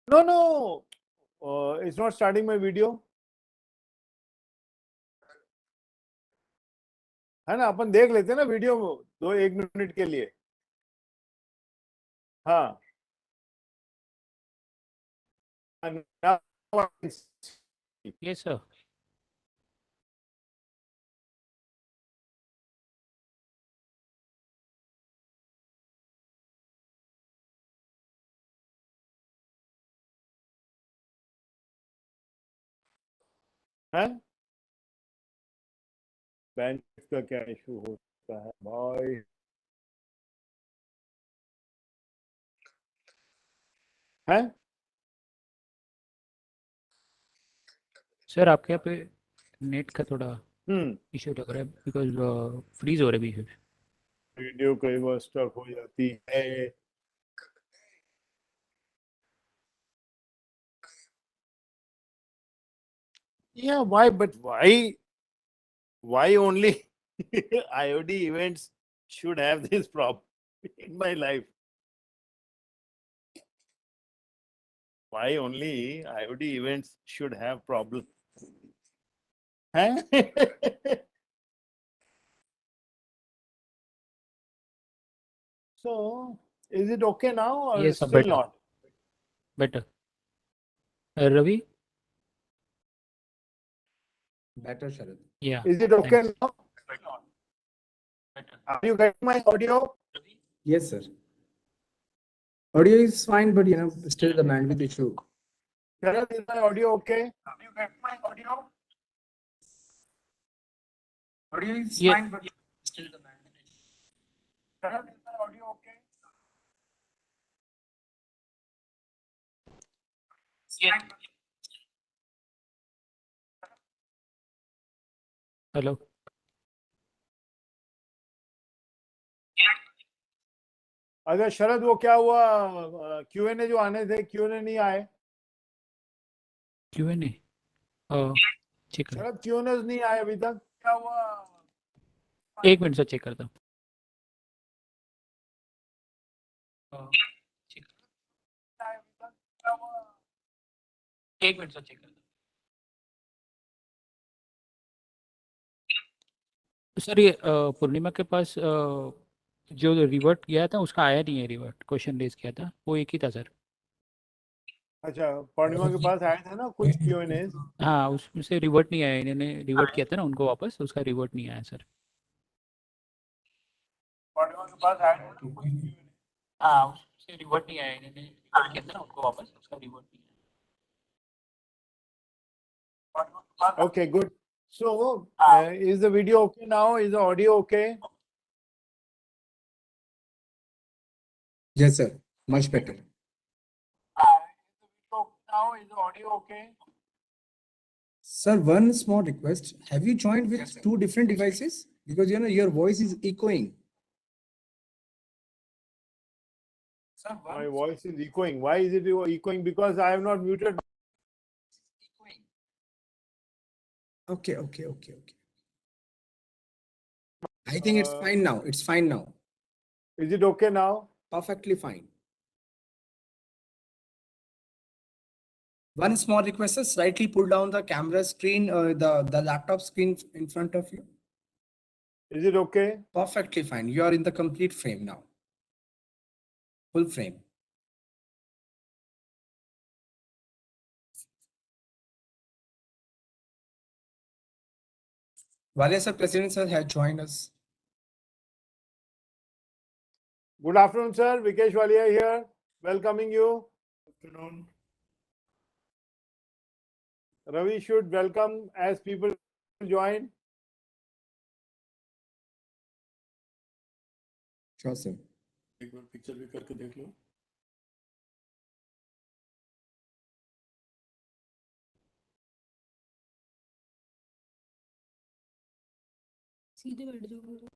No, it's not starting my video. है ना, अपन देख लेते हैं ना वीडियो 1 मिनट के लिए. हाँ. Yes, sir. है बैंक का क्या इशू होता है भाई? है सर आपके यहाँ पे नेट का थोड़ा हम्म. इशू लग रहा है बिकॉज फ्रीज हो रहा है बीच में. वीडियो कई बार स्टक हो जाती है. Yeah, why? But why only IOD events should have this problem in my life? Why only IOD events should have problem? Huh? So, is it okay now or Yes, sir, still better. not? Better. Ravi? Better, Sharad. Yeah. Is it okay thanks. now? Better. Are you getting my audio? Yes, sir. Audio is fine, but still the bandwidth issue. Sharad, is my audio okay? Are you getting my audio? Audio is Yeah. fine, but still the bandwidth issue. Sharad, is my audio okay? Yeah. Hello. अच्छा शरद, वो क्या हुआ? Q&A जो आने थे, Q&A नहीं आए. Q&A. Check कर. शरद, Q&A नहीं आए अभी तक. क्या हुआ? एक मिनट से चेक करता हूँ. चेक कर. एक मिनट से चेक करता हूँ. सर ये पूर्णिमा के पास जो रिवर्ट किया था उसका आया नहीं है. रिवर्ट क्वेश्चन रेज किया था वो एक ही था सर. अच्छा, पूर्णिमा के पास आए थे ना कुछ Q&A. हाँ उसमें से रिवर्ट नहीं आया. इन्होंने रिवर्ट किया था ना उनको वापस, उसका रिवर्ट नहीं आया सर. पूर्णिमा के पास आए थे ना कुछ Q&A. हाँ उससे रिवर्ट नहीं आया. इन्होंने रिवर्ट किया था ना उनको वापस, उसका रिवर्ट नहीं आया. Okay, good. So, is the video okay now? Is the audio okay? Yes, sir. Much better. Is the video okay now? Is the audio okay? Sir, one small request. Have you joined with two different devices? Because your voice is echoing. Sir, My voice is echoing. Why is it echoing? Because I have not muted. Okay. I think it's fine now. It's fine now. Is it okay now? Perfectly fine. One small request, sir. Slightly pull down the camera screen, the laptop screen in front of you. Is it okay? Perfectly fine. You are in the complete frame now. Full frame. Valia sir, President sir has joined us. Good afternoon, sir. Vikesh Walia here. Welcoming you. Good afternoon. Ravi should welcome as people join. Sure, sir. एक बार picture भी करके देख लो. सीधे बैठ जाओ.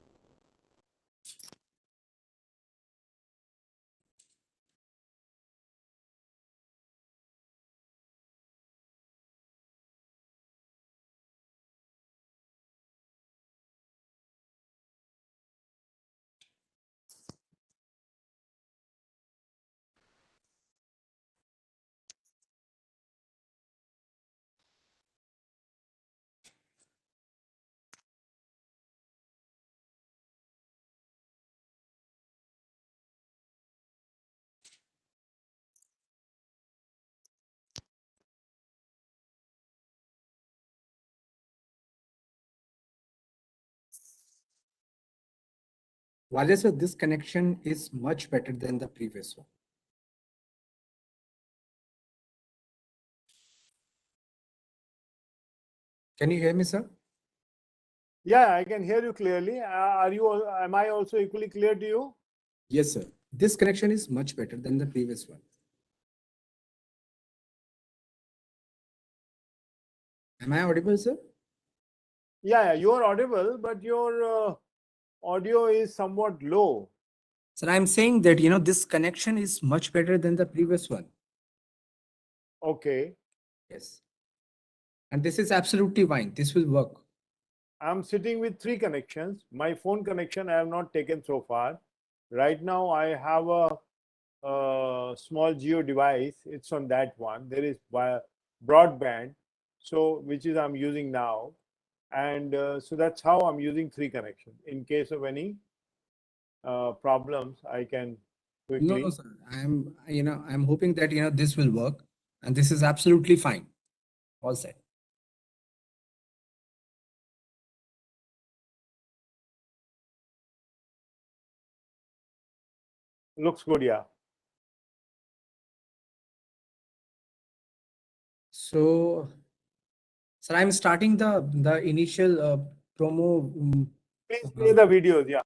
Rajesh sir, this connection is much better than the previous one. Can you hear me, sir? Yeah, I can hear you clearly. Am I also equally clear to you? Yes, sir. This connection is much better than the previous one. Am I audible, sir? Yeah, you are audible, but your audio is somewhat low. Sir, I'm saying that, this connection is much better than the previous one. Okay. Yes. And this is absolutely fine. This will work. I'm sitting with 3 connections. My phone connection I have not taken so far. Right now, I have a small geo device. It's on that one. There is broadband, so which is I'm using now, and so that's how I'm using 3 connections. In case of any problems, I can quickly. No, sir. I'm hoping that, this will work, and this is absolutely fine. All set. Looks good, yeah. So, sir, I'm starting the initial promo. Please play the videos, yeah.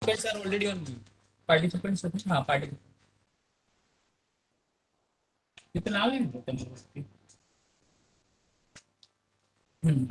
Participants are already on participants. हाँ participants. कितना आ गए? Hmm.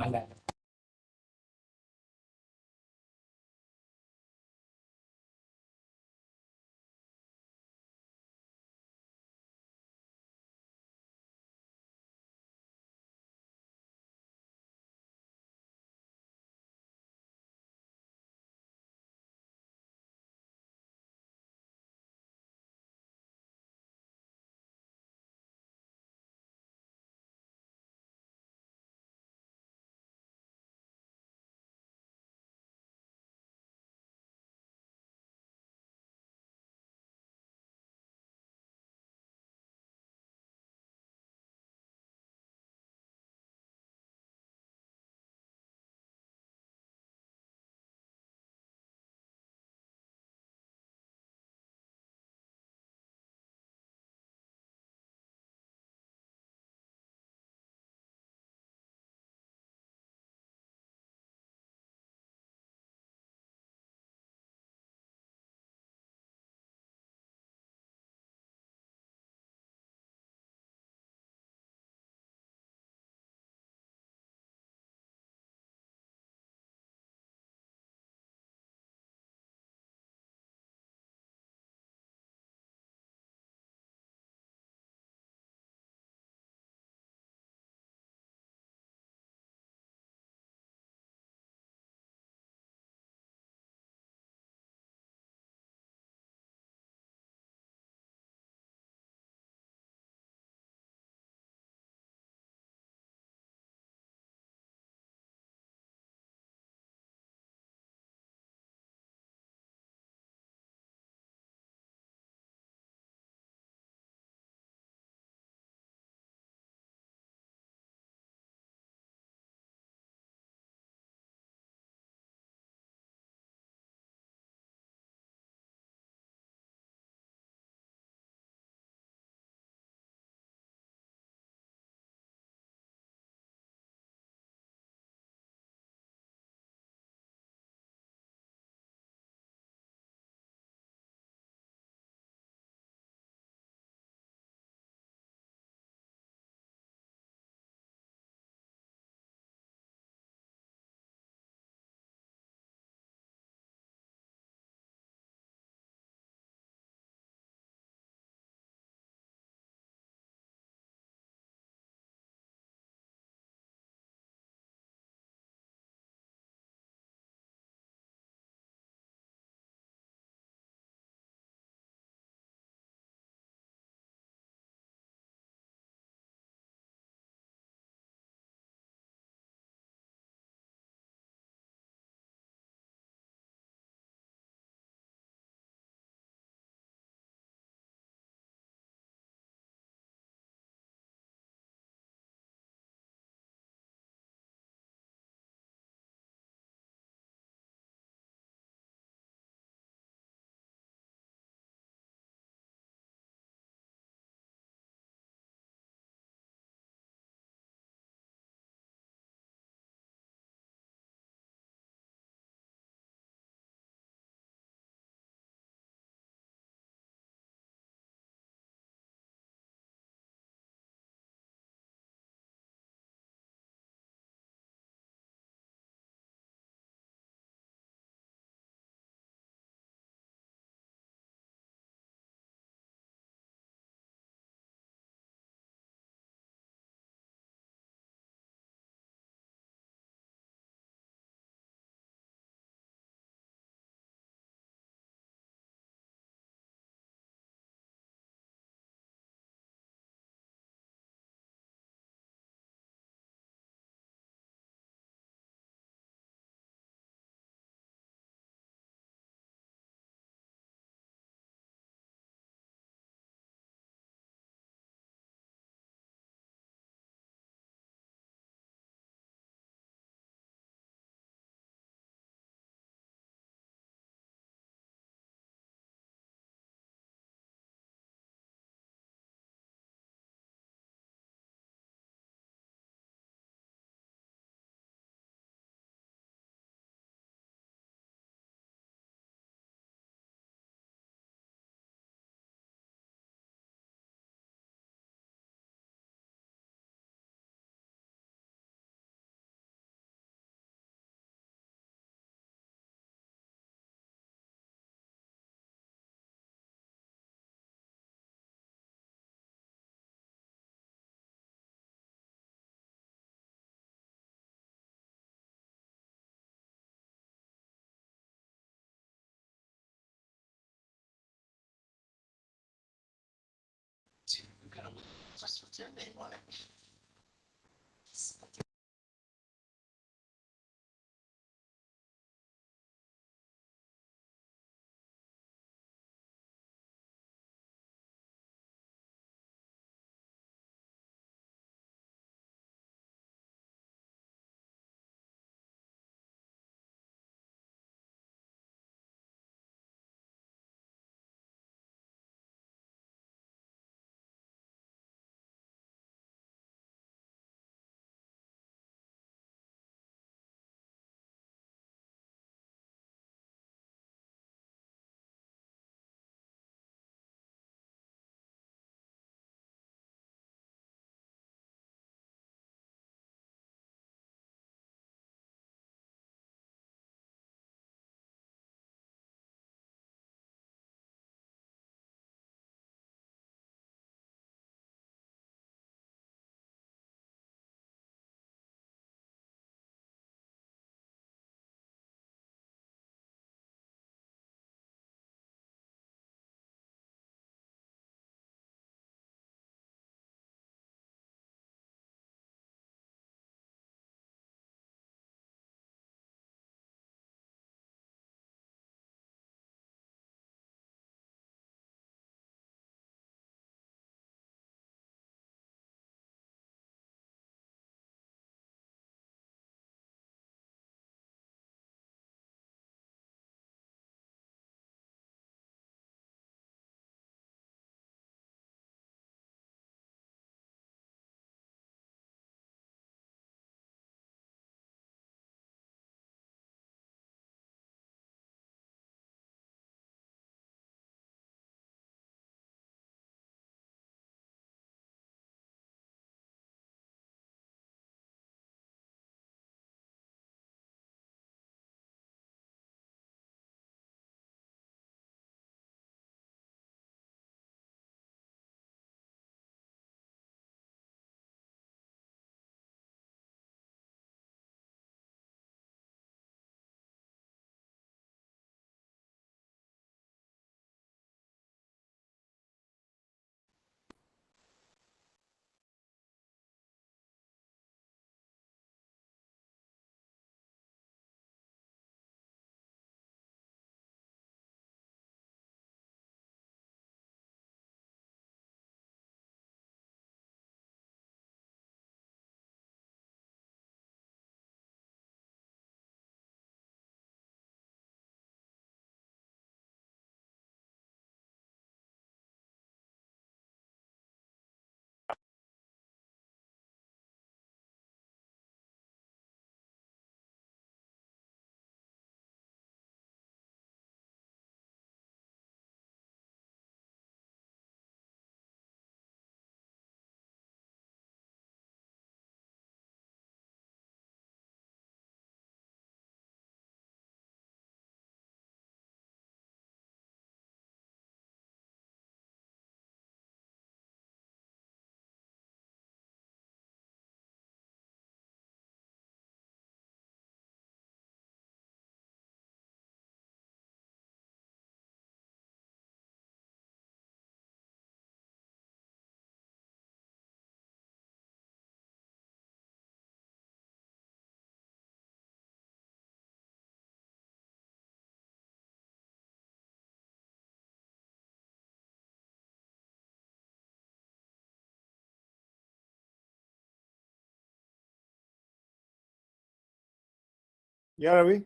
Yeah, Ravi.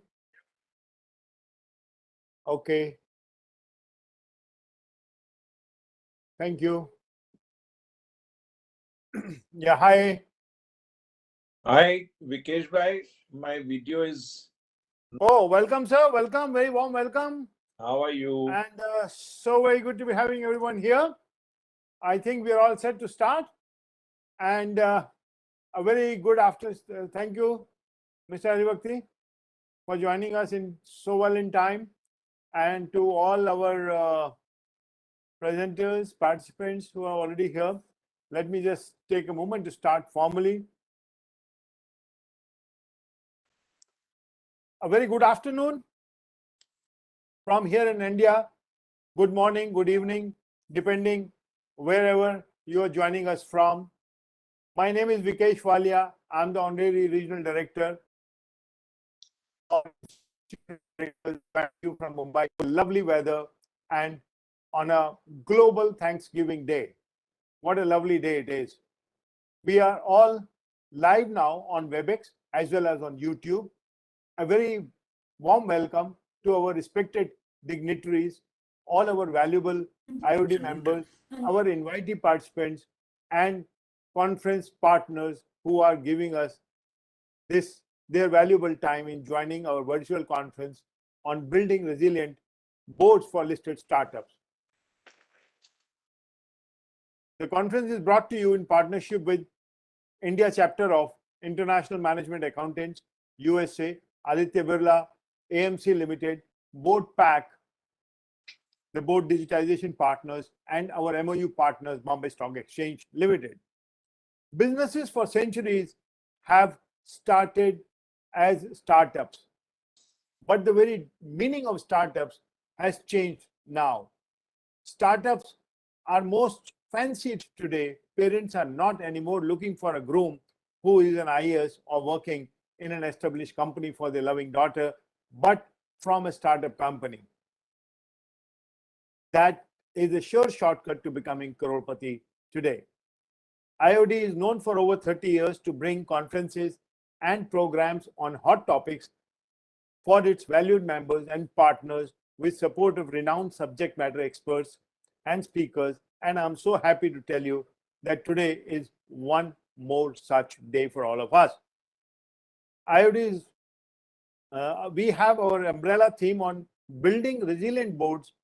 Okay. Thank you. Yeah, hi. Hi, Vikesh bhai. My video is. Oh, welcome, sir. Welcome. Very warm welcome. How are you? And so very good to be having everyone here. I think we are all set to start. And a very good afternoon. Thank you, Mr. Haribhakti, for joining us in so well in time. And to all our presenters, participants who are already here, let me just take a moment to start formally. A very good afternoon from here in India. Good morning, good evening, depending wherever you are joining us from. My name is Vikesh Walia. I'm the Honorary Regional Director of you from Mumbai. Lovely weather and on a global Thanksgiving Day. What a lovely day it is. We are all live now on WebEx as well as on YouTube. A very warm welcome to our respected dignitaries, all our valuable IOD members, our invitee participants, and conference partners who are giving us their valuable time in joining our virtual conference on building resilient boards for listed startups. The conference is brought to you in partnership with India chapter of International Management Accountants, USA, Aditya Birla, AMC Limited, Board Pack, the board digitization partners, and our MOU partners, Bombay Stock Exchange Limited. Businesses for centuries have started as startups, but the very meaning of startups has changed now. Startups are most fancied today. Parents are not anymore looking for a groom who is an IAS or working in an established company for their loving daughter, but from a startup company. That is a sure shortcut to becoming crorepati today. IOD is known for over 30 years to bring conferences and programs on hot topics for its valued members and partners with support of renowned subject matter experts and speakers. And I'm so happy to tell you that today is one more such day for all of us. IOD is, we have our umbrella theme on building resilient boards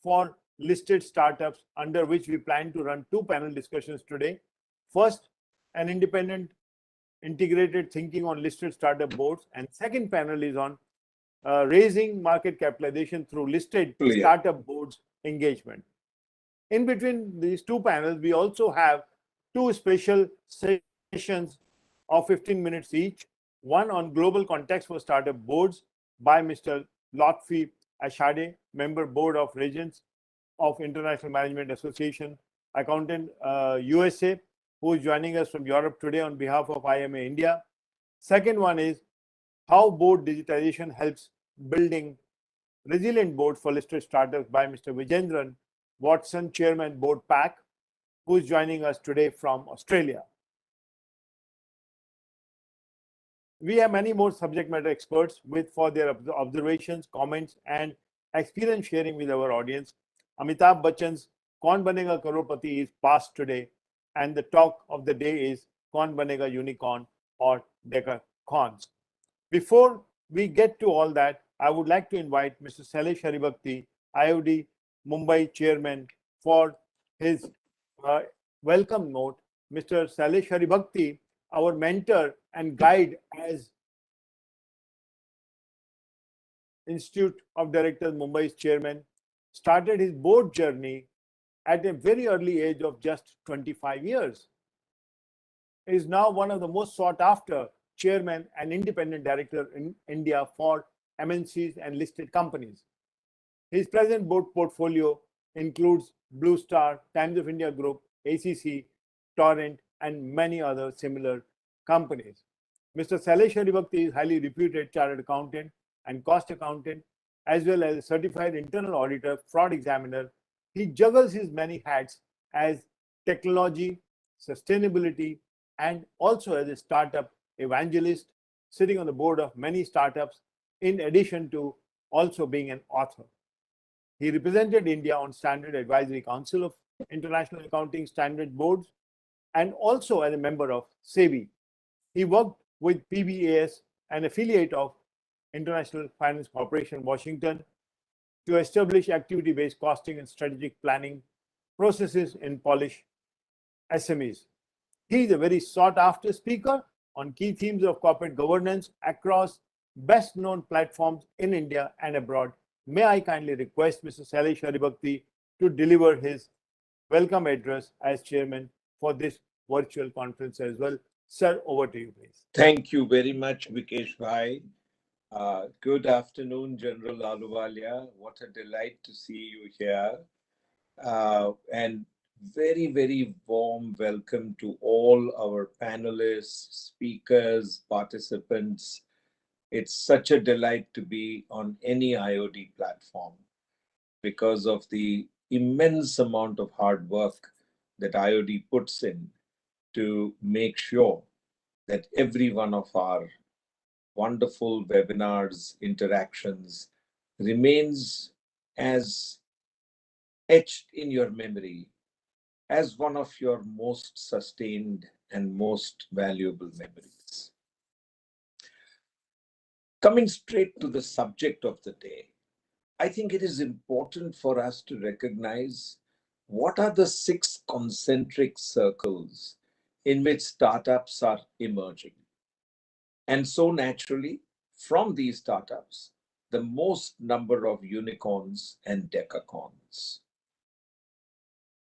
for listed startups, under which we plan to run 2 panel discussions today. First, an independent integrated thinking on listed startup boards, and second panel is on raising market capitalization through listed startup boards engagement. In between these 2 panels, we also have 2 special sessions of 15 minutes each. One on global context for startup boards by Mr. Lotfi Ashade, member board of regents of International Management Association, accountant USA, who is joining us from Europe today on behalf of IMA India. Second one is how board digitization helps building resilient boards for listed startups by Mr. Vijendran Watson, Chairman, Board Pack, who is joining us today from Australia. We have many more subject matter experts for their observations, comments, and experience sharing with our audience. Amitabh Bachchan's Kaun Banega Crorepati is past today, and the talk of the day is Kaun Banega Unicorn or Decacorns. Before we get to all that, I would like to invite Mr. Sailesh Haribhakti, IOD Mumbai Chairman, for his welcome note. Mr. Sailesh Haribhakti, our mentor and guide as Institute of Directors Mumbai's chairman, started his board journey at a very early age of just 25 years. He is now one of the most sought after chairman and independent director in India for MNCs and listed companies. His present board portfolio includes Blue Star, Times of India Group, ACC, Torrent, and many other similar companies. Mr. Sailesh Haribhakti is highly reputed chartered accountant and cost accountant, as well as a certified internal auditor, fraud examiner. He juggles his many hats as technology, sustainability, and also as a startup evangelist, sitting on the board of many startups, in addition to also being an author. He represented India on Standard Advisory Council of International Accounting Standard Boards and also as a member of SEBI. He worked with PBAS, an affiliate of International Finance Corporation, Washington, to establish activity-based costing and strategic planning processes in Polish SMEs. He is a very sought-after speaker on key themes of corporate governance across best-known platforms in India and abroad. May I kindly request Mr. Sailesh Haribhakti to deliver his welcome address as chairman for this virtual conference as well. Sir, over to you, please. Thank you very much, Vikesh Bhai. Good afternoon, General Ahluwalia. What a delight to see you here. And very, very warm welcome to all our panelists, speakers, participants. It's such a delight to be on any IoT platform because of the immense amount of hard work that IoT puts in to make sure that every one of our wonderful webinars, interactions remains as etched in your memory as one of your most sustained and most valuable memories. Coming straight to the subject of the day, I think it is important for us to recognize what are the 6 concentric circles in which startups are emerging. And so naturally, from these startups, the most number of unicorns and decacorns.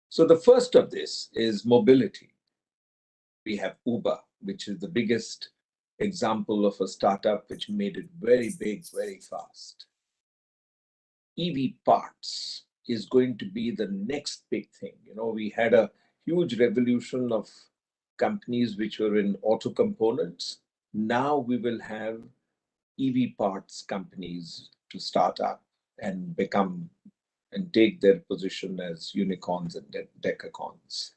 So the first of this is mobility. We have Uber, which is the biggest example of a startup which made it very big, very fast. EV parts is going to be the next big thing. You know, we had a huge revolution of companies which were in auto components. Now we will have EV parts companies to start up and become and take their position as unicorns and decacorns.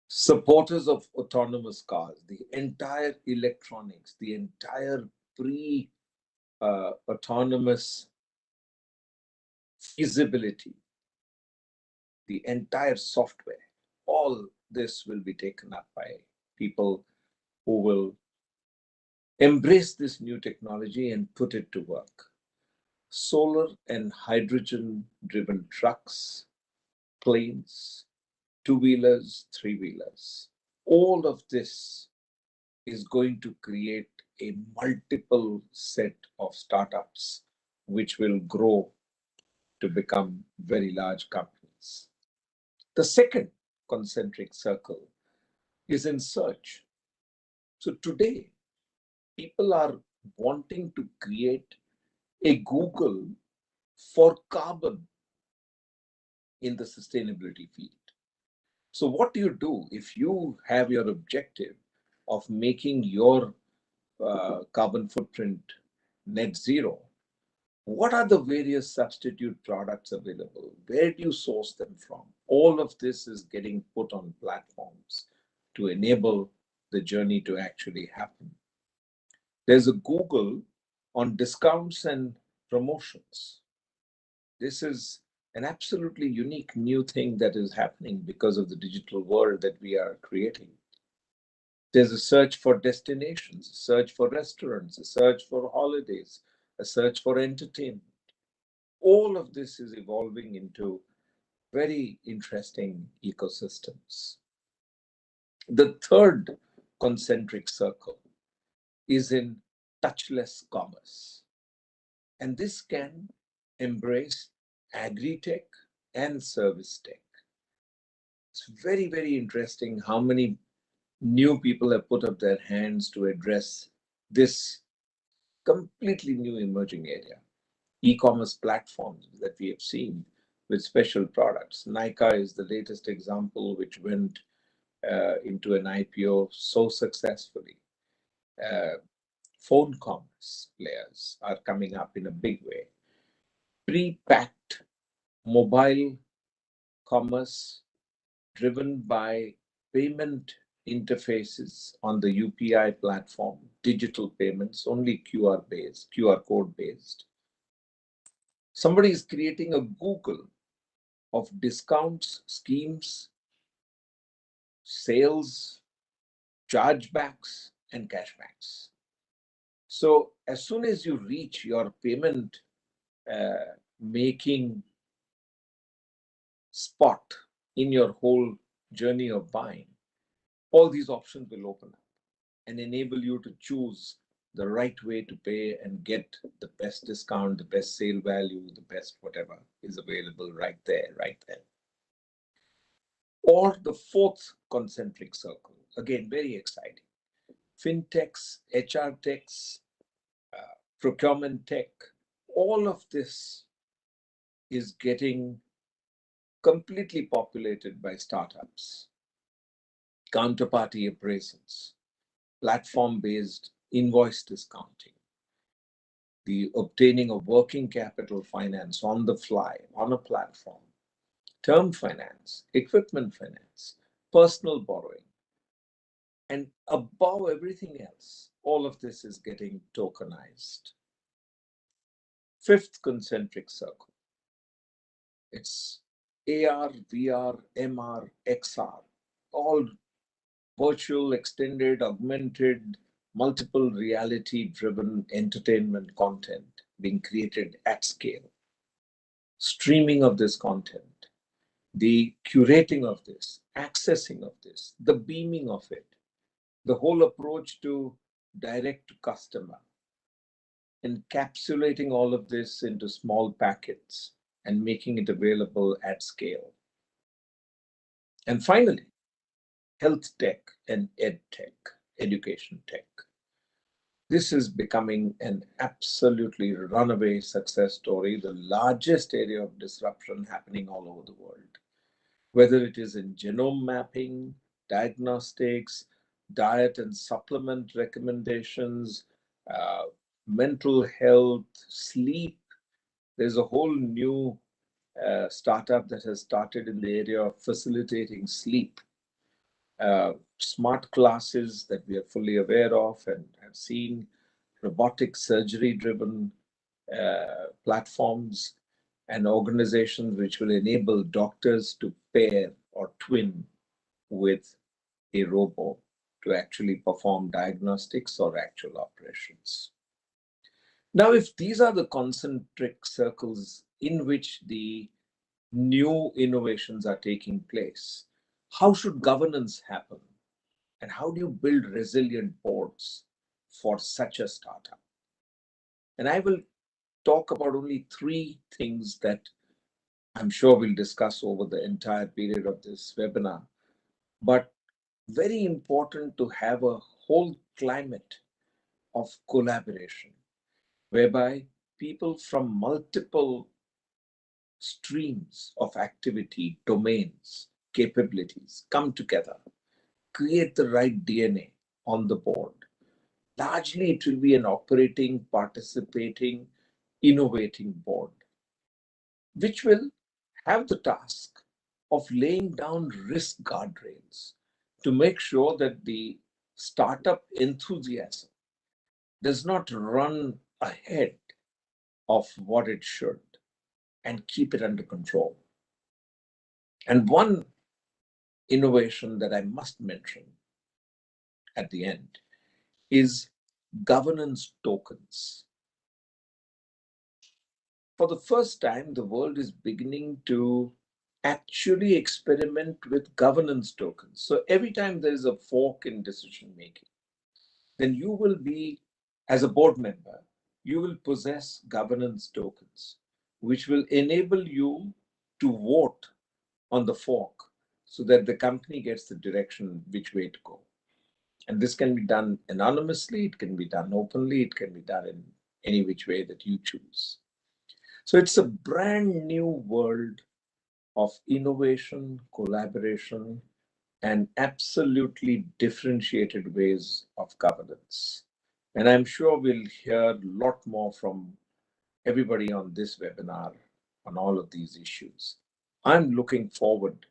Supporters of autonomous cars, the entire electronics, the entire autonomous feasibility, the entire software, all this will be taken up by people who will embrace this new technology and put it to work. Solar and hydrogen-driven trucks, planes, two-wheelers, three-wheelers. All of this is going to create a multiple set of startups which will grow to become very large companies. The second concentric circle is in search. So today, people are wanting to create a Google for carbon in the sustainability field. So what do you do if you have your objective of making your carbon footprint net zero? What are the various substitute products available? Where do you source them from? All of this is getting put on platforms to enable the journey to actually happen. There's a Google on discounts and promotions. This is an absolutely unique new thing that is happening because of the digital world that we are creating. There's a search for destinations, a search for restaurants, a search for holidays, a search for entertainment. All of this is evolving into very interesting ecosystems. The third concentric circle is in touchless commerce. And this can embrace agri-tech and service tech. It's very, very interesting how many new people have put up their hands to address this completely new emerging area. E-commerce platforms that we have seen with special products. Nika is the latest example which went into an IPO so successfully. Phone commerce players are coming up in a big way. Pre-packed mobile commerce driven by payment interfaces on the UPI platform, digital payments, only QR code based. Somebody is creating a Google of discounts, schemes, sales, chargebacks, and cashbacks. So as soon as you reach your payment making spot in your whole journey of buying, all these options will open up and enable you to choose the right way to pay and get the best discount, the best sale value, the best whatever is available right there, right then. Or the fourth concentric circle, again, very exciting. Fintechs, HR techs, procurement tech, all of this is getting completely populated by startups, counterparty appraisals, platform-based invoice discounting, the obtaining of working capital finance on the fly, on a platform, term finance, equipment finance, personal borrowing, and above everything else, all of this is getting tokenized. Fifth concentric circle. It's AR, VR, MR, XR, all virtual, extended, augmented, multiple reality-driven entertainment content being created at scale. Streaming of this content, the curating of this, accessing of this, the beaming of it, the whole approach to direct to customer, encapsulating all of this into small packets and making it available at scale. And finally, health tech and ed tech, education tech. This is becoming an absolutely runaway success story, the largest area of disruption happening all over the world. Whether it is in genome mapping, diagnostics, diet and supplement recommendations, mental health, sleep. There's a whole new startup that has started in the area of facilitating sleep. Smart classes that we are fully aware of and have seen, robotic surgery-driven platforms and organizations which will enable doctors to pair or twin with a robot to actually perform diagnostics or actual operations. Now, if these are the concentric circles in which the new innovations are taking place, how should governance happen? And how do you build resilient boards for such a startup? And I will talk about only three things that I'm sure we'll discuss over the entire period of this webinar. But very important to have a whole climate of collaboration, whereby people from multiple streams of activity, domains, capabilities come together, create the right DNA on the board. Largely, it will be an operating, participating, innovating board, which will have the task of laying down risk guardrails to make sure that the startup enthusiasm does not run ahead of what it should and keep it under control. And one innovation that I must mention at the end is governance tokens. For the first time, the world is beginning to actually experiment with governance tokens. So every time there is a fork in decision making, then you will be, as a board member, you will possess governance tokens, which will enable you to vote on the fork so that the company gets the direction which way to go. And this can be done anonymously, it can be done openly, it can be done in any which way that you choose. So it's a brand new world of innovation, collaboration, and absolutely differentiated ways of governance. And I'm sure we'll hear a lot more from everybody on this webinar on all of these issues. I'm looking forward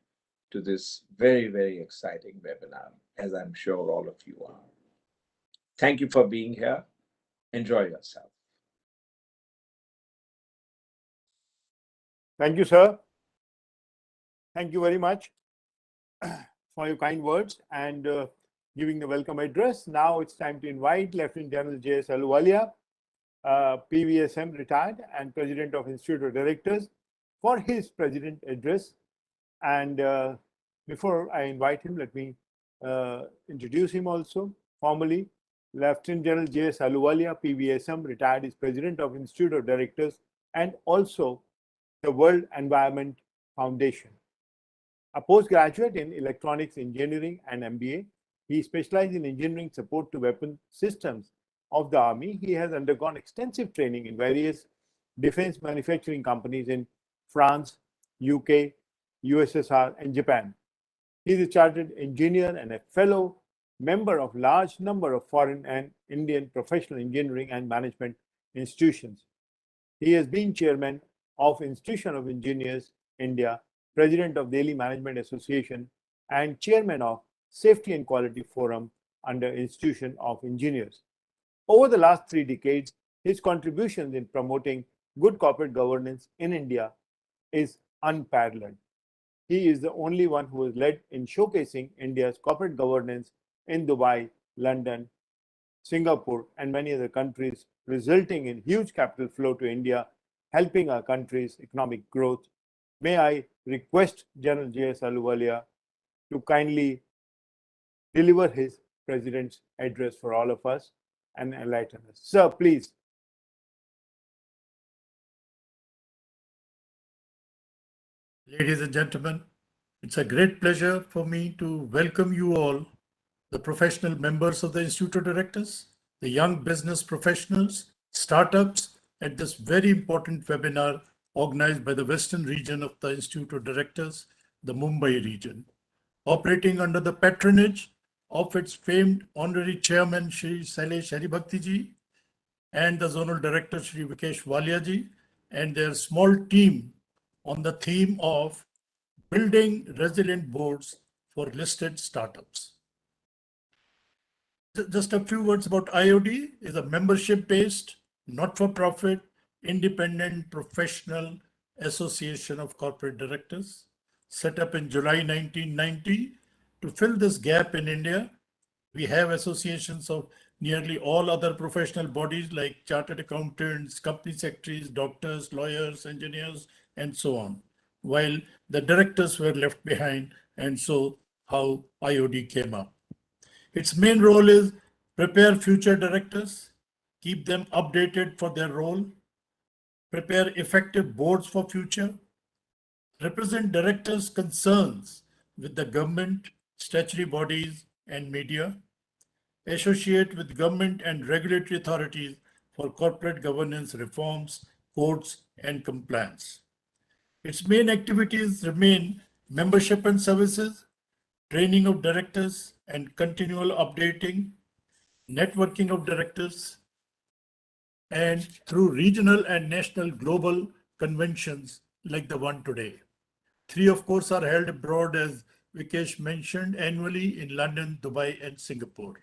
to this very, very exciting webinar, as I'm sure all of you are. Thank you for being here. Enjoy yourself. Thank you, sir. Thank you very much for your kind words and giving the welcome address. Now it's time to invite Lieutenant General J.S. Ahluwalia, PVSM retired and President of Institute of Directors, for his President address. And before I invite him, let me introduce him also formally. Lieutenant General J.S. Ahluwalia, PVSM, retired, is President of Institute of Directors and also the World Environment Foundation. A postgraduate in electronics engineering and MBA, he specialized in engineering support to weapon systems of the Army. He has undergone extensive training in various defense manufacturing companies in France, UK, USSR, and Japan. He is a chartered engineer and a fellow member of large number of foreign and Indian professional engineering and management institutions. He has been chairman of Institution of Engineers India, president of Delhi Management Association, and chairman of Safety and Quality Forum under Institution of Engineers. Over the last 3 decades, his contributions in promoting good corporate governance in India is unparalleled. He is the only one who has led in showcasing India's corporate governance in Dubai, London, Singapore, and many other countries, resulting in huge capital flow to India, helping our country's economic growth. May I request General J.S. Ahluwalia to kindly deliver his President's address for all of us and enlighten us. Sir, please. Ladies and gentlemen, it's a great pleasure for me to welcome you all, the professional members of the Institute of Directors, the young business professionals, startups, at this very important webinar organized by the Western region of the Institute of Directors, the Mumbai region, operating under the patronage of its famed honorary chairman, Shri Sailesh Haribhakti ji, and the zonal director, Shri Vikesh Walia ji, and their small team on the theme of building resilient boards for listed startups. Just a few words about IOD. Is a membership-based, not-for-profit, independent professional association of corporate directors, set up in July 1990 to fill this gap in India. We have associations of nearly all other professional bodies like chartered accountants, company secretaries, doctors, lawyers, engineers, and so on, while the directors were left behind, and so how IOD came up. Its main role is prepare future directors, keep them updated for their role, prepare effective boards for future, represent directors' concerns with the government, statutory bodies, and media, associate with government and regulatory authorities for corporate governance reforms, codes, and compliance. Its main activities remain membership and services, training of directors and continual updating, networking of directors, and through regional and national global conventions like the one today. 3, of course, are held abroad, as Vikesh mentioned, annually in London, Dubai, and Singapore.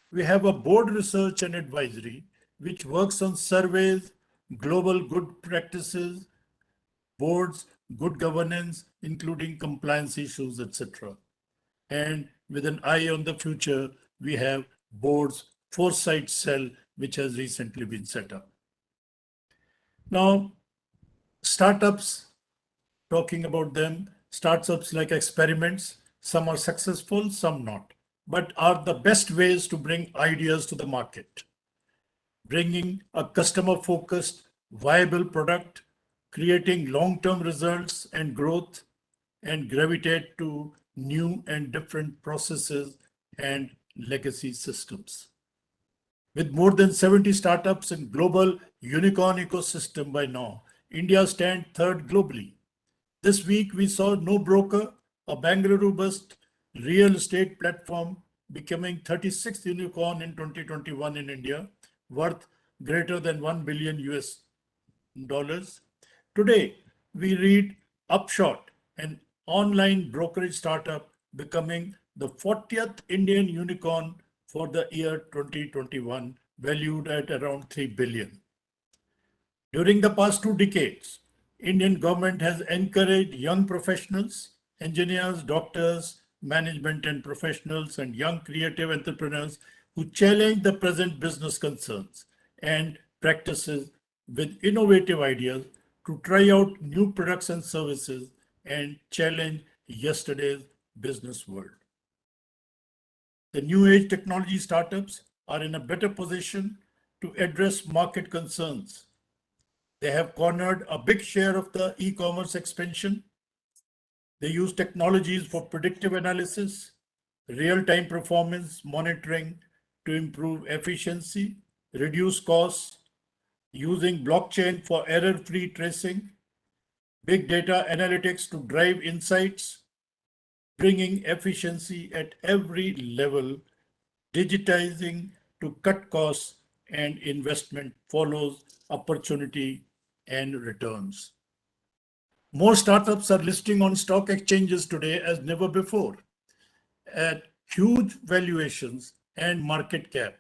We have a board research and advisory which works on surveys, global good practices, boards, good governance, including compliance issues, etc. And with an eye on the future, we have board's foresight cell, which has recently been set up. Now, startups, talking about them, startups like experiments, some are successful, some not, but are the best ways to bring ideas to the market. Bringing a customer-focused, viable product, creating long-term results and growth, and gravitate to new and different processes and legacy systems. With more than 70 startups in global unicorn ecosystem by now, India stands 3rd globally. This week we saw No Broker, a Bengaluru-based real estate platform, becoming 36th unicorn in 2021 in India, worth greater than $1 billion US. Today, we read Upshot, an online brokerage startup, becoming the 40th Indian unicorn for the year 2021, valued at around 3 billion. During the past 2 decades, Indian government has encouraged young professionals, engineers, doctors, management and professionals, and young creative entrepreneurs who challenge the present business concerns and practices with innovative ideas to try out new products and services and challenge yesterday's business world. The new age technology startups are in a better position to address market concerns. They have cornered a big share of the e-commerce expansion. They use technologies for predictive analysis, real-time performance monitoring to improve efficiency, reduce costs, using blockchain for error-free tracing, big data analytics to drive insights, bringing efficiency at every level, digitizing to cut costs, and investment follows opportunity and returns. More startups are listing on stock exchanges today as never before at huge valuations and market cap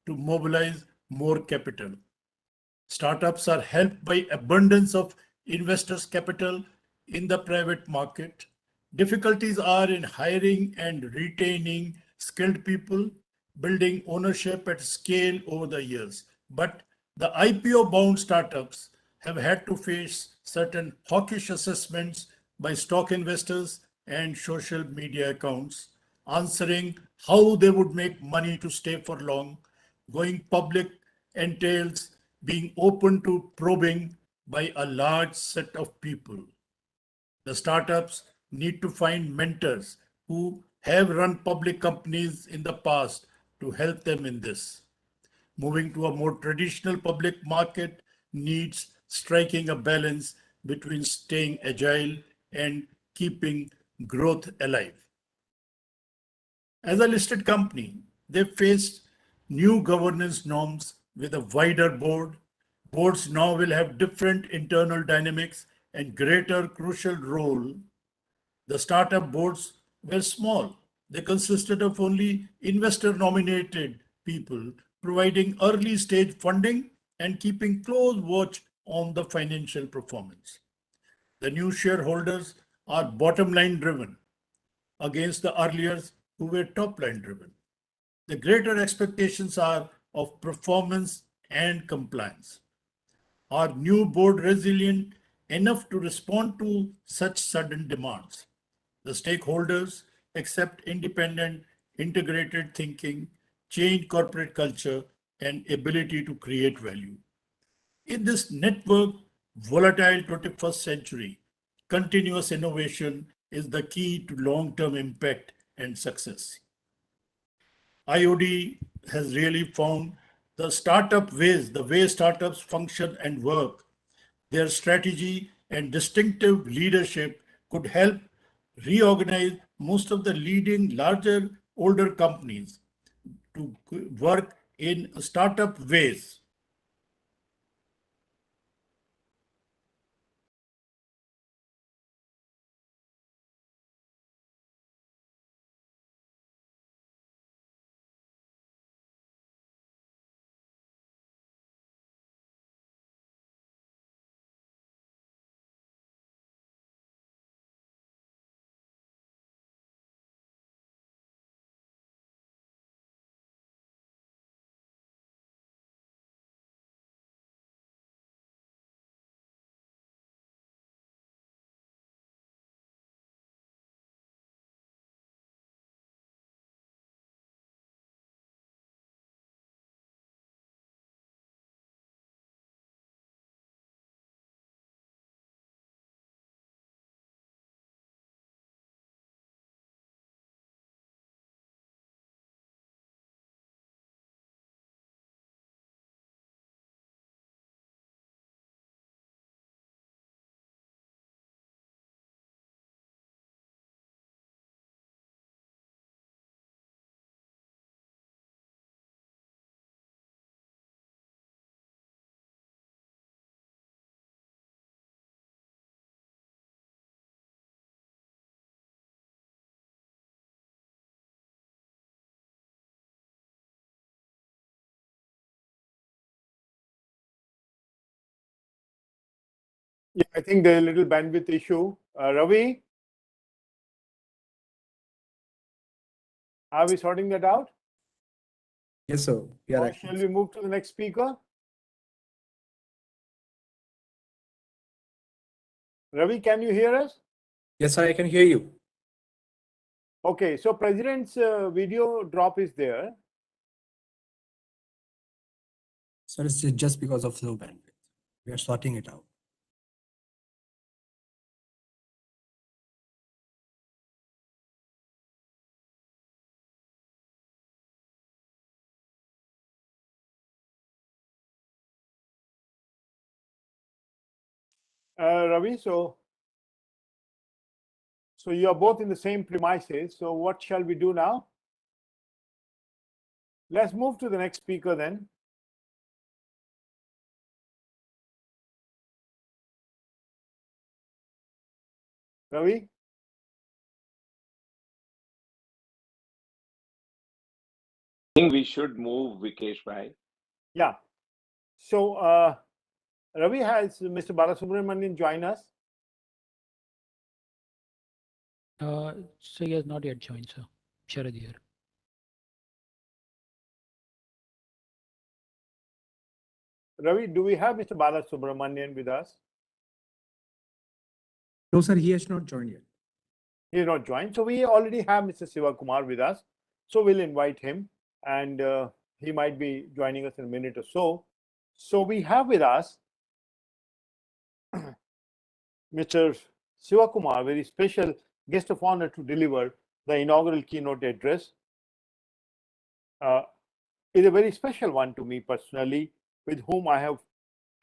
to mobilize more capital. Startups are helped by abundance of investors' capital in the private market. Difficulties are in hiring and retaining skilled people, building ownership at scale over the years. But the IPO-bound startups have had to face certain hawkish assessments by stock investors and social media accounts, answering how they would make money to stay for long. Going public entails being open to probing by a large set of people. The startups need to find mentors who have run public companies in the past to help them in this. Moving to a more traditional public market needs striking a balance between staying agile and keeping growth alive. As a listed company, they faced new governance norms with a wider board. Boards now will have different internal dynamics and greater crucial role. The startup boards were small. They consisted of only investor nominated people providing early stage funding and keeping close watch on the financial performance. The new shareholders are bottom line driven against the earliers who were top line driven. The greater expectations are of performance and compliance. Are new board resilient enough to respond to such sudden demands? The stakeholders accept independent, integrated thinking, change corporate culture, and ability to create value. In this network, volatile 21st century, continuous innovation is the key to long-term impact and success. IOD has really found the startup ways, the way startups function and work, their strategy and distinctive leadership could help reorganize most of the leading larger older companies to work in startup ways. Yeah, I think there's a little bandwidth issue. Ravi, are we sorting that out? Yes, sir. We are Or active. shall we move to the next speaker? Ravi, can you hear us? Yes, sir, I can hear you. Okay, so President's video drop is there. Sir, it's just because of low bandwidth. We are sorting it out. Ravi, so So you are both in the same premises. So what shall we do now? Let's move to the next speaker then. Ravi? I think we should move Vikesh bhai. Yeah. So Ravi, has Mr. Balasubramanian join us? So he has not yet joined, sir. Sharad here. Ravi, do we have Mr. Balasubramanian with us? No, sir, he has not joined yet. He is not joined. So we already have Mr. Siva Kumar with us. So we'll invite him, and he might be joining us in a minute or so. So we have with us Mr. Siva Kumar, very special guest of honor to deliver the inaugural keynote address. It's a very special one to me personally, with whom I have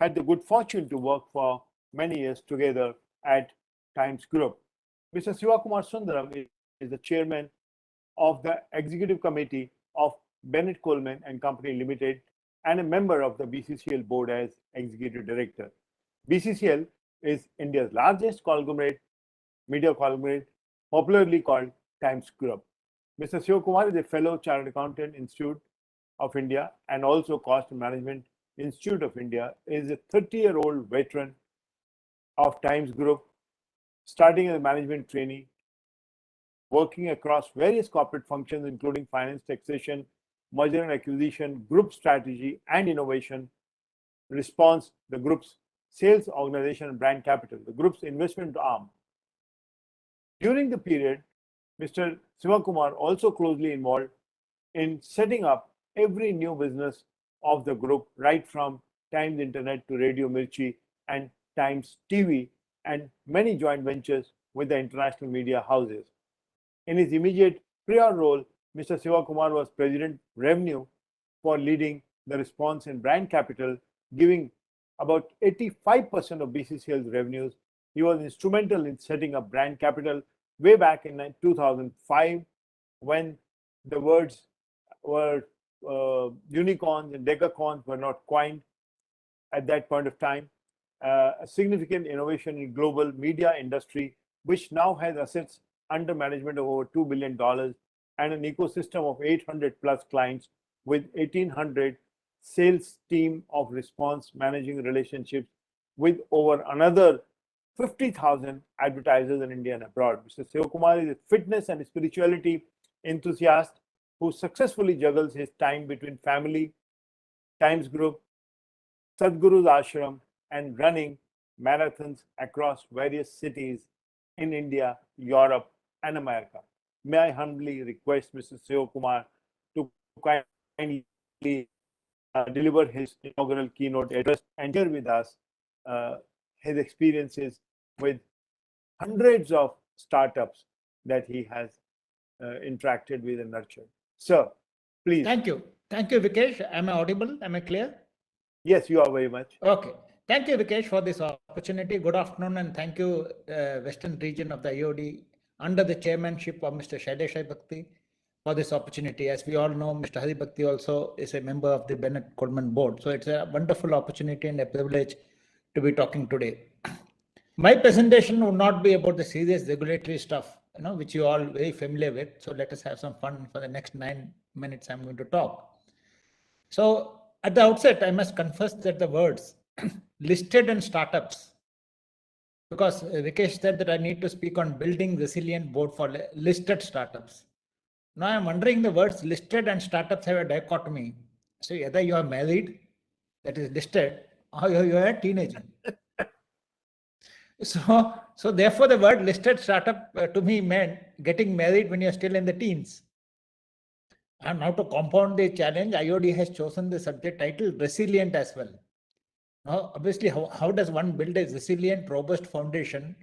had the good fortune to work for many years together at Times Group. Mr. Siva Kumar Sundaram is the chairman of the executive committee of Bennett Coleman and Company Limited and a member of the BCCL board as executive director. BCCL is India's largest conglomerate, media conglomerate, popularly called Times Group. Mr. Siva Kumar is a fellow Chartered Accountant Institute of India and also Cost Management Institute of India. Is a 30-year-old veteran of Times Group, starting as a management trainee, working across various corporate functions, including finance, taxation, merger and acquisition, group strategy and innovation, response, the group's sales organization and brand capital, the group's investment arm. During the period, Mr. Siva Kumar also closely involved in setting up every new business of the group, right from Times Internet to Radio Mirchi and Times TV, and many joint ventures with the international media houses. In his immediate prior role, Mr. Siva Kumar was President Revenue for leading the response in brand capital, giving about 85% of BCCL's revenues. He was instrumental in setting up brand capital way back in 2005, when the words were unicorns and decacorns were not coined at that point of time. A significant innovation in global media industry, which now has assets under management of over $2 billion and an ecosystem of 800 plus clients with 1,800 sales team of response managing relationships with over another 50,000 advertisers in India and abroad. Mr. Siva Kumar is a fitness and spirituality enthusiast who successfully juggles his time between family, Times Group, Sadhguru's ashram, and running marathons across various cities in India, Europe, and America. May I humbly request Mr. Siva Kumar to kindly deliver his inaugural keynote address and share with us his experiences with hundreds of startups that he has interacted with and nurtured. Sir, please. Thank you. Thank you, Vikesh. Am I audible? Am I clear? Yes, you are very much. Okay. Thank you, Vikesh, for this opportunity. Good afternoon, and thank you, Western region of the IOD, under the chairmanship of Mr. Shailesh Bhakti, for this opportunity. As we all know, Mr. Hari Bhakti also is a member of the Bennett Coleman board. So it's a wonderful opportunity and a privilege to be talking today. My presentation will not be about the serious regulatory stuff, which you all very familiar with. So let us have some fun for the next 9 minutes I'm going to talk. So at the outset, I must confess that the words listed and startups, because Vikesh said that I need to speak on building resilient board for listed startups. Now I'm wondering, the words listed and startups have a dichotomy. So either you are married, that is listed, or you are a teenager. So therefore the word listed startup to me meant getting married when you're still in the teens. And now to compound the challenge, IOD has chosen the subject title resilient as well. Now, obviously, how does one build a resilient, robust foundation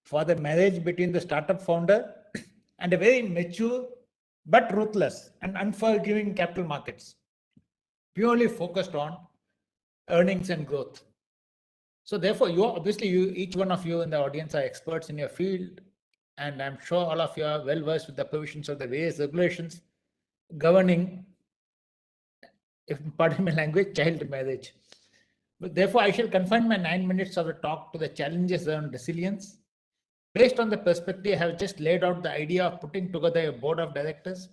for the marriage between the startup founder and a very mature but ruthless and unforgiving capital markets, purely focused on earnings and growth? So therefore, each one of you in the audience are experts in your field. and I'm sure all of you are well versed with the provisions of the various regulations governing, if pardon my language, child marriage. But therefore, I shall confine my 9 minutes of the talk to the challenges around resilience. Based on the perspective, I have just laid out the idea of putting together a board of directors,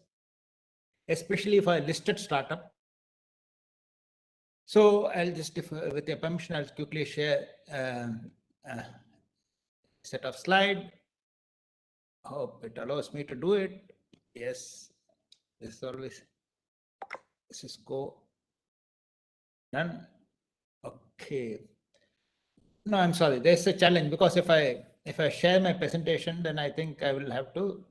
especially for a listed startup. So I'll just, with your permission, I'll quickly share a set of slide. Hope it allows me to do it. Yes, this is always, this is go done. Okay. No, I'm sorry. There's a challenge because if I share my presentation, then I think I will have to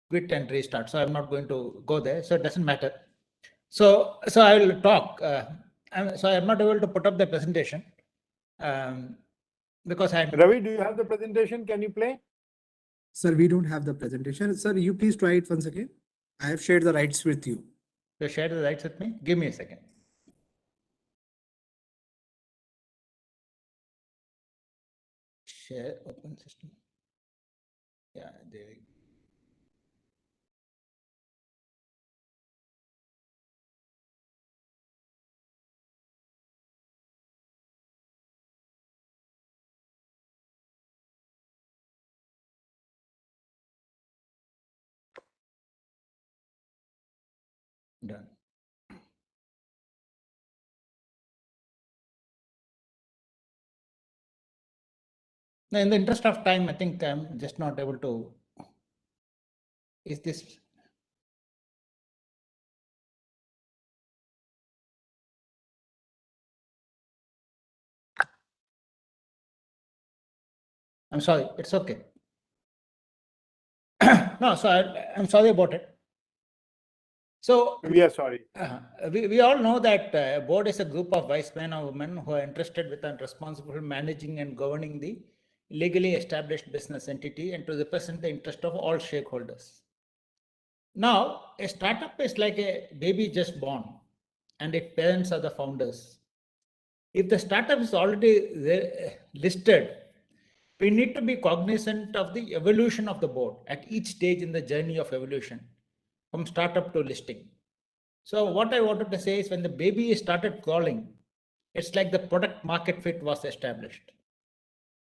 quit and restart. So I'm not going to go there. So it doesn't matter. So I will talk. So I'm not able to put up the presentation because I'm. Ravi, do you have the presentation? Can you play? Sir, we don't have the presentation. Sir, you please try it once again. I have shared the rights with you. You share the rights with me? Give me a second. Share open system. Yeah, there we go. Done. Now, in the interest of time, I think I'm just not able to. Is this? I'm sorry, it's okay. No, so I'm sorry about it. So We are sorry. we all know that a board is a group of wise men or women who are interested with and responsible for managing and governing the legally established business entity and to represent the interest of all stakeholders. Now, a startup is like a baby just born and its parents are the founders. If the startup is already listed, we need to be cognizant of the evolution of the board at each stage in the journey of evolution, from startup to listing. So what I wanted to say is when the baby started crawling, it's like the product market fit was established.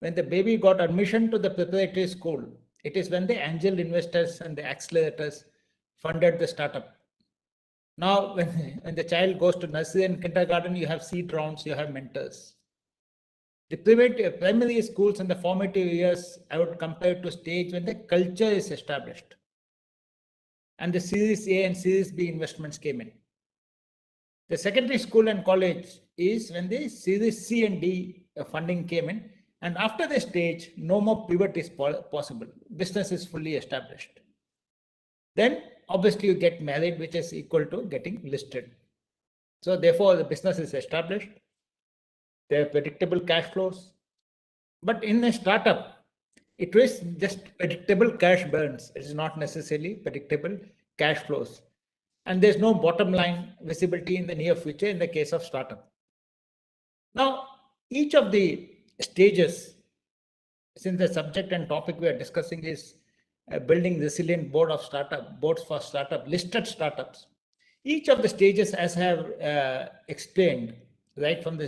When the baby got admission to the preparatory school, it is when the angel investors and the accelerators funded the startup. Now, when the child goes to nursery and kindergarten, you have seed rounds, you have mentors. The primary schools and the formative years, I would compare to stage when the culture is established and the Series A and Series B investments came in. The secondary school and college is when the Series C and D funding came in, and after the stage, no more pivot is possible. Business is fully established. Then obviously you get married, which is equal to getting listed. So therefore the business is established. There are predictable cash flows. But in a startup, it is just predictable cash burns. It is not necessarily predictable cash flows. And there's no bottom line visibility in the near future in the case of startup. Now, each of the stages, since the subject and topic we are discussing is building resilient boards for startup, listed startups. Each of the stages, as I have explained, right from the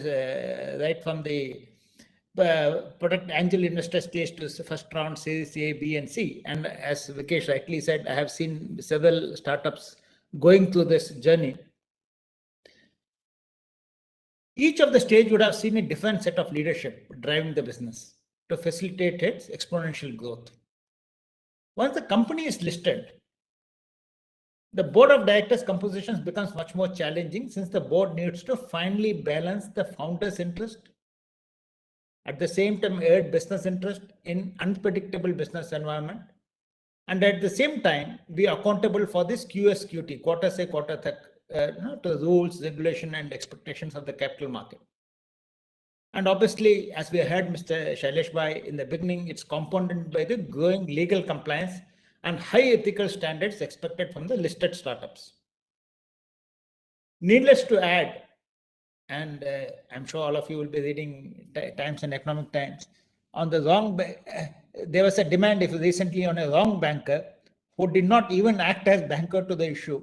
product angel investor stage to first round, Series A, B, and C. And as Vikesh rightly said, I have seen several startups going through this journey. Each of the stage would have seen a different set of leadership driving the business to facilitate its exponential growth. Once the company is listed, the board of directors compositions becomes much more challenging since the board needs to finally balance the founder's interest, at the same time aid business interest in unpredictable business environment, and at the same time be accountable for this QSQT, quarter say, quarter to rules, regulation, and expectations of the capital market. And obviously, as we heard Mr. Shailesh Bhai in the beginning, it's compounded by the growing legal compliance and high ethical standards expected from the listed startups. Needless to add, and I'm sure all of you will be reading Times and Economic Times, on the wrong there was a demand if recently on a wrong banker who did not even act as banker to the issue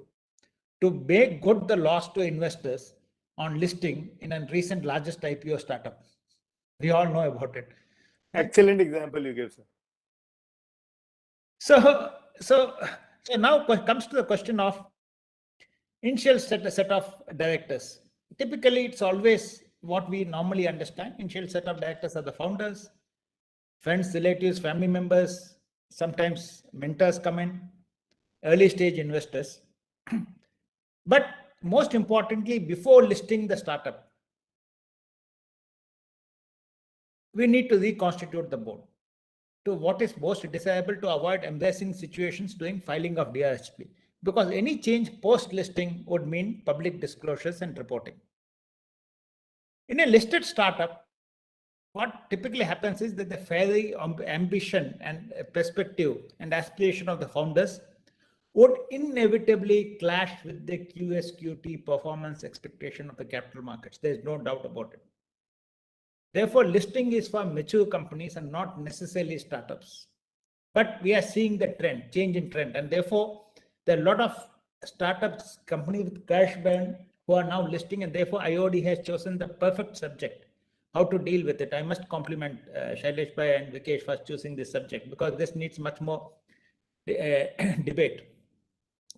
to make good the loss to investors on listing in a recent largest IPO startup. We all know about it. Excellent example you give, sir. So now comes to the question of initial set of directors. Typically, it's always what we normally understand. Initial set of directors are the founders, friends, relatives, family members, sometimes mentors come in, early stage investors. But most importantly, before listing the startup, we need to reconstitute the board to what is most desirable to avoid embarrassing situations during filing of DRHP, because any change post-listing would mean public disclosures and reporting. In a listed startup, what typically happens is that the fiery ambition and perspective and aspiration of the founders would inevitably clash with the QSQT performance expectation of the capital markets. There is no doubt about it. Therefore, listing is for mature companies and not necessarily startups. But we are seeing the trend, change in trend. And therefore, there are a lot of startups, companies with cash burn who are now listing, and therefore IOD has chosen the perfect subject, how to deal with it. I must compliment Shailesh Bhai and Vikesh for choosing this subject, because this needs much more debate.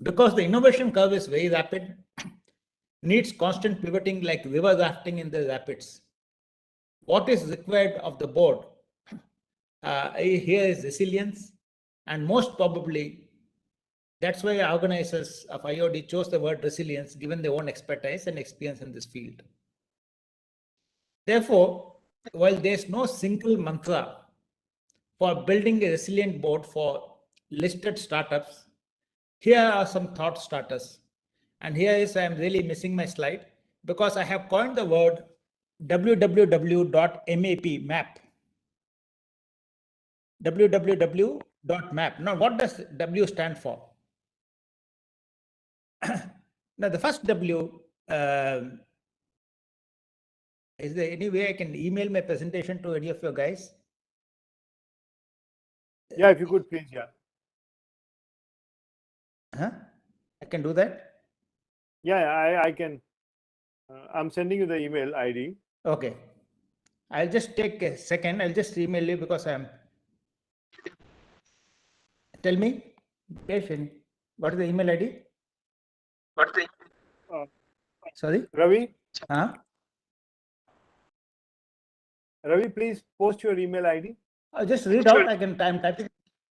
Because the innovation curve is very rapid, needs constant pivoting like river rafting in the rapids. What is required of the board here is resilience, and most probably that's why organizers of IOD chose the word resilience given their own expertise and experience in this field. Therefore, while there's no single mantra for building a resilient board for listed startups, here are some thought starters. And here is, I'm really missing my slide because I have coined the word www.map. www.map. Now, what does W stand for? Now, the first W, is there any way I can email my presentation to any of you guys? Yeah, if you could please, yeah. Huh? I can do that? Yeah, I can. I'm sending you the email ID. Okay. I'll just take a second. I'll just email you because I'm. Tell me, what is the email ID? Sorry? Ravi? Huh? Ravi, please post your email ID. Just read out. I'm typing.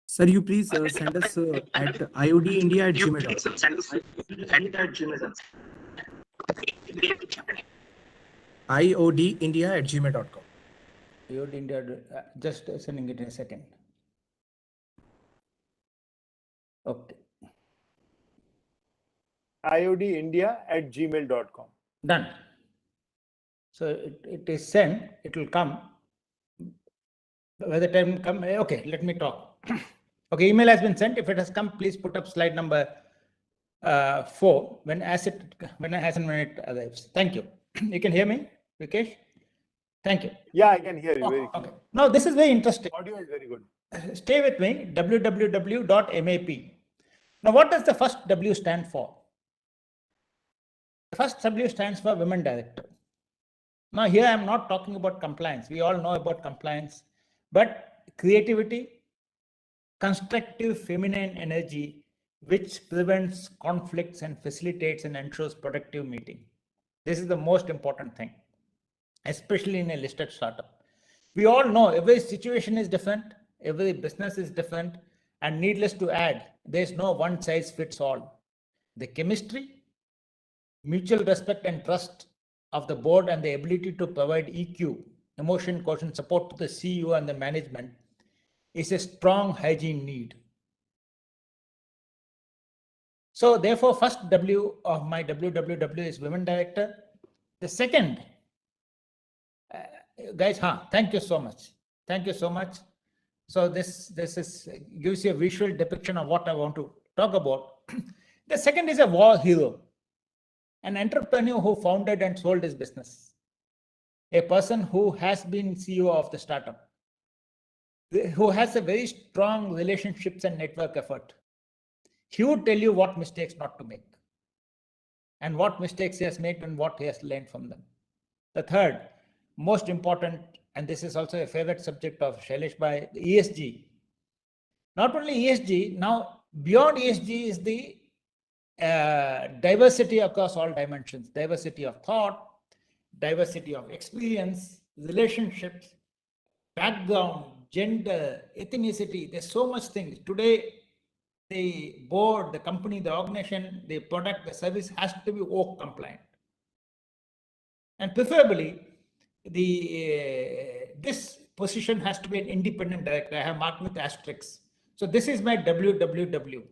Sir, you please send us at iodindia@gmail.com. iodindia@gmail.com. India, just sending it in a second. Okay. iodindia@gmail.com. Done. So it is sent. It will come. By the time come, okay, let me talk. Okay, email has been sent. If it has come, please put up slide number 4 when it arrives. Thank you. You can hear me, Vikesh? Thank you. Yeah, I can hear you very Okay. clearly. Now this is very interesting. Audio is very good. Stay with me. www.map. Now, what does the first W stand for? The first W stands for women director. Now, here I'm not talking about compliance. We all know about compliance, but creativity, constructive feminine energy, which prevents conflicts and facilitates and ensures productive meeting. This is the most important thing, especially in a listed startup. We all know every situation is different, every business is different, and needless to add, there's no one size fits all. The chemistry, mutual respect and trust of the board, and the ability to provide EQ, emotion quotient support to the CEO and the management is a strong hygiene need. So therefore, first W of my WWW is women director. The second, guys, thank you so much. Thank you so much. So this gives you a visual depiction of what I want to talk about. The second is a war hero, an entrepreneur who founded and sold his business, a person who has been CEO of the startup, who has a very strong relationships and network effort. He would tell you what mistakes not to make and what mistakes he has made and what he has learned from them. The third, most important, and this is also a favorite subject of Shailesh Bhai, ESG. Not only ESG, now beyond ESG is the diversity across all dimensions, diversity of thought, diversity of experience, relationships, background, gender, ethnicity. There's so much things. Today, the board, the company, the organization, the product, the service has to be OAK compliant. And preferably, this position has to be an independent director. I have marked with asterisks. So this is my WWW.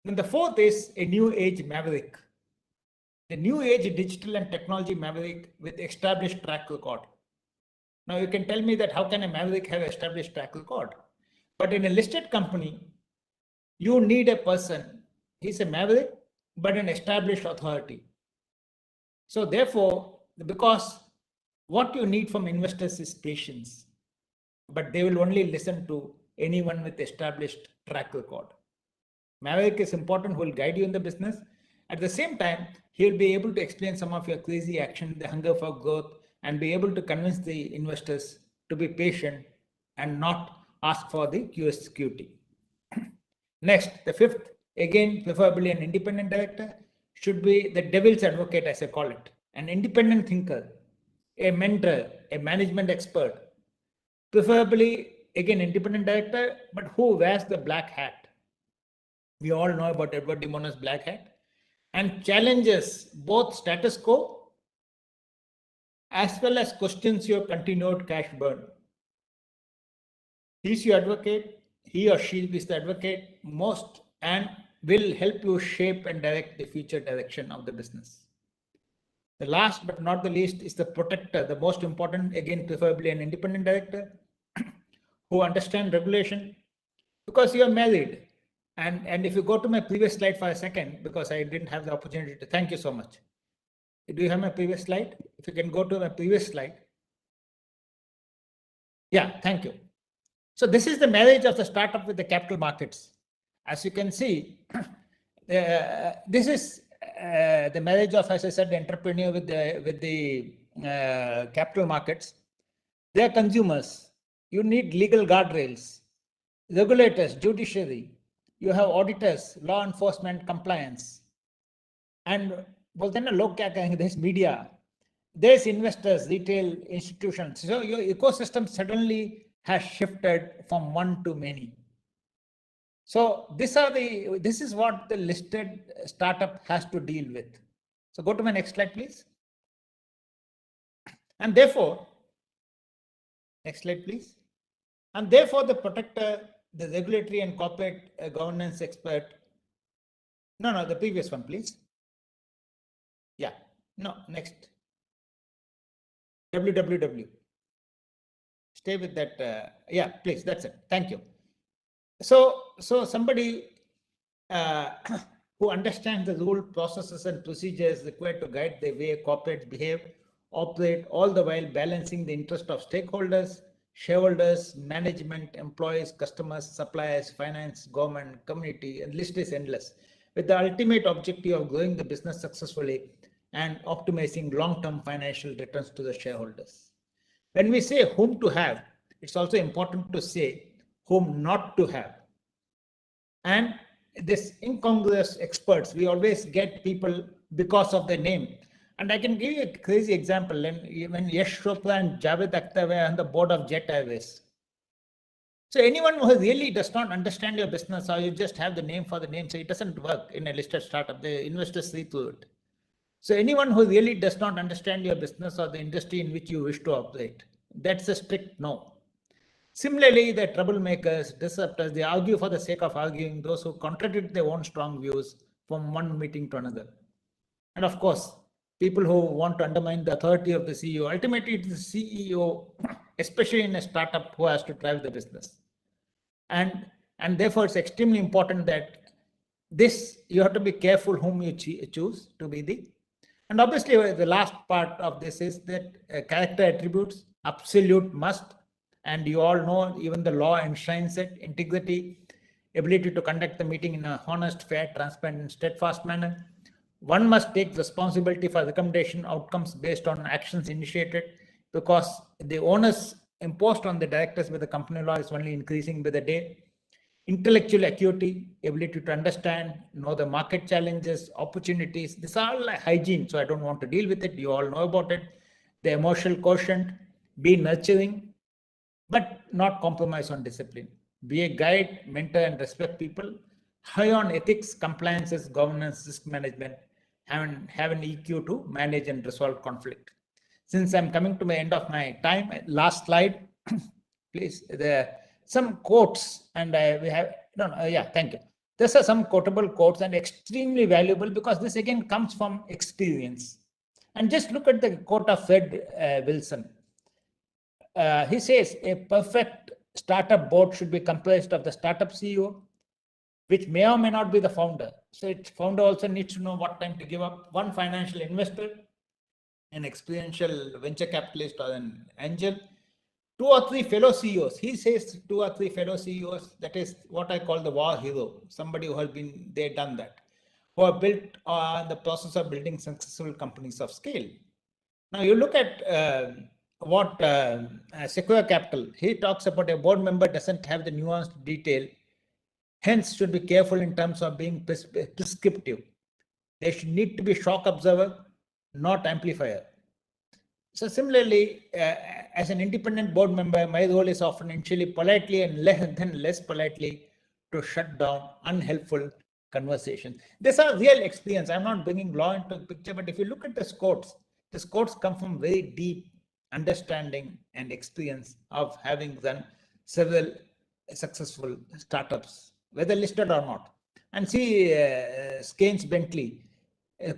Then the fourth is a new age maverick. The new age digital and technology maverick with established track record. Now you can tell me that how can a maverick have established track record? But in a listed company, you need a person. He's a maverick, but an established authority. So therefore, because what you need from investors is patience, but they will only listen to anyone with established track record. Maverick is important, who will guide you in the business. At the same time, he will be able to explain some of your crazy action, the hunger for growth, and be able to convince the investors to be patient and not ask for the QSQT. Next, the fifth, again, preferably an independent director, should be the devil's advocate, as I call it, an independent thinker, a mentor, a management expert, preferably, again, independent director, but who wears the black hat. We all know about Edward de Mona's black hat, and challenges both status quo as well as questions your continued cash burn. He's your advocate, he or she is the advocate most, and will help you shape and direct the future direction of the business. The last but not the least is the protector, the most important, again, preferably an independent director who understand regulation, because you are married. And if you go to my previous slide for a second, because I didn't have the opportunity to, thank you so much. Do you have my previous slide? If you can go to my previous slide. Yeah, thank you. So this is the marriage of the startup with the capital markets. As you can see, this is the marriage of, as I said, the entrepreneur with the capital markets. They are consumers. You need legal guardrails, regulators, judiciary. You have auditors, law enforcement, compliance. And then there's media, there's investors, retail institutions. So your ecosystem suddenly has shifted from one to many. So this is what the listed startup has to deal with. So go to my next slide, please. And therefore, next slide, please. And therefore, the protector, the regulatory and corporate governance expert. No, the previous one, please. Yeah, no, next. WWW. Stay with that. Yeah, please, that's it. Thank you. So somebody who understands the rule, processes, and procedures required to guide the way corporates behave, operate, all the while balancing the interest of stakeholders, shareholders, management, employees, customers, suppliers, finance, government, community, and list is endless, with the ultimate objective of growing the business successfully and optimizing long-term financial returns to the shareholders. When we say whom to have, it's also important to say whom not to have. And this incongruous experts, we always get people because of their name. And I can give you a crazy example. When Yash Chopra and Javed Akhtar were on the board of Jet Airways. So anyone who really does not understand your business, or you just have the name for the name, so it doesn't work in a listed startup. The investors see through it. So anyone who really does not understand your business or the industry in which you wish to operate, that's a strict no. Similarly, the troublemakers, disruptors, they argue for the sake of arguing, those who contradict their own strong views from one meeting to another. And of course, people who want to undermine the authority of the CEO. Ultimately, it is the CEO, especially in a startup, who has to drive the business. And therefore, it's extremely important that this, you have to be careful whom you choose to be the. And obviously, the last part of this is that character attributes, absolute must. And you all know even the law enshrines it: integrity, ability to conduct the meeting in a honest, fair, transparent, and steadfast manner. One must take responsibility for recommendation outcomes based on actions initiated, because the onus imposed on the directors by the company law is only increasing by the day. Intellectual acuity, ability to understand, know the market challenges, opportunities. This are all like hygiene, so I don't want to deal with it. You all know about it. The emotional quotient, be nurturing, but not compromise on discipline. Be a guide, mentor, and respect people. High on ethics, compliances, governance, risk management. Have an EQ to manage and resolve conflict. Since I'm coming to the end of my time, last slide, please. Some quotes, and we have, thank you. These are some quotable quotes and extremely valuable, because this again comes from experience. And just look at the quote of Fred Wilson. He says a perfect startup board should be comprised of the startup CEO, which may or may not be the founder. So its founder also needs to know what time to give up. One financial investor, an experiential venture capitalist or an angel, 2 or 3 fellow CEOs. He says 2 or 3 fellow CEOs. That is what I call the war hero. Somebody who has been there, done that, who are built the process of building successful companies of scale. Now you look at what Sequoia Capital, he talks about a board member doesn't have the nuanced detail, hence should be careful in terms of being prescriptive. They should need to be shock absorber, not amplifier. So similarly, as an independent board member, my role is often initially politely and less politely to shut down unhelpful conversations. These are real experience. I'm not bringing law into the picture, but if you look at these quotes come from very deep understanding and experience of having done several successful startups, whether listed or not. And see Skanes Bentley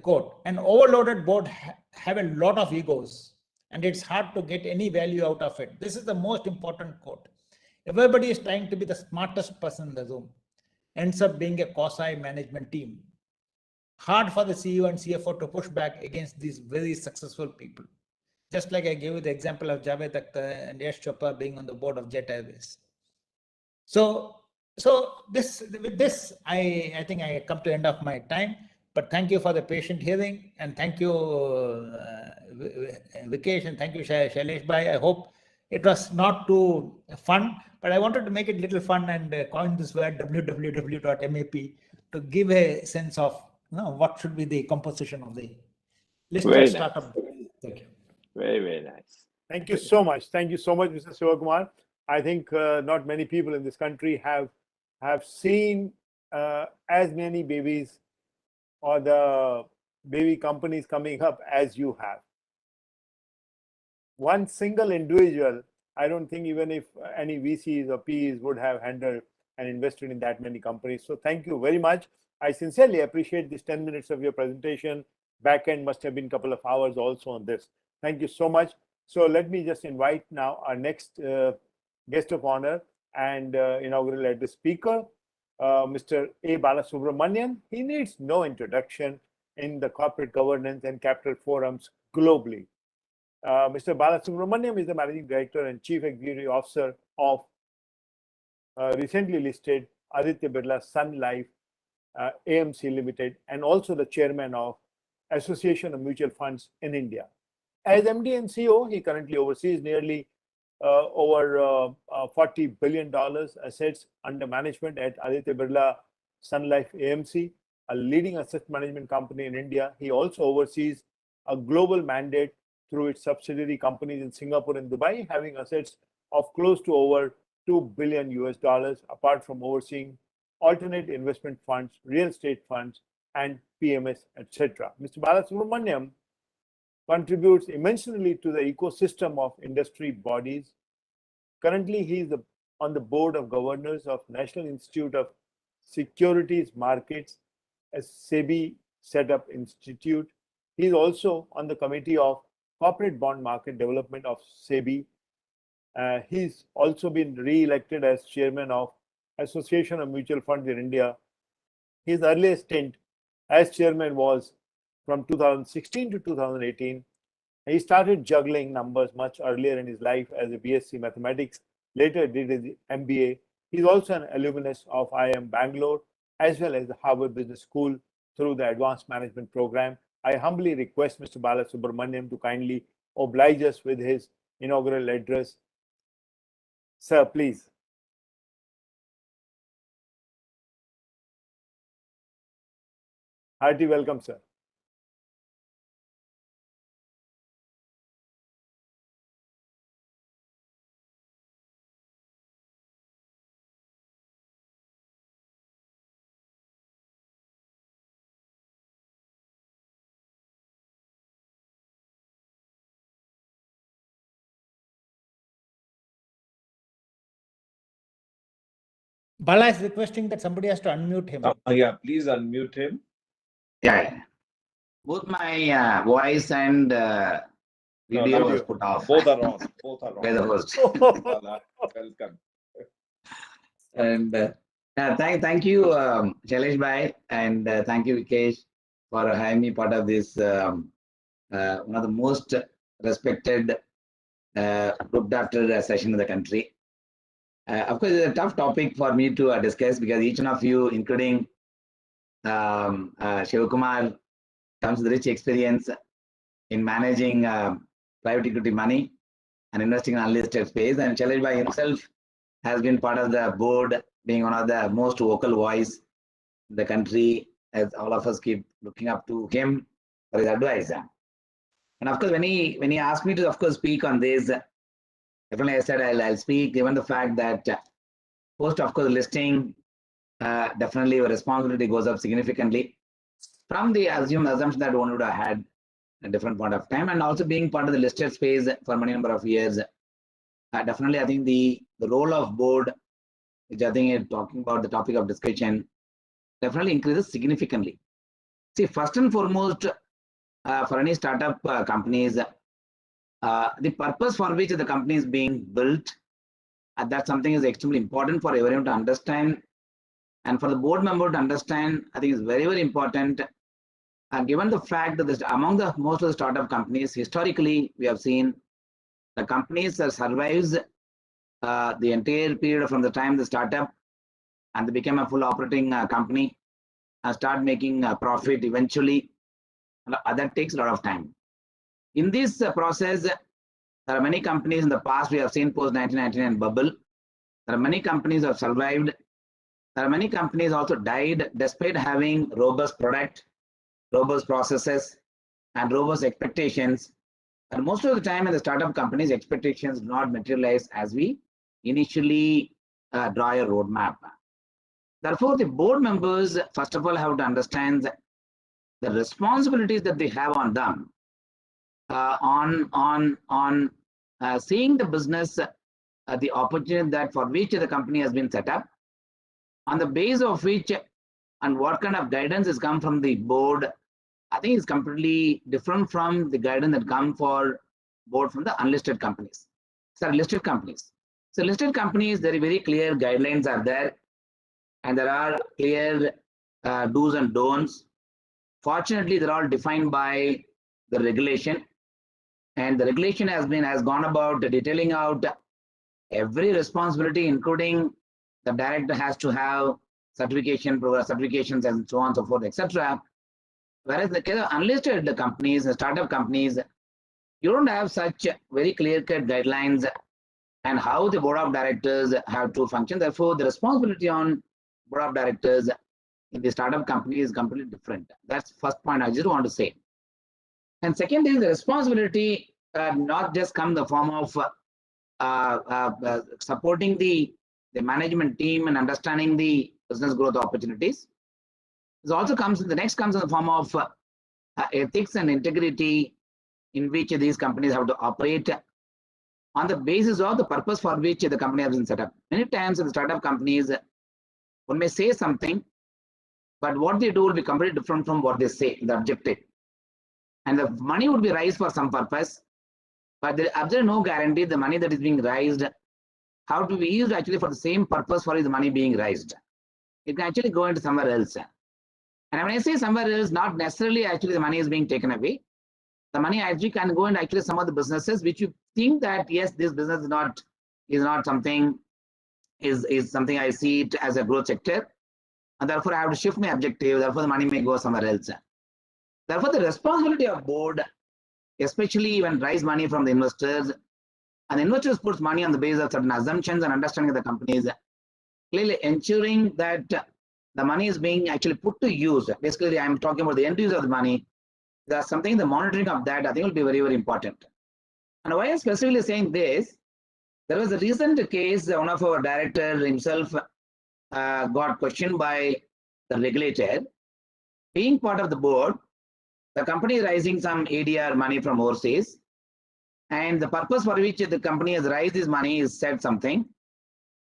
quote: an overloaded board have a lot of egos, and it's hard to get any value out of it. This is the most important quote. Everybody is trying to be the smartest person in the room, ends up being a quasi-management team. Hard for the CEO and CFO to push back against these very successful people. Just like I gave you the example of Javed Akhtar and Yash Chopra being on the board of Jet Airways. So with this, I think I come to the end of my time. But thank you for the patient hearing, and thank you, Vikesh, and thank you, Shailesh Bhai. I hope it was not too fun, but I wanted to make it a little fun and coin this word www.map to give a sense of what should be the composition of the listed startup. Thank you. Very, very nice. Thank you so much. Thank you so much, Mr. Sivakumar. I think not many people in this country have seen as many babies or the baby companies coming up as you have. One single individual, I don't think even if any VCs or PEs would have handled and invested in that many companies. So thank you very much. I sincerely appreciate this 10 minutes of your presentation. Back end must have been a couple of hours also on this. Thank you so much. So let me just invite now our next guest of honor and inaugural address speaker, Mr. A. Balasubramanian. He needs no introduction in the corporate governance and capital forums globally. Mr. Balasubramanian is the Managing Director and Chief Executive Officer of recently listed Aditya Birla Sun Life AMC Limited, and also the Chairman of Association of Mutual Funds in India. As MD and CEO, he currently oversees nearly over $40 billion assets under management at Aditya Birla Sun Life AMC, a leading asset management company in India. He also oversees a global mandate through its subsidiary companies in Singapore and Dubai, having assets of close to over $2 billion US, apart from overseeing alternate investment funds, real estate funds, and PMS, etc. Mr. Balasubramanian contributes immensely to the ecosystem of industry bodies. Currently, he is on the board of governors of National Institute of Securities Markets, a SEBI set-up institute. He is also on the committee of corporate bond market development of SEBI. He's also been re-elected as chairman of Association of Mutual Funds in India. His earliest stint as chairman was from 2016 to 2018. He started juggling numbers much earlier in his life as a BSc mathematics later did his MBA. He's also an alumnus of IIM Bangalore as well as the Harvard Business School through the Advanced Management Program. I humbly request Mr. Balasubramaniam to kindly oblige us with his inaugural address. Sir, please. Hearty welcome, sir. Bala is requesting that somebody has to unmute him. Yeah, please unmute him. Yeah. Both my voice and video was put off. Both are on. Both are on. By the host. Bala, welcome. And thank you, Shailesh Bhai, and thank you, Vikesh, for having me part of this one of the most respected looked after session in the country. Of course, it's a tough topic for me to discuss because each one of you, including Shivakumar, comes with rich experience in managing private equity money and investing in unlisted space. And Shailesh Bhai himself has been part of the board, being one of the most vocal voice in the country, as all of us keep looking up to him for his advice. And of course, when he asked me to, of course, speak on this, definitely I said I'll speak, given the fact that post, of course, listing, definitely your responsibility goes up significantly from the assumption that one would have had a different point of time, and also being part of the listed space for many number of years. Definitely, I think the role of board, which I think is talking about the topic of discussion, definitely increases significantly. See, first and foremost, for any startup companies, the purpose for which the company is being built, that's something is extremely important for everyone to understand, and for the board member to understand. I think it's very, very important. Given the fact that among the most of the startup companies, historically, we have seen the companies that survives the entire period from the time they start up and they become a full operating company and start making a profit eventually. That takes a lot of time. In this process, there are many companies in the past we have seen post 1999 bubble. There are many companies that have survived. There are many companies also died despite having robust product, robust processes, and robust expectations. And most of the time in the startup companies, expectations do not materialize as we initially draw a roadmap. Therefore, the board members, first of all, have to understand the responsibilities that they have on them on seeing the business, the opportunity that for which the company has been set up, on the base of which and what kind of guidance has come from the board. I think it's completely different from the guidance that come for board from the unlisted companies. So listed companies. So listed companies, there are very clear guidelines are there, and there are clear do's and don'ts. Fortunately, they're all defined by the regulation, and the regulation has gone about detailing out every responsibility, including the director has to have certifications and so on and so forth, etc. Whereas the case of unlisted companies and startup companies, you don't have such very clear-cut guidelines and how the board of directors have to function. Therefore, the responsibility on board of directors in the startup company is completely different. That's first point I just want to say. And second is the responsibility not just come in the form of supporting the management team and understanding the business growth opportunities. It also comes in the form of ethics and integrity in which these companies have to operate on the basis of the purpose for which the company has been set up. Many times in the startup companies, one may say something, but what they do will be completely different from what they say, the objective. And the money would be raised for some purpose, but there is absolutely no guarantee the money that is being raised how to be used actually for the same purpose for the money being raised. It can actually go into somewhere else. And when I say somewhere else, not necessarily actually the money is being taken away. The money actually can go into actually some of the businesses which you think that yes, this business is not is not something, is something I see it as a growth sector. And therefore, I have to shift my objective. Therefore, the money may go somewhere else. Therefore, the responsibility of board, especially when raise money from the investors, and investors puts money on the basis of certain assumptions and understanding of the companies, clearly ensuring that the money is being actually put to use. Basically, I'm talking about the end use of the money. There's something, the monitoring of that, I think will be very, very important. And why I'm specifically saying this, there was a recent case, one of our directors himself got questioned by the regulator. Being part of the board, the company is raising some ADR money from overseas, and the purpose for which the company has raised this money is said something,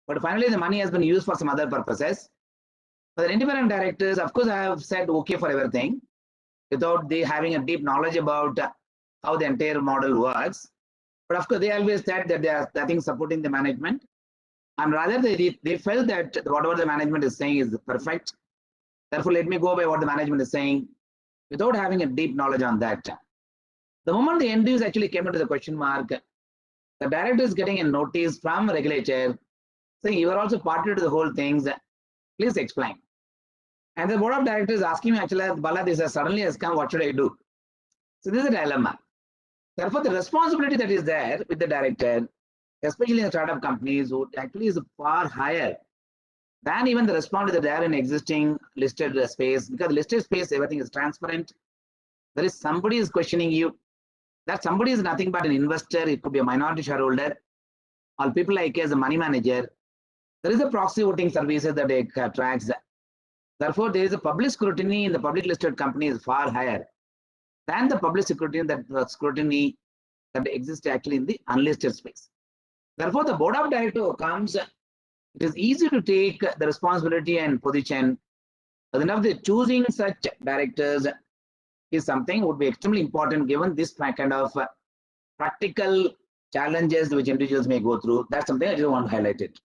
but finally the money has been used for some other purposes. But the independent directors, of course, have said okay for everything without they having a deep knowledge about how the entire model works. But of course, they always said that they are nothing supporting the management, and rather they felt that whatever the management is saying is perfect. Therefore, let me go by what the management is saying without having a deep knowledge on that. The moment the end use actually came into the question mark, the director is getting a notice from a regulator saying you are also party to the whole things. Please explain. And the board of directors asking me, actually, Bala, this suddenly has come, what should I do? So this is a dilemma. Therefore, the responsibility that is there with the director, especially in startup companies, would actually is far higher than even the responsibility that they are in existing listed space. Because listed space, everything is transparent. There is somebody is questioning you. That somebody is nothing but an investor. It could be a minority shareholder. All people like as a money manager. There is a proxy voting services that it tracks. Therefore, there is a public scrutiny in the public listed company is far higher than the public scrutiny that exists actually in the unlisted space. Therefore, the board of directors comes, it is easy to take the responsibility and position. But enough the choosing such directors is something would be extremely important given this kind of practical challenges which individuals may go through. That's something I just want to highlight it.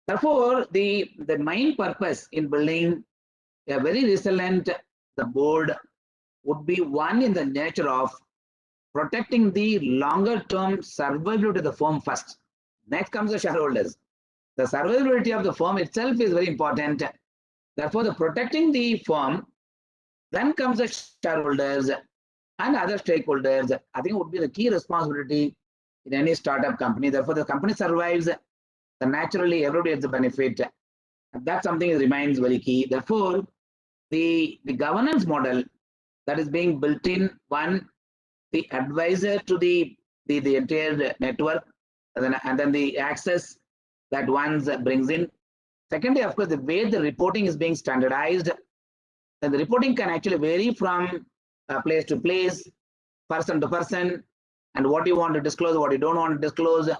Therefore, the main purpose in building a very resilient the board would be one in the nature of protecting the longer term survivability of the firm first. Next comes the shareholders. The survivability of the firm itself is very important. Therefore, the protecting the firm, then comes the shareholders and other stakeholders, I think would be the key responsibility in any startup company. Therefore, the company survives, then naturally everybody has the benefit. That's something that remains very key. Therefore, the governance model that is being built in, one, the advisor to the entire network, and then the access that one brings in. Secondly, of course, the way the reporting is being standardized, and the reporting can actually vary from place to place, person to person, and what you want to disclose, what you don't want to disclose.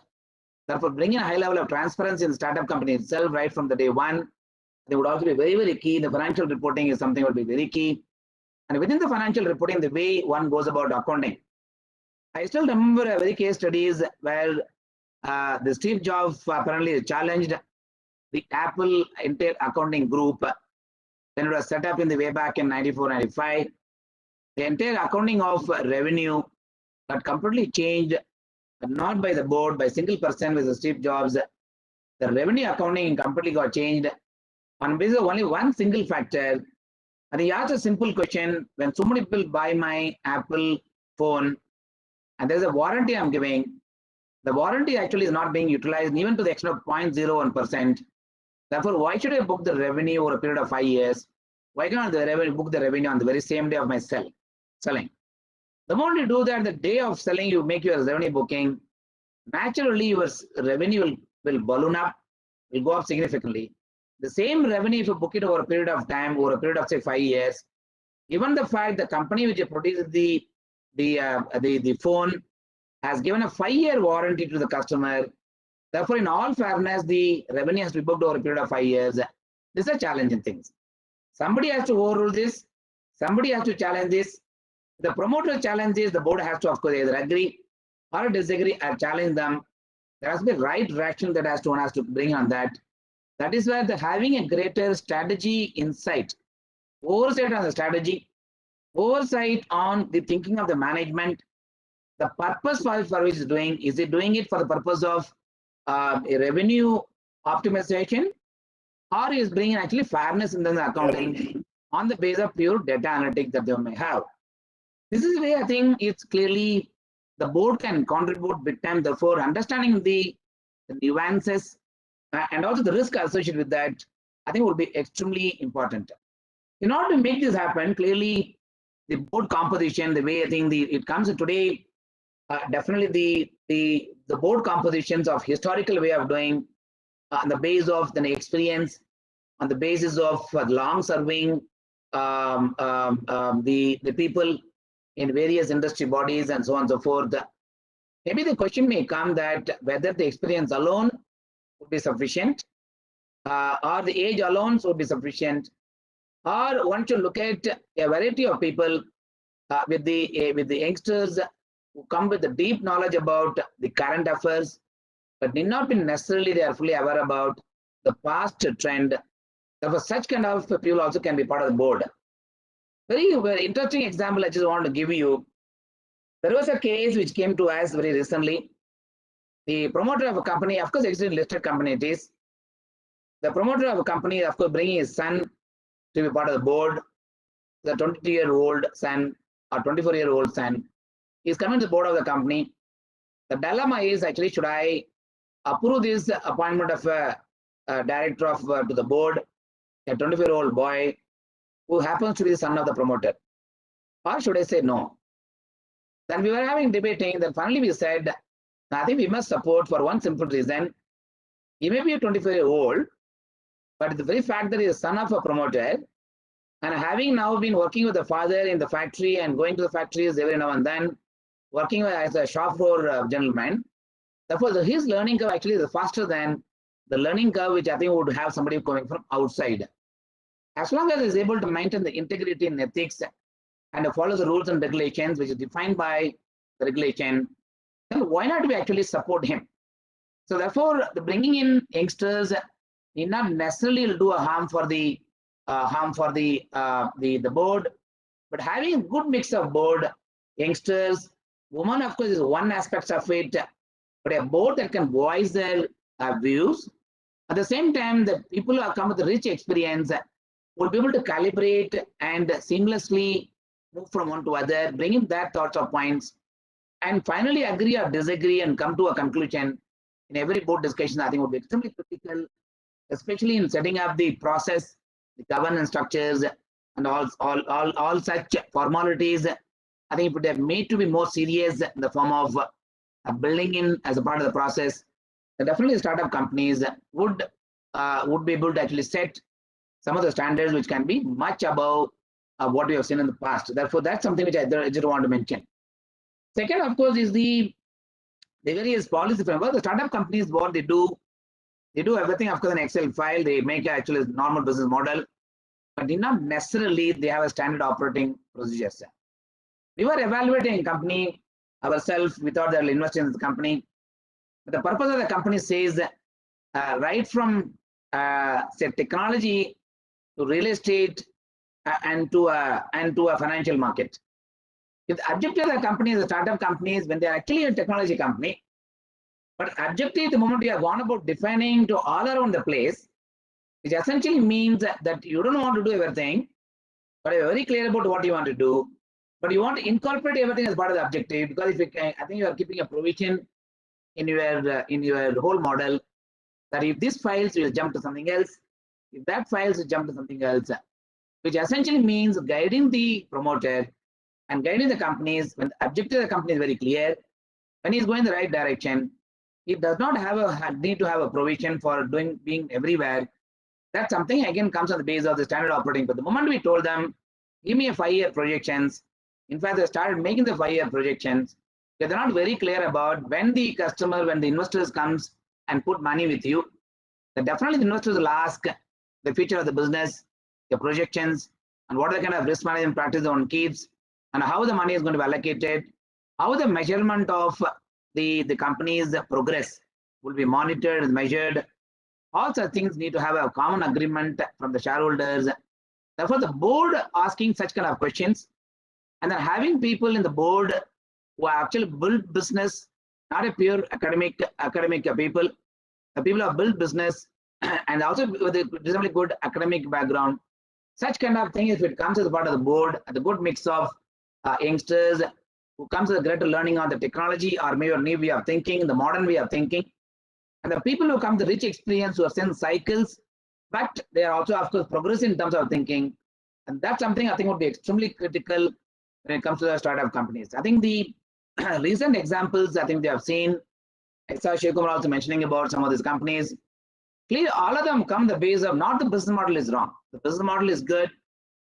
Therefore, bringing a high level of transparency in the startup company itself right from the day one, they would also be very, very key. The financial reporting is something that will be very key. And within the financial reporting, the way one goes about accounting. I still remember a very case studies where the Steve Jobs apparently challenged the Apple entire accounting group. Then it was set up in the way back in 94, 95. The entire accounting of revenue got completely changed, but not by the board, by single person with Steve Jobs. The revenue accounting completely got changed on basis of only one single factor. And he asked a simple question: when so many people buy my Apple phone and there's a warranty I'm giving, the warranty actually is not being utilized even to the extent of 0.01%. Therefore, why should I book the revenue over a period of 5 years? Why can't the revenue book the revenue on the very same day of my selling? The moment you do that, the day of selling, you make your revenue booking, naturally your revenue will balloon up, will go up significantly. The same revenue, if you book it over a period of time, over a period of say 5 years, given the fact the company which produces the phone has given a 5-year warranty to the customer. Therefore, in all fairness, the revenue has to be booked over a period of 5 years. These are challenging things. Somebody has to overrule this. Somebody has to challenge this. The promoter challenges, the board has to, of course, either agree or disagree or challenge them. There has to be right direction that one has to bring on that. That is where having a greater strategy insight, oversight on the strategy, oversight on the thinking of the management, the purpose for which it's doing, is it doing it for the purpose of a revenue optimization, or is bringing actually fairness in the accounting on the basis of pure data analytics that they may have. This is where I think it's clearly the board can contribute big time. Therefore, understanding the nuances and also the risk associated with that, I think will be extremely important. In order to make this happen, clearly the board composition, the way I think it comes today, definitely the board compositions of historical way of doing on the basis of the experience, on the basis of long serving the people in various industry bodies and so on and so forth. Maybe the question may come that whether the experience alone would be sufficient, or the age alone would be sufficient, or one should look at a variety of people with the youngsters who come with a deep knowledge about the current affairs, but need not be necessarily they are fully aware about the past trend. Therefore, such kind of people also can be part of the board. Very, very interesting example I just want to give you. There was a case which came to us very recently. The promoter of a company, of course, existing listed company it is. The promoter of a company, of course, bringing his son to be part of the board. The 22-year-old son or 24-year-old son is coming to the board of the company. The dilemma is actually, should I approve this appointment of a director of to the board, a 24-year-old boy who happens to be the son of the promoter, or should I say no? Then we were having debating. Then finally we said, I think we must support for one simple reason. He may be a 24-year-old, but the very fact that he is the son of a promoter, and having now been working with the father in the factory and going to the factories every now and then, working as a shop floor gentleman, therefore his learning curve actually is faster than the learning curve which I think would have somebody coming from outside. As long as he is able to maintain the integrity and ethics and follow the rules and regulations which is defined by the regulation, then why not we actually support him? So therefore, the bringing in youngsters need not necessarily do a harm for the board, but having a good mix of board, youngsters, women, of course, is one aspect of it, but a board that can voice their views. At the same time, the people who have come with rich experience will be able to calibrate and seamlessly move from one to other, bring in their thoughts or points, and finally agree or disagree and come to a conclusion in every board discussion. I think would be extremely critical, especially in setting up the process, the governance structures, and all such formalities. I think it would have made to be more serious in the form of building in as a part of the process. And definitely, startup companies would be able to actually set some of the standards which can be much above what we have seen in the past. Therefore, that's something which I just want to mention. Second, of course, is the various policy framework. The startup companies, what they do everything, of course, in Excel file. They make actually a normal business model, but not necessarily they have a standard operating procedures. We were evaluating a company ourselves. We thought they'll invest in the company. But the purpose of the company says right from say technology to real estate and to a financial market. If the objective of the company, the startup companies, when they are actually a technology company, but objective the moment you have gone about defining to all around the place, which essentially means that you don't want to do everything, but you're very clear about what you want to do, but you want to incorporate everything as part of the objective. Because if I think you are keeping a provision in your whole model that if this fails, you will jump to something else. If that fails, you jump to something else, which essentially means guiding the promoter and guiding the companies when the objective of the company is very clear. When he's going the right direction, he does not have a need to have a provision for being everywhere. That's something again comes on the basis of the standard operating. But the moment we told them, give me a 5-year projections, in fact, they started making the 5-year projections. They're not very clear about when the customer, when the investors comes and put money with you, then definitely the investors will ask the future of the business, the projections, and what the kind of risk management practice one keeps, and how the money is going to be allocated, how the measurement of the company's progress will be monitored and measured. All such things need to have a common agreement from the shareholders. Therefore, the board asking such kind of questions, and then having people in the board who actually build business, not a pure academic people, the people who have built business, and also with a reasonably good academic background. Such kind of thing, if it comes as a part of the board, the good mix of youngsters who comes with a greater learning on the technology or maybe a new way of thinking, the modern way of thinking, and the people who come with rich experience who have seen cycles, but they are also, of course, progressive in terms of thinking. And that's something I think would be extremely critical when it comes to the startup companies. I think the recent examples, I think they have seen, I saw Shekhar also mentioning about some of these companies. Clearly, all of them come the base of not the business model is wrong. The business model is good.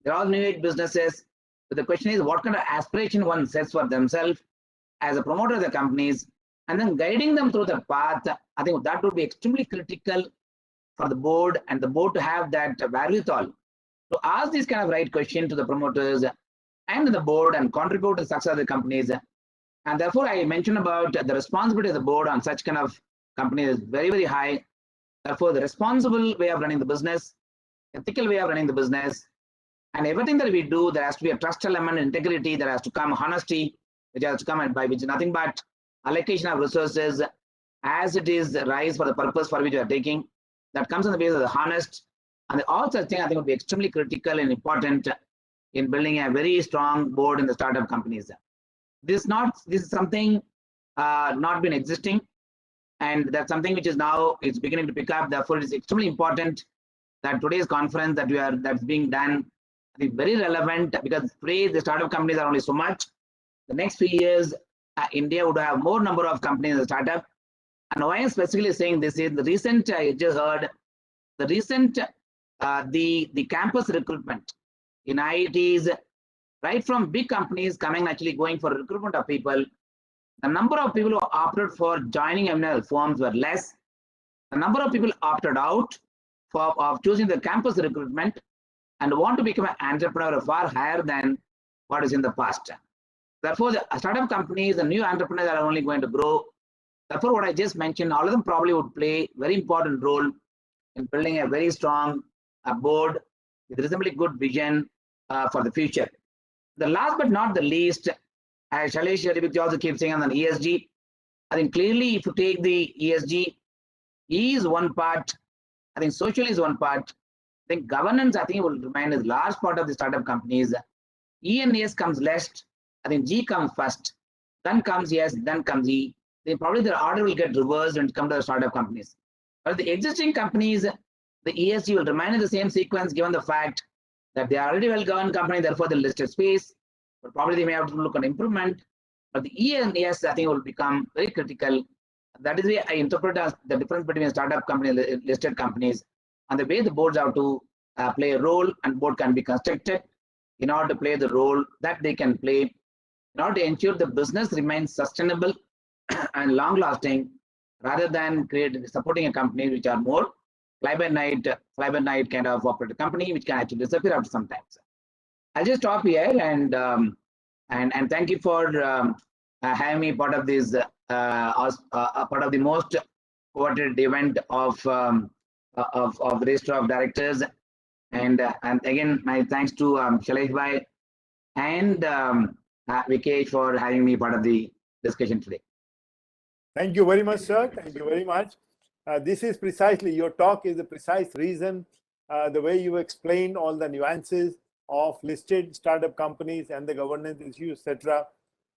They're all new age businesses. But the question is what kind of aspiration one sets for themselves as a promoter of the companies, and then guiding them through the path. I think that would be extremely critical for the board, and the board to have that wherewithal to ask these kind of right questions to the promoters and the board and contribute to the success of the companies. And therefore, I mentioned about the responsibility of the board on such kind of companies is very, very high. Therefore, the responsible way of running the business, ethical way of running the business, and everything that we do, there has to be a trust element, integrity, there has to come honesty, which has to come and by which nothing but allocation of resources as it is rise for the purpose for which we are taking. That comes on the basis of the honest, and all such thing I think would be extremely critical and important in building a very strong board in the startup companies. This is something not been existing, and that's something which is now it's beginning to pick up. Therefore, it is extremely important that today's conference that's being done, I think very relevant, because today the startup companies are only so much. The next few years, India would have more number of companies in the startup. And why I'm specifically saying this is the recent, I just heard, the recent, the campus recruitment in IITs, right from big companies coming actually going for recruitment of people. The number of people who opted for joining MNL firms were less. The number of people opted out of choosing the campus recruitment and want to become an entrepreneur are far higher than what is in the past. Therefore, the startup companies, the new entrepreneurs are only going to grow. Therefore, what I just mentioned, all of them probably would play a very important role in building a very strong board with reasonably good vision for the future. The last but not the least, as Shailesh also keeps saying on the ESG, I think clearly if you take the ESG, E is one part, I think social is one part, I think governance, I think will remain a large part of the startup companies. E and S comes last, I think G comes first, then comes S, then comes E. Then probably the order will get reversed when it comes to the startup companies. But the existing companies, the ESG will remain in the same sequence given the fact that they are already well-governed company, therefore the listed space, but probably they may have to look at improvement. But the E and S, I think, will become very critical. That is the way I interpret as the difference between startup companies and listed companies, and the way the boards have to play a role, and board can be constructed in order to play the role that they can play in order to ensure the business remains sustainable and long-lasting, rather than supporting a company which are more fly-by-night kind of operator company, which can actually disappear after some time. I'll just stop here and thank you for having me part of this part of the most coveted event of Register of Directors, and again my thanks to Shailesh Bhai and Vikesh for having me part of the discussion today. Thank you very much, sir. Thank you very much. This is precisely, your talk is the precise reason, the way you explain all the nuances of listed startup companies and the governance issues, etc.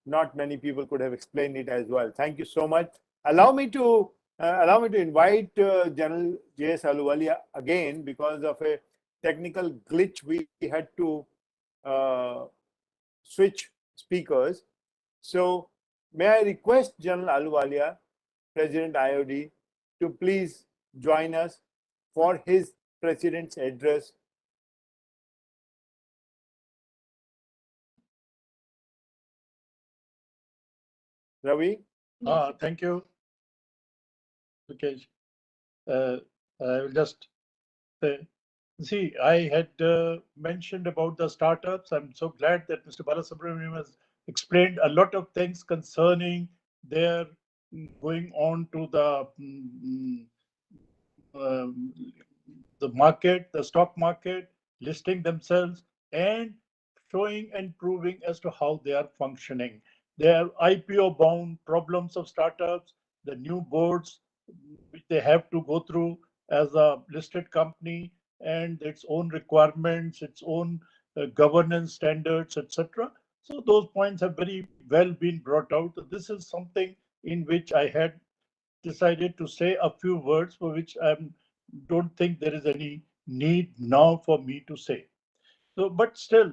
Not many people could have explained it as well. Thank you so much. Allow me to invite General J.S. Ahluwalia again, because of a technical glitch. We had to switch speakers. So may I request General Ahluwalia, President IOD, to please join us for his President's address. Ravi? Thank you, Vikesh. I will just say, see, I had mentioned about the startups. I'm so glad that Mr. Balasubramanian has explained a lot of things concerning their going on to the market, the stock market, listing themselves, and showing and proving as to how they are functioning. Their IPO bound problems of startups, the new boards which they have to go through as a listed company, and its own requirements, its own governance standards, etc. So those points have very well been brought out. This is something in which I had decided to say a few words, for which I don't think there is any need now for me to say. So, but still,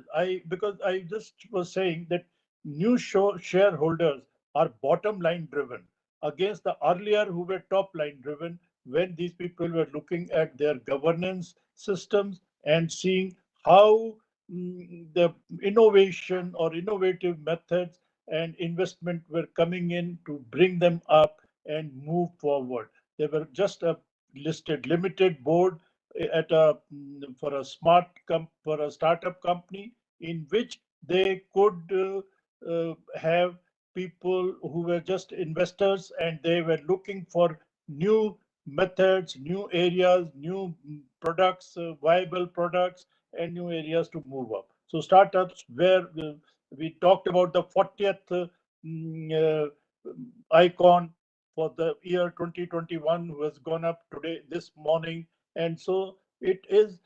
because I just was saying that new shareholders are bottom line driven against the earlier who were top line driven, when these people were looking at their governance systems and seeing how the innovation or innovative methods and investment were coming in to bring them up and move forward. They were just a listed limited board at a for a for a startup company, in which they could have people who were just investors, and they were looking for new methods, new areas, new products, viable products, and new areas to move up. So startups, where we talked about the 40th icon for the year 2021, who has gone up today, this morning. And so it is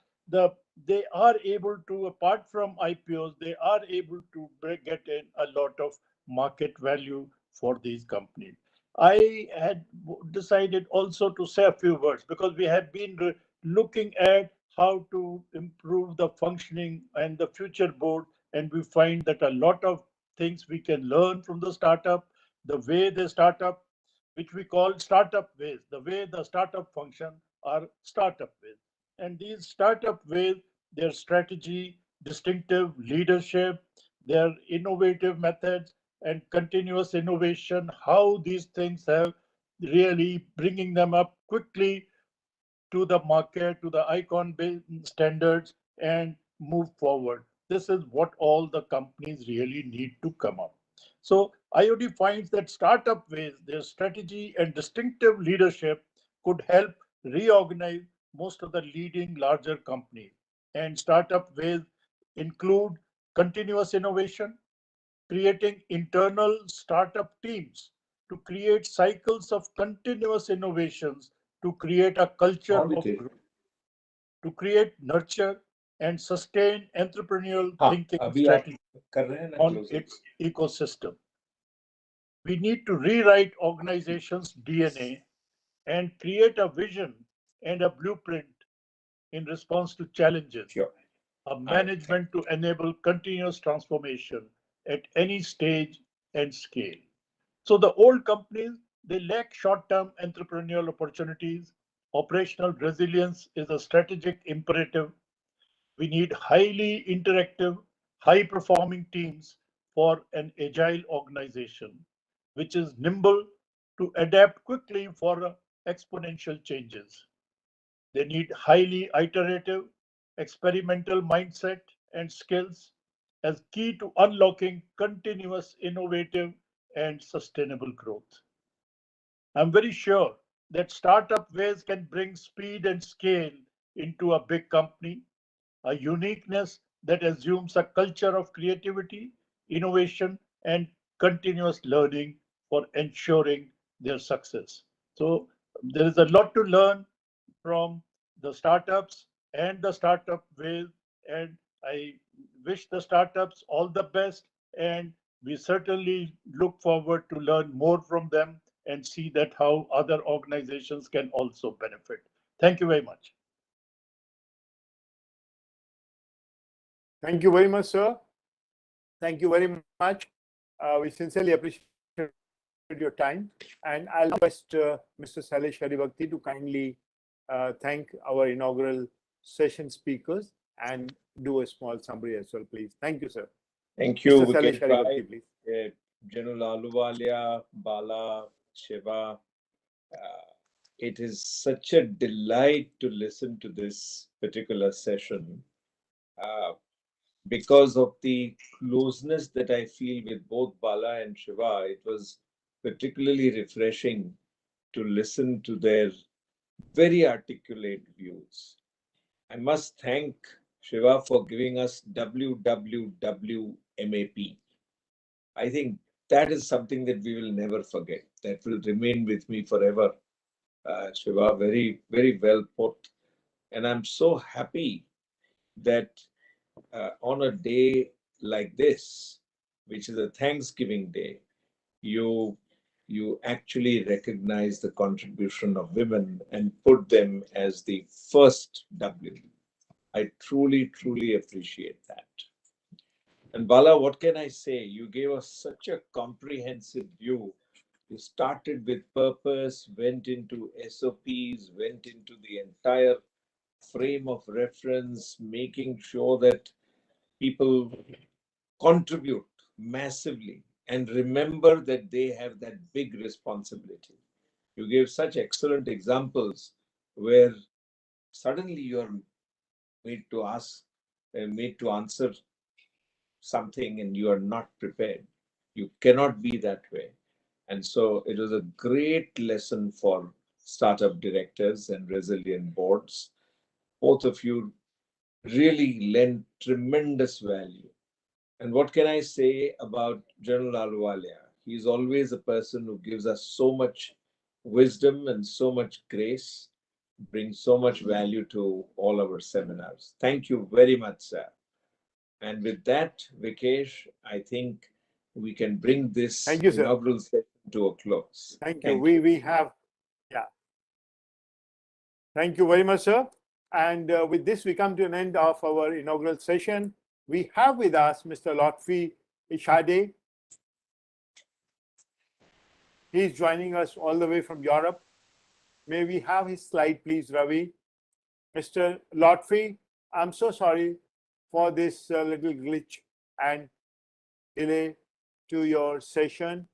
they are able to, apart from IPOs, they are able to get in a lot of market value for these companies. I had decided also to say a few words, because we have been looking at how to improve the functioning and the future board, and we find that a lot of things we can learn from the startup, the way they start up, which we call startup ways, the way the startup function are startup ways. And these startup ways, their strategy, distinctive leadership, their innovative methods, and continuous innovation, how these things have really bringing them up quickly to the market, to the icon-based standards, and move forward. This is what all the companies really need to come up. So IoT finds that startup ways, their strategy and distinctive leadership could help reorganize most of the leading larger companies. And startup ways include continuous innovation, creating internal startup teams to create cycles of continuous innovations, to create a culture of growth, to create, nurture, and sustain entrepreneurial thinking strategy on its ecosystem. We need to rewrite organizations' DNA and create a vision and a blueprint in response to challenges. Sure. A management to enable continuous transformation at any stage and scale. So the old companies, they lack short-term entrepreneurial opportunities. Operational resilience is a strategic imperative. We need highly interactive, high-performing teams for an agile organization, which is nimble to adapt quickly for exponential changes. They need highly iterative, experimental mindset and skills as key to unlocking continuous, innovative, and sustainable growth. I'm very sure that startup ways can bring speed and scale into a big company, a uniqueness that assumes a culture of creativity, innovation, and continuous learning for ensuring their success. So there is a lot to learn from the startups and the startup ways, and I wish the startups all the best, and we certainly look forward to learn more from them and see that how other organizations can also benefit. Thank you very much. Thank you very much, sir. Thank you very much. We sincerely appreciate your time. And I'll request Mr. Shailesh Haribhakti to kindly thank our inaugural session speakers and do a small summary as well, please. Thank you, sir. Thank you. Mr. Shailesh Haribhakti, please. General Aluwalia, Bala, Shiva. It is such a delight to listen to this particular session because of the closeness that I feel with both Bala and Shiva. It was particularly refreshing to listen to their very articulate views. I must thank Shiva for giving us WWWMAP. I think that is something that we will never forget. That will remain with me forever. Shiva. Very, very well put. And I'm so happy that on a day like this, which is a Thanksgiving Day, you actually recognize the contribution of women and put them as the first W. I truly, truly appreciate that. And Bala, what can I say? You gave us such a comprehensive view. You started with purpose, went into SOPs, went into the entire frame of reference, making sure that people contribute massively and remember that they have that big responsibility. You gave such excellent examples where suddenly you are made to ask, made to answer something and you are not prepared. You cannot be that way. And so it was a great lesson for startup directors and resilient boards. Both of you really lend tremendous value. And what can I say about General Ahluwalia? He's always a person who gives us so much wisdom and so much grace, brings so much value to all our seminars. Thank you very much, sir. And with that, Vikesh, I think we can bring this Thank you, sir. inaugural session to a close. Thank you. We have, yeah. Thank you very much, sir. And with this, we come to an end of our inaugural session. We have with us Mr. Lotfi Ishade. He's joining us all the way from Europe. May we have his slide, please, Ravi? Mr. Lotfi, I'm so sorry for this little glitch and delay to your session.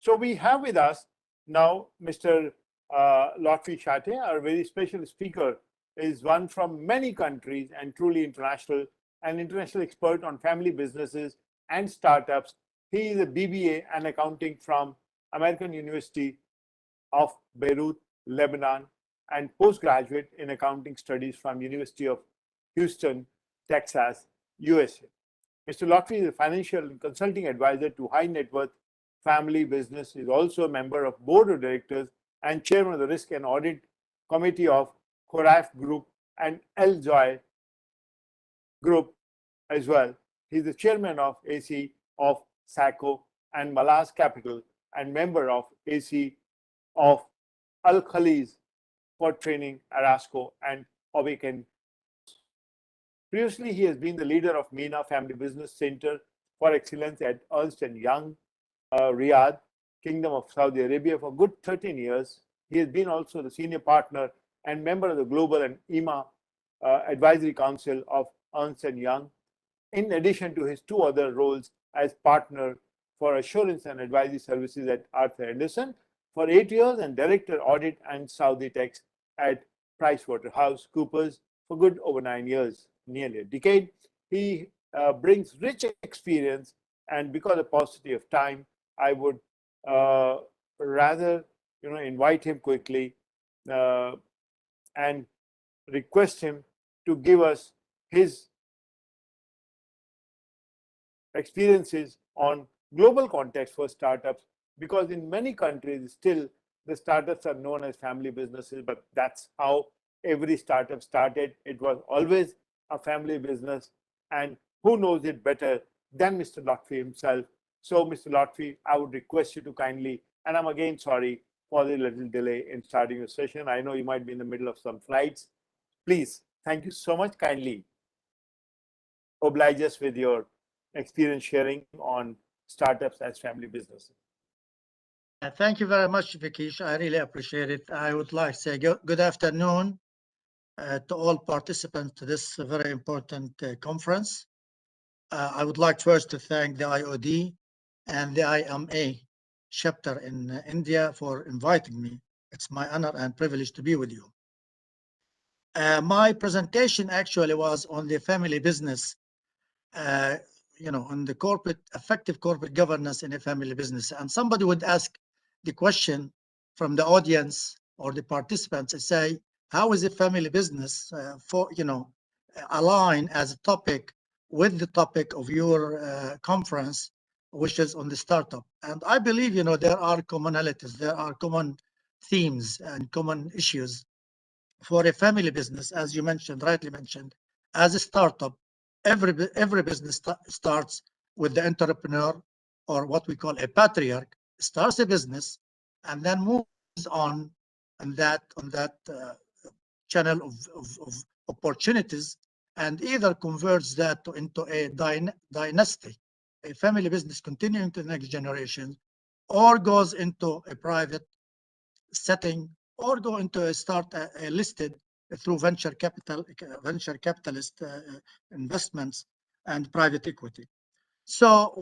So we have with us now Mr. Lotfi Ishade, our very special speaker, is one from many countries and truly international, an international expert on family businesses and startups. He is a BBA and accounting from American University of Beirut, Lebanon, and postgraduate in accounting studies from University of Houston, Texas, USA. Mr. Lotfi is a financial and consulting advisor to high net worth family business. He is also a member of board of directors and chairman of the risk and audit committee of Khoraif Group and El Joy Group as well. He is the chairman of AC of SACO and Malaz Capital and member of AC of Al Khaliz for training, Arasco, and Awaken. Previously, he has been the leader of MENA Family Business Center for Excellence at Ernst & Young, Riyadh, Kingdom of Saudi Arabia for good 13 years. He has been also the senior partner and member of the Global and EMA Advisory Council of Ernst & Young, in addition to his two other roles as partner for assurance and advisory services at Arthur Andersen for 8 years and director audit and Saudi tax at PricewaterhouseCoopers for good over 9 years, nearly a decade. He brings rich experience, and because of paucity of time, I would rather invite him quickly and request him to give us his experiences on global context for startups, because in many countries still the startups are known as family businesses, but that's how every startup started. It was always a family business, and who knows it better than Mr. Lotfi himself. So Mr. Lotfi, I would request you to kindly, and I'm again sorry for the little delay in starting your session. I know you might be in the middle of some flights. Please, thank you so much, kindly oblige us with your experience sharing on startups as family businesses. Thank you very much, Vikesh. I really appreciate it. I would like to say good afternoon to all participants to this very important conference. I would like first to thank the IOD and the IMA chapter in India for inviting me. It's my honor and privilege to be with you. My presentation actually was on the family business, on the effective corporate governance in a family business. And somebody would ask the question from the audience or the participants and say, how is a family business align as a topic with the topic of your conference wishes on the startup. And I believe, you know, there are commonalities, there are common themes and common issues for a family business, as you mentioned, rightly mentioned. As a startup, every business starts with the entrepreneur, or what we call a patriarch, starts a business and then moves on that channel of opportunities, and either converts that into a dynasty, a family business continuing to the next generation, or goes into a private setting, or go into a listed through venture capitalist investments and private equity. So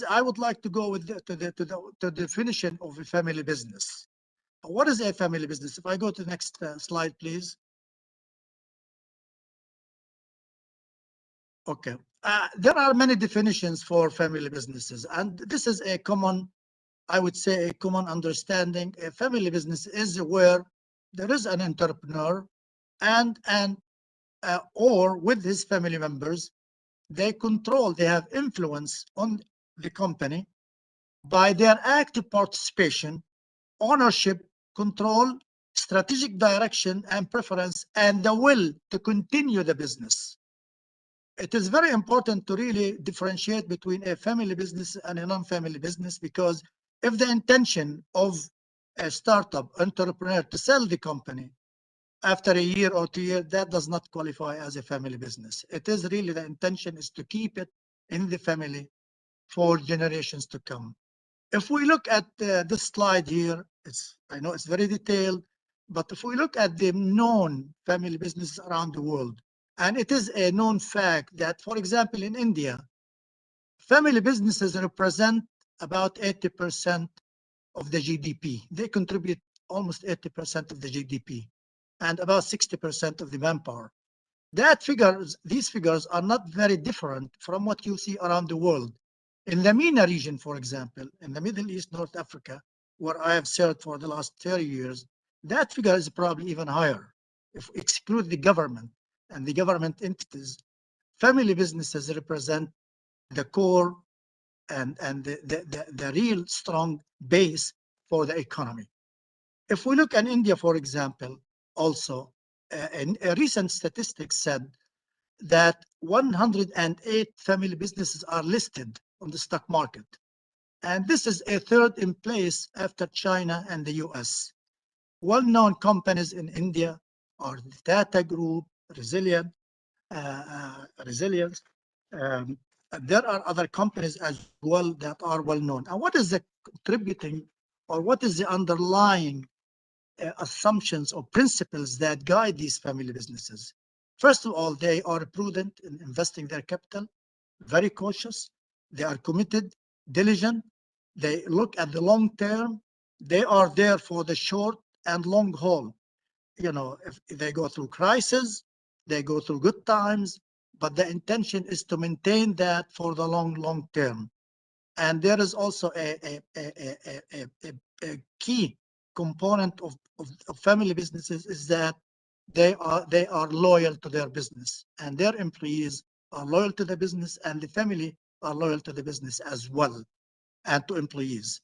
I would like to go with the definition of a family business. What is a family business? If I go to the next slide, please. Okay. There are many definitions for family businesses, and this is a common, I would say, a common understanding. A family business is where there is an entrepreneur and or with his family members, they have influence on the company by their active participation, ownership, control, strategic direction and preference, and the will to continue the business. It is very important to really differentiate between a family business and a non-family business, because if the intention of a startup entrepreneur to sell the company after a year or 2 years, that does not qualify as a family business. It is really the intention is to keep it in the family for generations to come. If we look at this slide here, I know it's very detailed, but if we look at the known family businesses around the world, and it is a known fact that, for example, in India, family businesses represent about 80% of the GDP. They contribute almost 80% of the GDP and about 60% of the manpower. These figures are not very different from what you see around the world. In the MENA region, for example, in the Middle East, North Africa, where I have served for the last 30 years, that figure is probably even higher. If we exclude the government and the government entities, family businesses represent the core and the real strong base for the economy. If we look at India, for example, also, a recent statistics said that 108 family businesses are listed on the stock market. And this is a third in place after China and the US. Well-known companies in India are the Tata Group, Resilience. There are other companies as well that are well-known. And what is the contributing, or what is the underlying assumptions or principles that guide these family businesses? First of all, they are prudent in investing their capital, very cautious. They are committed, diligent. They look at the long term. They are there for the short and long haul. You know, if they go through crisis, they go through good times, but the intention is to maintain that for the long term. And there is also a key component of family businesses is that they are loyal to their business, and their employees are loyal to the business, and the family are loyal to the business as well, and to employees.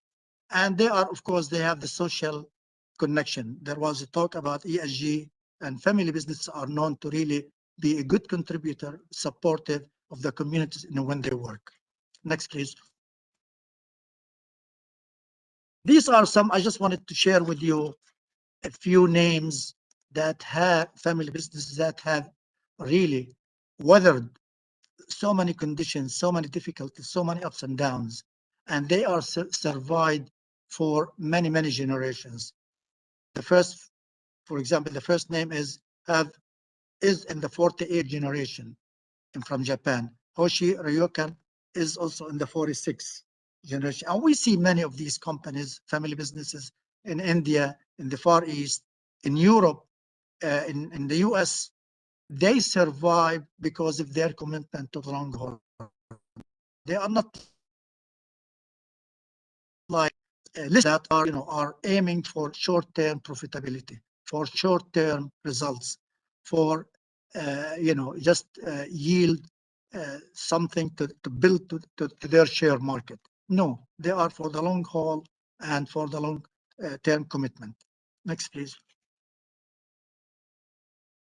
And they are, of course, they have the social connection. There was a talk about ESG, and family businesses are known to really be a good contributor, supportive of the communities when they work. Next, please. These are some, I just wanted to share with you a few names that have family businesses that have really weathered so many conditions, so many difficulties, so many ups and downs, and they are survived for many generations. The first, for example, the first name is in the 48th generation and from Japan. Hoshi Ryokan is also in the 46th generation. And we see many of these companies, family businesses in India, in the Far East, in Europe, in the US. They survive because of their commitment to the long haul. They are not like lists that are aiming for short-term profitability, for short-term results, for just yield something to build to their share market. No, they are for the long haul and for the long term commitment. Next, please.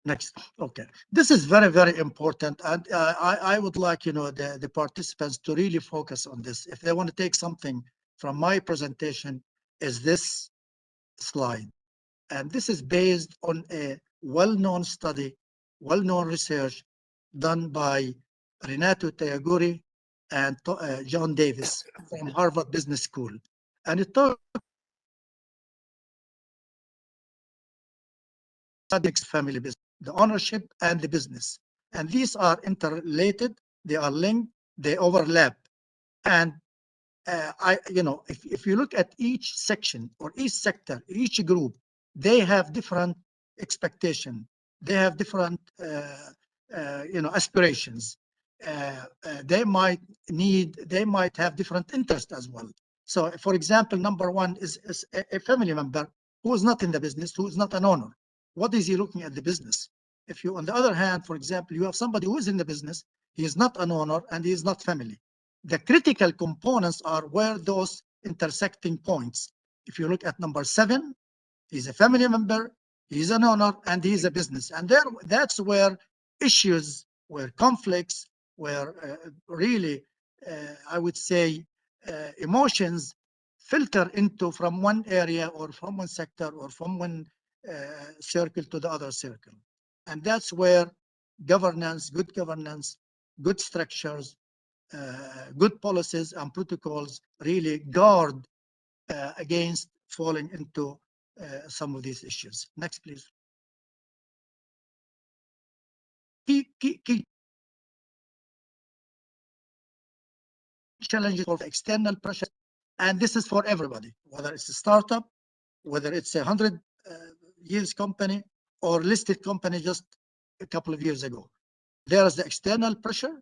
Next. Okay. This is very, very important. And I would like, the participants to really focus on this. If they want to take something from my presentation, is this slide. And this is based on a well-known study, well-known research done by Renato Tayaguri and John Davis from Harvard Business School. And it talks about family business, the ownership and the business. And these are interrelated, they are linked, they overlap. And if you look at each section or each sector, each group, they have different expectation. They have different, aspirations. They might have different interests as well. So, for example, number one is a family member who is not in the business, who is not an owner. What is he looking at the business? If you, on the other hand, for example, you have somebody who is in the business, he is not an owner and he is not family. The critical components are where those intersecting points. If you look at number 7, he's a family member, he's an owner, and he's a business. And that's where issues, where conflicts, where really, I would say, emotions filter into from one area or from one sector or from one circle to the other circle. And that's where governance, good structures, good policies and protocols really guard against falling into some of these issues. Next, please. Key challenges for external pressure, and this is for everybody, whether it's a startup, whether it's a 100 years company or listed company just a couple of years ago. There is the external pressure,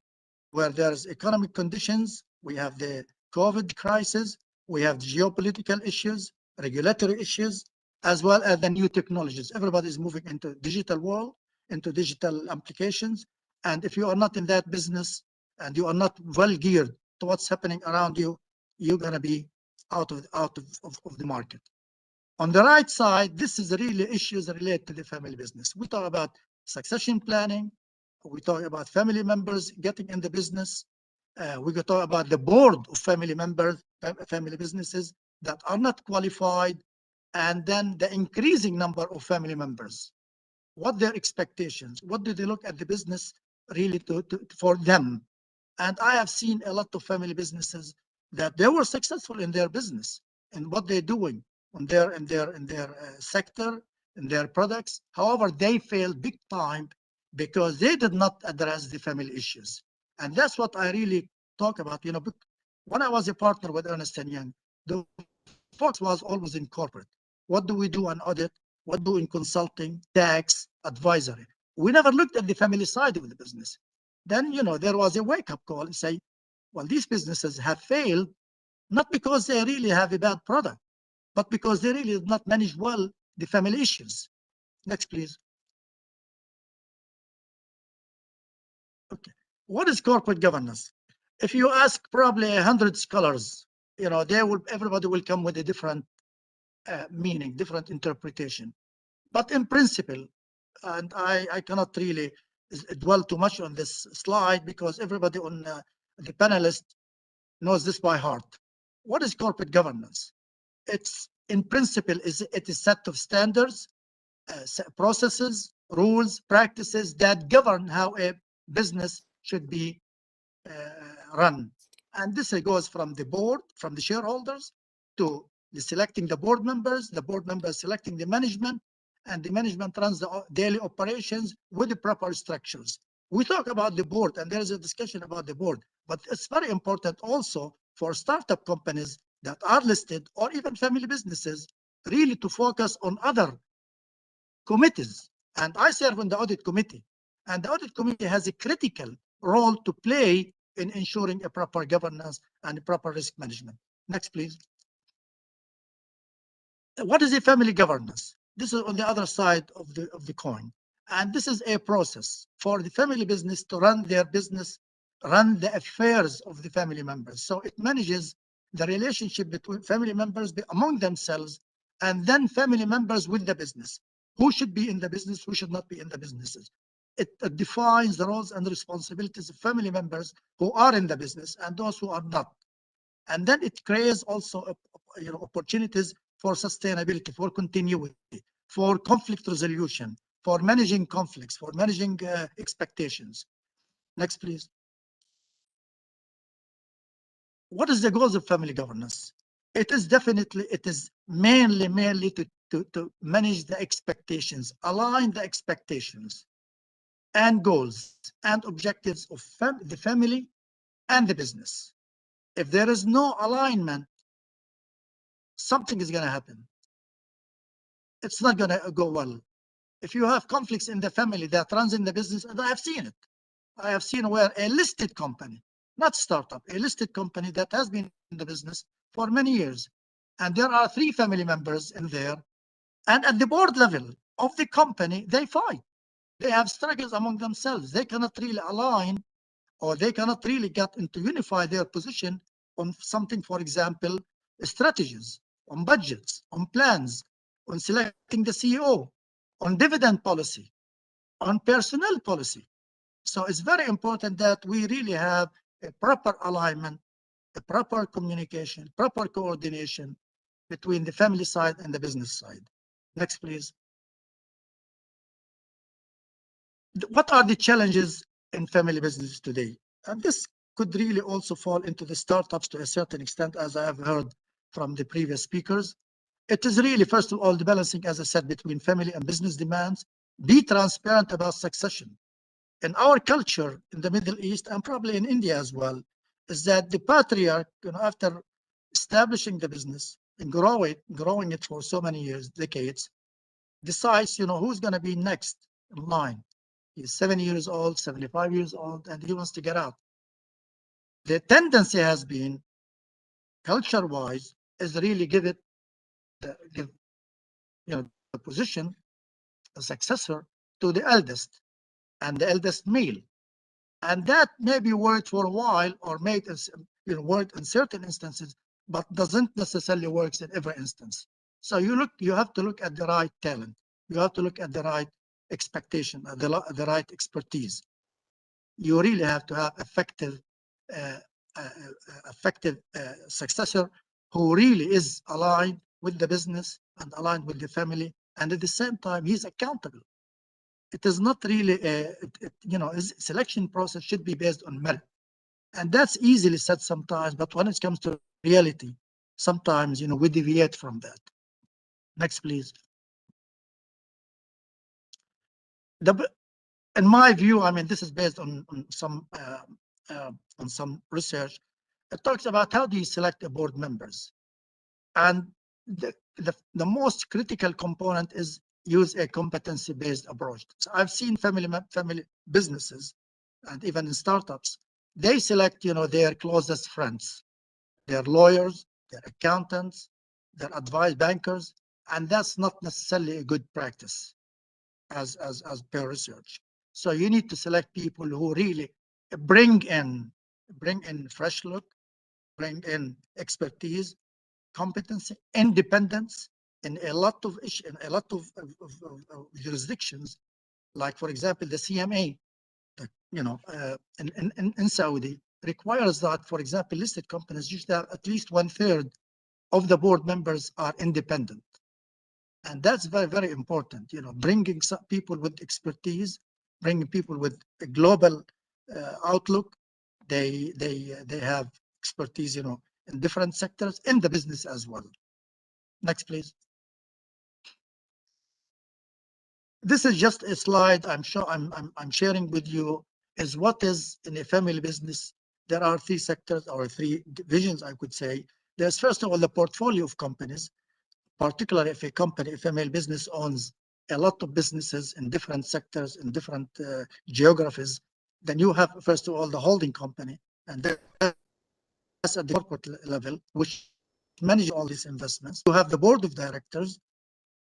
where there's economic conditions. We have the COVID crisis, we have geopolitical issues, regulatory issues, as well as the new technologies. Everybody is moving into digital world, into digital applications. And if you are not in that business and you are not well geared to what's happening around you, you're going to be out of the market. On the right side, this is really issues related to the family business. We talk about succession planning. We talk about family members getting in the business. We could talk about the board of family members, family businesses that are not qualified, and then the increasing number of family members. What their expectations? What do they look at the business really for them? And I have seen a lot of family businesses that they were successful in their business and what they're doing in their sector, in their products. However, they failed big time because they did not address the family issues. And that's what I really talk about. When I was a partner with Ernst & Young, the focus was always in corporate. What do we do on audit? What do in consulting, tax, advisory? We never looked at the family side of the business. Then, there was a wake-up call and say, well, these businesses have failed, not because they really have a bad product, but because they really did not manage well the family issues. Next, please. Okay. What is corporate governance? If you ask probably 100 scholars, everybody will come with a different meaning, different interpretation. But in principle, and I cannot really dwell too much on this slide because everybody on the panelist knows this by heart. What is corporate governance? It's in principle it's a set of standards, processes, rules, practices that govern how a business should be run. And this goes from the board, from the shareholders, to selecting the board members selecting the management, and the management runs the daily operations with the proper structures. We talk about the board, and there is a discussion about the board, but it's very important also for startup companies that are listed or even family businesses really to focus on other committees. And I serve on the audit committee, and the audit committee has a critical role to play in ensuring a proper governance and a proper risk management. Next, please. What is a family governance? This is on the other side of the coin. And this is a process for the family business to run their business, run the affairs of the family members. So it manages the relationship between family members among themselves, and then family members with the business. Who should be in the business, who should not be in the businesses. It defines the roles and responsibilities of family members who are in the business and those who are not. And then it creates also opportunities for sustainability, for continuity, for conflict resolution, for managing conflicts, for managing expectations. Next, please. What is the goals of family governance? It is mainly to manage the expectations, align the expectations and goals and objectives of the family and the business. If there is no alignment, something is going to happen. It's not going to go well. If you have conflicts in the family that runs in the business, and I have seen it. I have seen where a listed company, not startup, a listed company that has been in the business for many years, and there are 3 family members in there, and at the board level of the company, they fight. They have struggles among themselves. They cannot really align, or they cannot really get into unify their position on something, for example, strategies, on budgets, on plans, on selecting the CEO, on dividend policy, on personnel policy. So it's very important that we really have a proper alignment, a proper communication, proper coordination between the family side and the business side. Next, please. What are the challenges in family business today? And this could really also fall into the startups to a certain extent, as I have heard from the previous speakers. It is really, first of all, the balancing, as I said, between family and business demands. Be transparent about succession. In our culture in the Middle East, and probably in India as well, is that the patriarch, after establishing the business and growing it for so many years, decades, decides, who's going to be next in line. He's 70 years old, 75 years old, and he wants to get out. The tendency has been, culture-wise, is really give the position, a successor, to the eldest, and the eldest male. And that maybe worked for a while, or made worked in certain instances, but doesn't necessarily work in every instance. So you have to look at the right talent. You have to look at the right expectation, the right expertise. You really have to have effective successor who really is aligned with the business and aligned with the family, and at the same time he's accountable. It is not really selection process should be based on merit, and that's easily said sometimes, but when it comes to reality, sometimes we deviate from that. Next, please. In my view, I mean, this is based on some research. It talks about how do you select the board members, and the most critical component is use a competency-based approach. So I've seen family businesses, and even in startups, they select their closest friends, their lawyers, their accountants, their advice bankers, and that's not necessarily a good practice as per research. So you need to select people who really bring in fresh look, bring in expertise, competency, independence in a lot of jurisdictions, like for example the CMA, in Saudi requires that, for example, listed companies usually have at least 1/3 of the board members are independent, and that's very, very important. Bringing some people with expertise, bringing people with a global outlook. They have expertise, in different sectors in the business as well. Next, please. This is just a slide I'm sharing with you, is what is in a family business. There are 3 sectors or 3 divisions, I could say. There's first of all the portfolio of companies, particularly if a family business owns a lot of businesses in different sectors, in different geographies. Then you have first of all the holding company, and that's at the corporate level, which manages all these investments. You have the board of directors,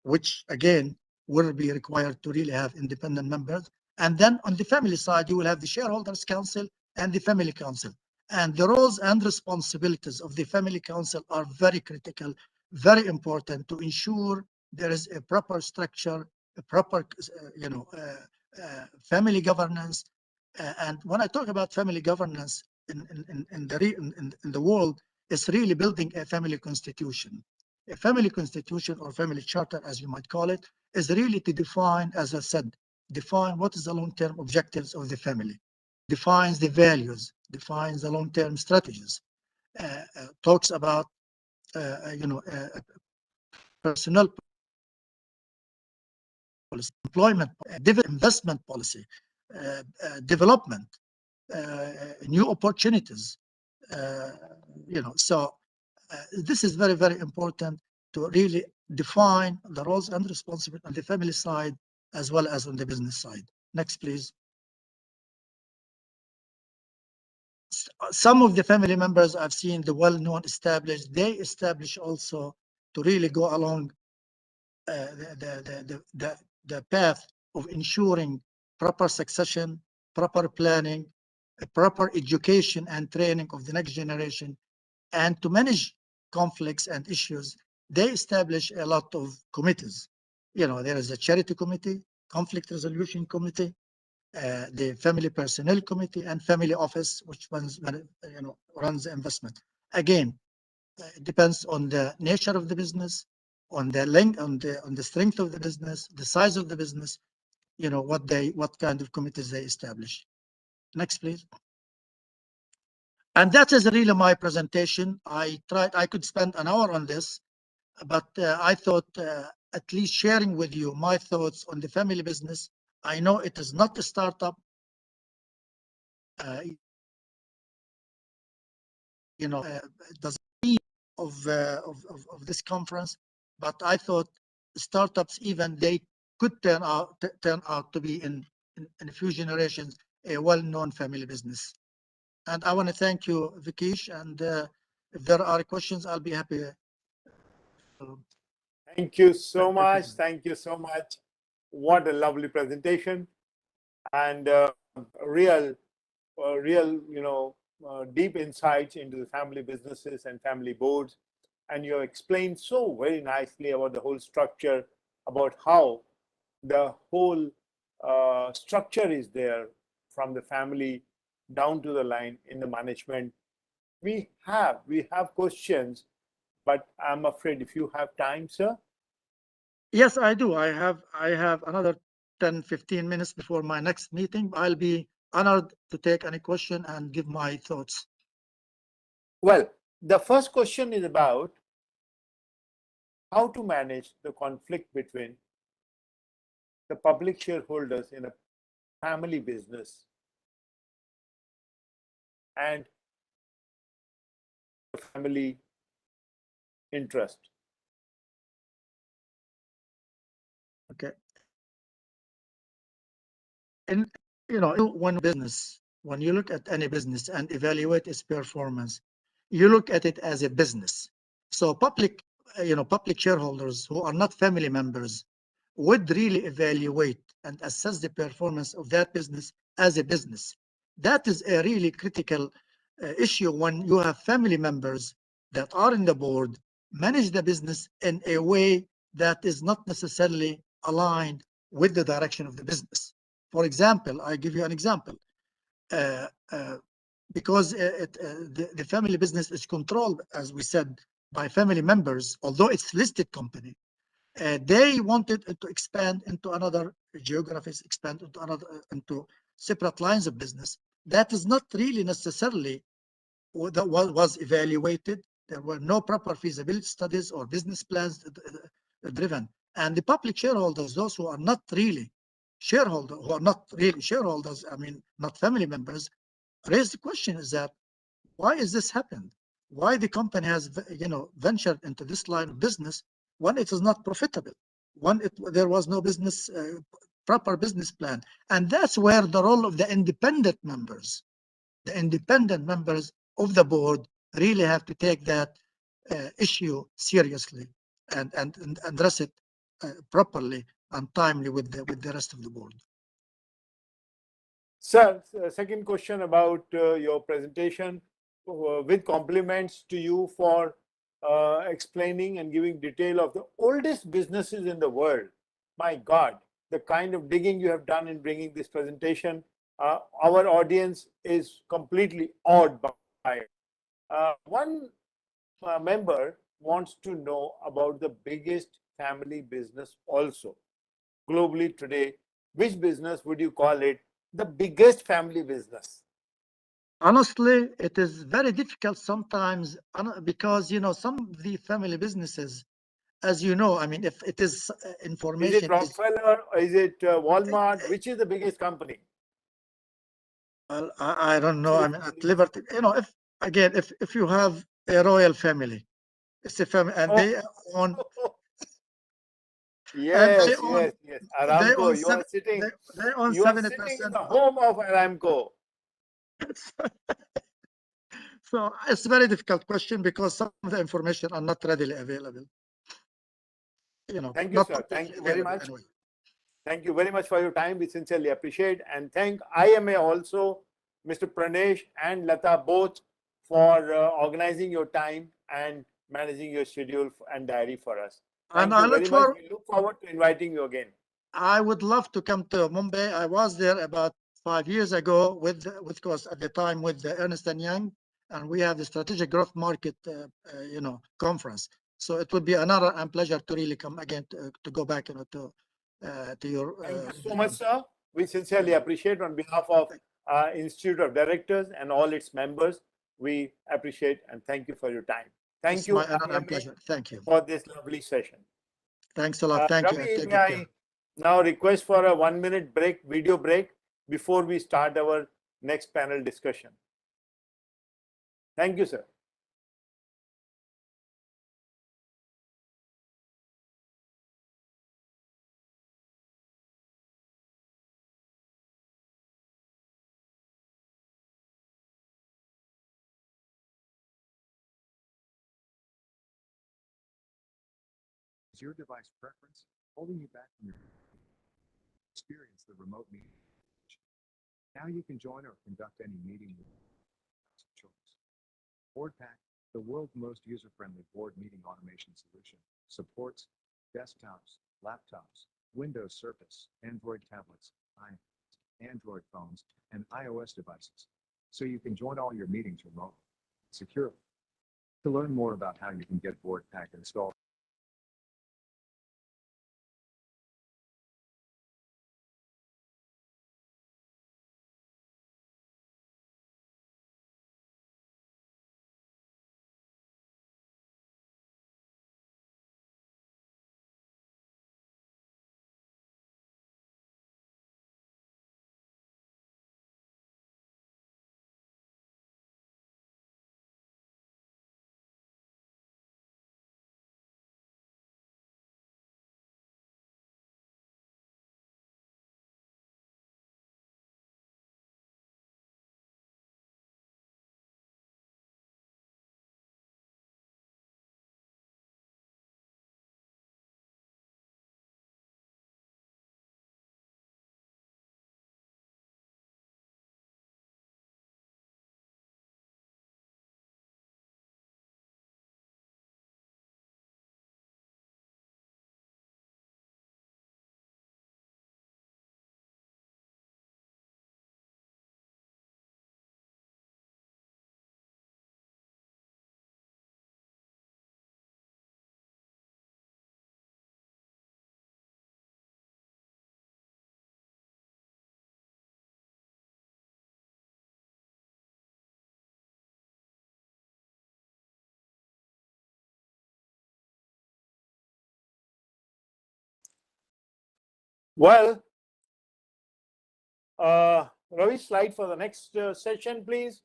which again will be required to really have independent members. And then on the family side, you will have the shareholders council and the family council. And the roles and responsibilities of the family council are very critical, very important to ensure there is a proper structure, a proper, family governance. And when I talk about family governance in the world, it's really building a family constitution. A family constitution or family charter, as you might call it, is really to define, as I said, define what is the long-term objectives of the family, defines the values, defines the long-term strategies, talks about, personnel policy, employment, investment policy, development, new opportunities. So this is very, very important to really define the roles and responsibilities on the family side as well as on the business side. Next, please. Some of the family members I've seen, the well-known established, they establish also to really go along the path of ensuring proper succession, proper planning, proper education and training of the next generation, and to manage conflicts and issues. They establish a lot of committees. There is a charity committee, conflict resolution committee, the family personnel committee, and family office, which runs the investment. Again, it depends on the nature of the business, on the length, on the strength of the business, the size of the business, what kind of committees they establish. Next, please. And that is really my presentation. I could spend an hour on this, but I thought at least sharing with you my thoughts on the family business. I know it is not a startup. It doesn't mean of this conference, but I thought startups, even they could turn out to be in a few generations a well-known family business. And I want to thank you, Vikesh. And if there are questions, I'll be happy. Thank you so much. Thank you so much. What a lovely presentation, and real, deep insights into the family businesses and family boards. And you explained so very nicely about the whole structure, about how the whole structure is there from the family down to the line in the management. We have questions, but I'm afraid if you have time, sir. Yes, I do. I have another 10-15 minutes before my next meeting. I'll be honored to take any question and give my thoughts. Well, the first question is about how to manage the conflict between the public shareholders in a family business and the family interest. Okay. And when you look at any business and evaluate its performance, you look at it as a business. So public shareholders who are not family members would really evaluate and assess the performance of that business as a business. That is a really critical issue when you have family members that are in the board, manage the business in a way that is not necessarily aligned with the direction of the business. For example, I give you an example. Because the family business is controlled, as we said, by family members, although it's listed company, they wanted to expand into another geographies, expand into separate lines of business. That is not really necessarily what was evaluated. There were no proper feasibility studies or business plans driven. And the public shareholders, those who are not really shareholders, I mean, not family members, raised the question is that, why is this happened? Why the company has, ventured into this line of business when it is not profitable, when there was no business, proper business plan. And that's where the role of the independent members of the board really have to take that issue seriously and address it properly and timely with the rest of the board. Sir, second question about your presentation. with compliments to you for explaining and giving detail of the oldest businesses in the world. My God, the kind of digging you have done in bringing this presentation, our audience is completely awed by it. One member wants to know about the biggest family business also globally today. Which business would you call it the biggest family business? Honestly, it is very difficult sometimes because, you know, some of the family businesses, as you know, I mean, if it is information. Is it Rockefeller or is it Walmart? Which is the biggest company? Well, I don't know. I mean, at Liberty, you know, if you have a royal family, it's a family, and they own. Yes, they own, yes. They Aramco. own You are sitting. they own You are 70%. sitting in the home of Aramco. So it's a very difficult question because some of the information are not readily available. You know, Thank you, not sir. Thank publicly you very available much. anyway. Thank you very much for your time. We sincerely appreciate and thank IMA also, Mr. Pranesh and Lata both for organizing your time and managing your schedule and diary for us. Thank And you very much. We look forward to inviting you again. I would love to come to Mumbai. I was there about 5 years ago with course at the time with the Ernst & Young, and we have the strategic growth market, you know, conference. So it would be an honor and pleasure to really come again to go back, you know, to your. Thank you so much, sir. We sincerely appreciate on behalf of Institute of Directors and all its members. We appreciate and thank you for your time. Thank It's you, my honor and IMA, pleasure. Thank you. for this lovely session. Thanks a lot. Thank you. Ravi, And take may good care. I now request for a 1-minute break, video break, before we start our next panel discussion. Thank you, sir. Is your device preference holding you back from your experience the remote meeting? Now you can join or conduct any meeting with choice. BoardPack, the world's most user-friendly board meeting automation solution, supports desktops, laptops, Windows Surface, Android tablets, Android phones, and iOS devices, so you can join all your meetings remotely, securely. To learn more about how you can get BoardPack installed, Well, Ravi, slide for the next session, please.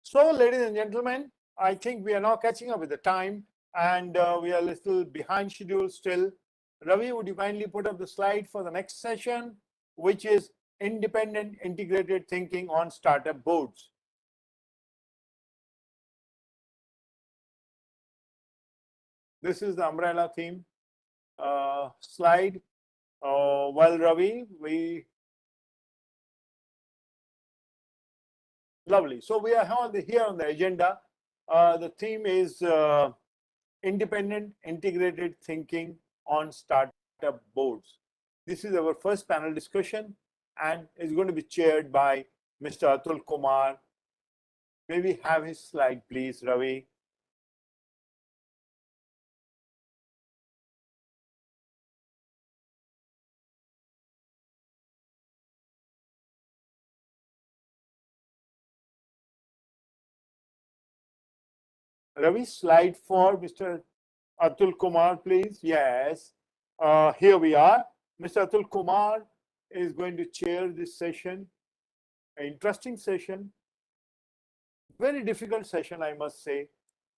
So, ladies and gentlemen, I think we are now catching up with the time and we are a little behind schedule still. Ravi, would you kindly put up the slide for the next session, which is independent integrated thinking on startup boards. This is the umbrella theme slide. Well, Ravi, we Lovely. So we are here on the agenda. The theme is independent integrated thinking on startup boards. This is our first panel discussion and is going to be chaired by Mr. Atul Kumar. May we have his slide, please, Ravi? Ravi, slide for Mr. Atul Kumar, please. Yes. Here we are. Mr. Atul Kumar is going to chair this session. An interesting session. Very difficult session, I must say.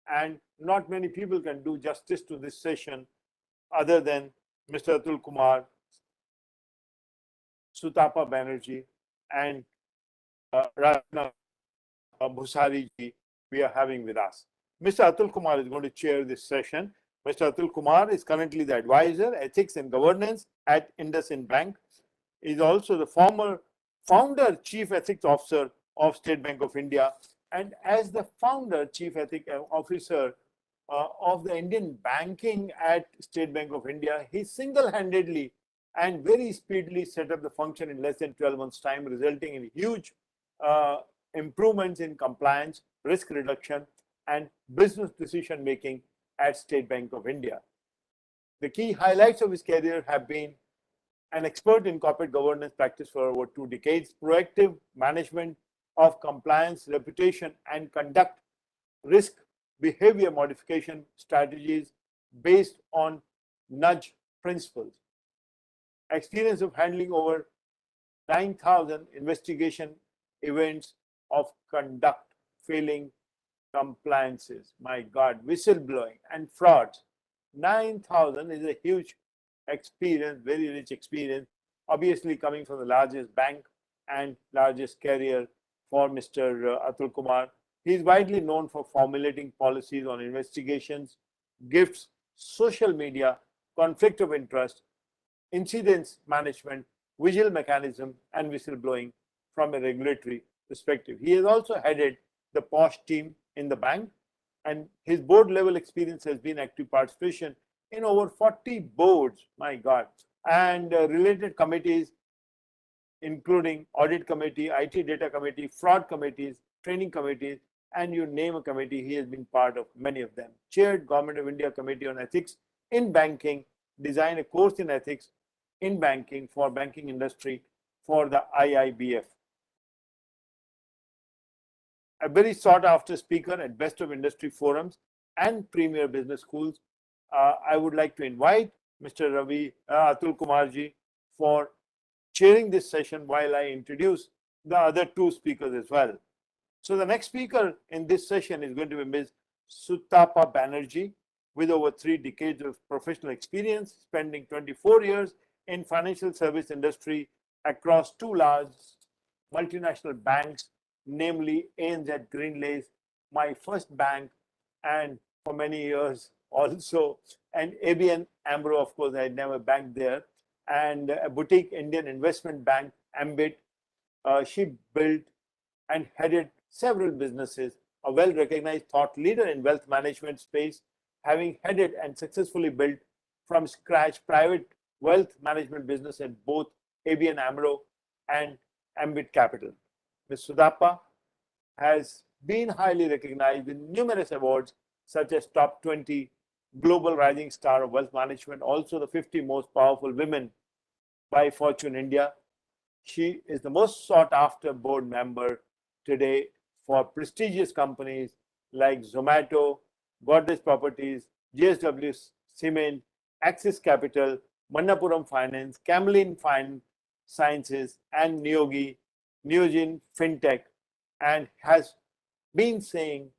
And not many people can do justice to this session other than Mr. Atul Kumar, Sutapa Banerjee, and Ratna Bhusari ji we are having with us. Mr. Atul Kumar is going to chair this session. Mr. Atul Kumar is currently the advisor, ethics and governance at IndusInd Bank. He is also the former founder, chief ethics officer of State Bank of India, and as the founder, chief ethics officer of the Indian banking at State Bank of India, he single-handedly and very speedily set up the function in less than 12 months' time, resulting in huge improvements in compliance, risk reduction, and business decision making at State Bank of India. The key highlights of his career have been an expert in corporate governance practice for over 2 decades, proactive management of compliance, reputation, and conduct, risk behavior modification strategies based on nudge principles, experience of handling over 9,000 investigation events of conduct failing compliances. My God, whistleblowing and frauds. 9,000 is a huge experience, very rich experience, obviously coming from the largest bank and largest carrier for Mr. Atul Kumar. He is widely known for formulating policies on investigations, gifts, social media, conflict of interest, incidents management, vigil mechanism, and whistleblowing from a regulatory perspective. He has also headed the POSH team in the bank, and his board level experience has been active participation in over 40 boards, my God, and related committees, including audit committee, IT data committee, fraud committees, training committees, and you name a committee, he has been part of many of them. Chaired Government of India Committee on Ethics in Banking, designed a course in ethics in banking for banking industry for the IIBF. A very sought after speaker at best of industry forums and premier business schools. I would like to invite Mr. Ravi Atul Kumarji for chairing this session while I introduce the other 2 speakers as well. So the next speaker in this session is going to be Ms. Sutapa Banerjee, with over 3 decades of professional experience, spending 24 years in financial service industry across 2 large multinational banks, namely ANZ Greenlays, my first bank, and for many years also, and ABN AMRO, of course, I had never banked there, and a boutique Indian investment bank, Ambit. She built and headed several businesses, a well-recognized thought leader in wealth management space, having headed and successfully built from scratch private wealth management business at both ABN AMRO and Ambit Capital. Ms. Sudapa has been highly recognized with numerous awards such as Top 20 Global Rising Star of Wealth Management, also the 50 Most Powerful Women by Fortune India. She is the most sought after board member today for prestigious companies like Zomato, Godrej Properties, JSW Cement, Axis Capital, Manappuram Finance, Camlin Sciences, and Neogen FinTech, and has been saying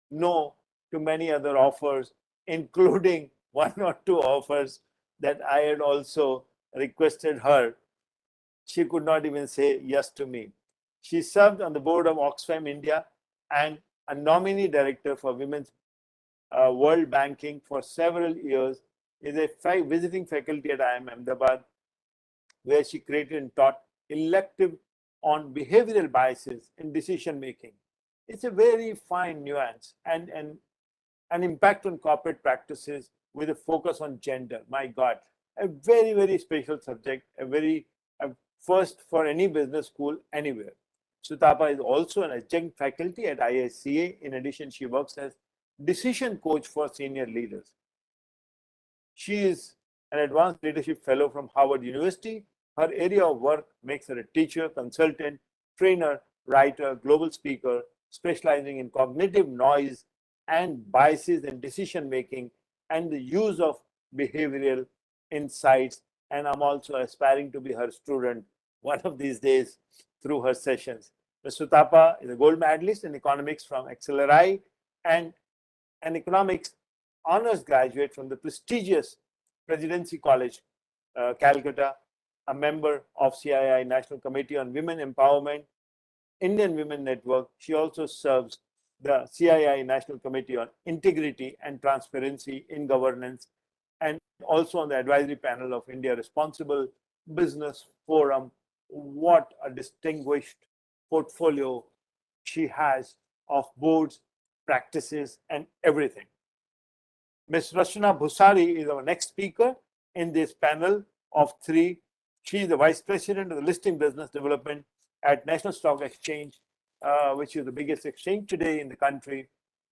no to many other offers, including 1 or 2 offers that I had also requested her. She could not even say yes to me. She served on the board of Oxfam India and a nominee director for Women's World Banking for several years, is a visiting faculty at IIM Ahmedabad, where she created and taught elective on behavioral biases in decision making. It's a very fine nuance and an impact on corporate practices with a focus on gender. My God, a very, very special subject, a first for any business school anywhere. Sutapa is also an adjunct faculty at ISCA. In addition, she works as decision coach for senior leaders. She is an advanced leadership fellow from Harvard University. Her area of work makes her a teacher, consultant, trainer, writer, global speaker, specializing in cognitive noise and biases in decision making and the use of behavioral insights. And I'm also aspiring to be her student one of these days through her sessions. Ms. Sutapa is a gold medalist in economics from XLRI and an economics honors graduate from the prestigious Presidency College, Calcutta, a member of CII National Committee on Women Empowerment, Indian Women Network. She also serves the CII National Committee on Integrity and Transparency in Governance, and also on the advisory panel of India Responsible Business Forum. What a distinguished portfolio she has of boards, practices, and everything. Ms. Rachna Bhusari is our next speaker in this panel of three. She is the Vice President of the Listing Business Development at National Stock Exchange, which is the biggest exchange today in the country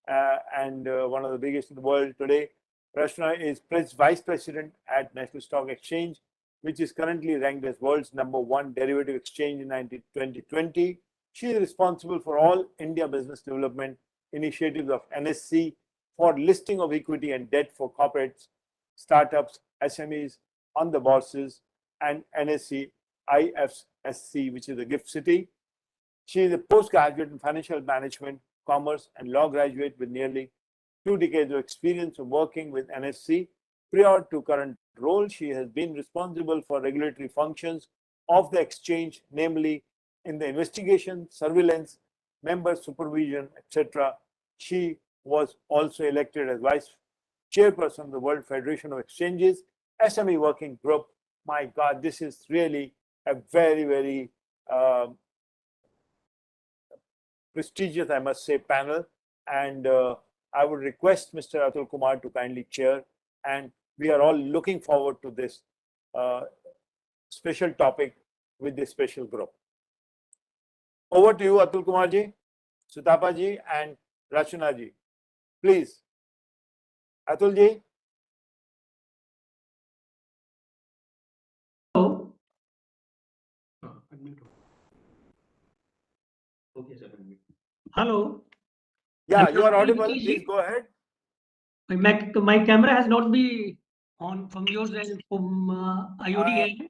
and one of the biggest in the world today. Rachna is Vice President at National Stock Exchange, which is currently ranked as world's #1 derivative exchange in 2020. She is responsible for all India business development initiatives of NSC for listing of equity and debt for corporates, startups, SMEs on the bourses, and NSC IFSC, which is a gift city. She is a postgraduate in financial management, commerce, and law graduate with nearly 2 decades of experience of working with NSC. Prior to current role, she has been responsible for regulatory functions of the exchange, namely in the investigation, surveillance, member supervision, etc. She was also elected as vice chairperson of the World Federation of Exchanges SME Working Group. My God, this is really a very, very prestigious, I must say, panel. And I would request Mr. Atul Kumar to kindly chair. And we are all looking forward to this special topic with this special group. Over to you, Atul Kumar ji, Sutapa ji, and Rachna ji. Please. Atul ji. Hello. Okay, sir. Hello. Yeah, I'm you are not audible. Vicky. Please go ahead. My camera has not been on from yours and from IOD.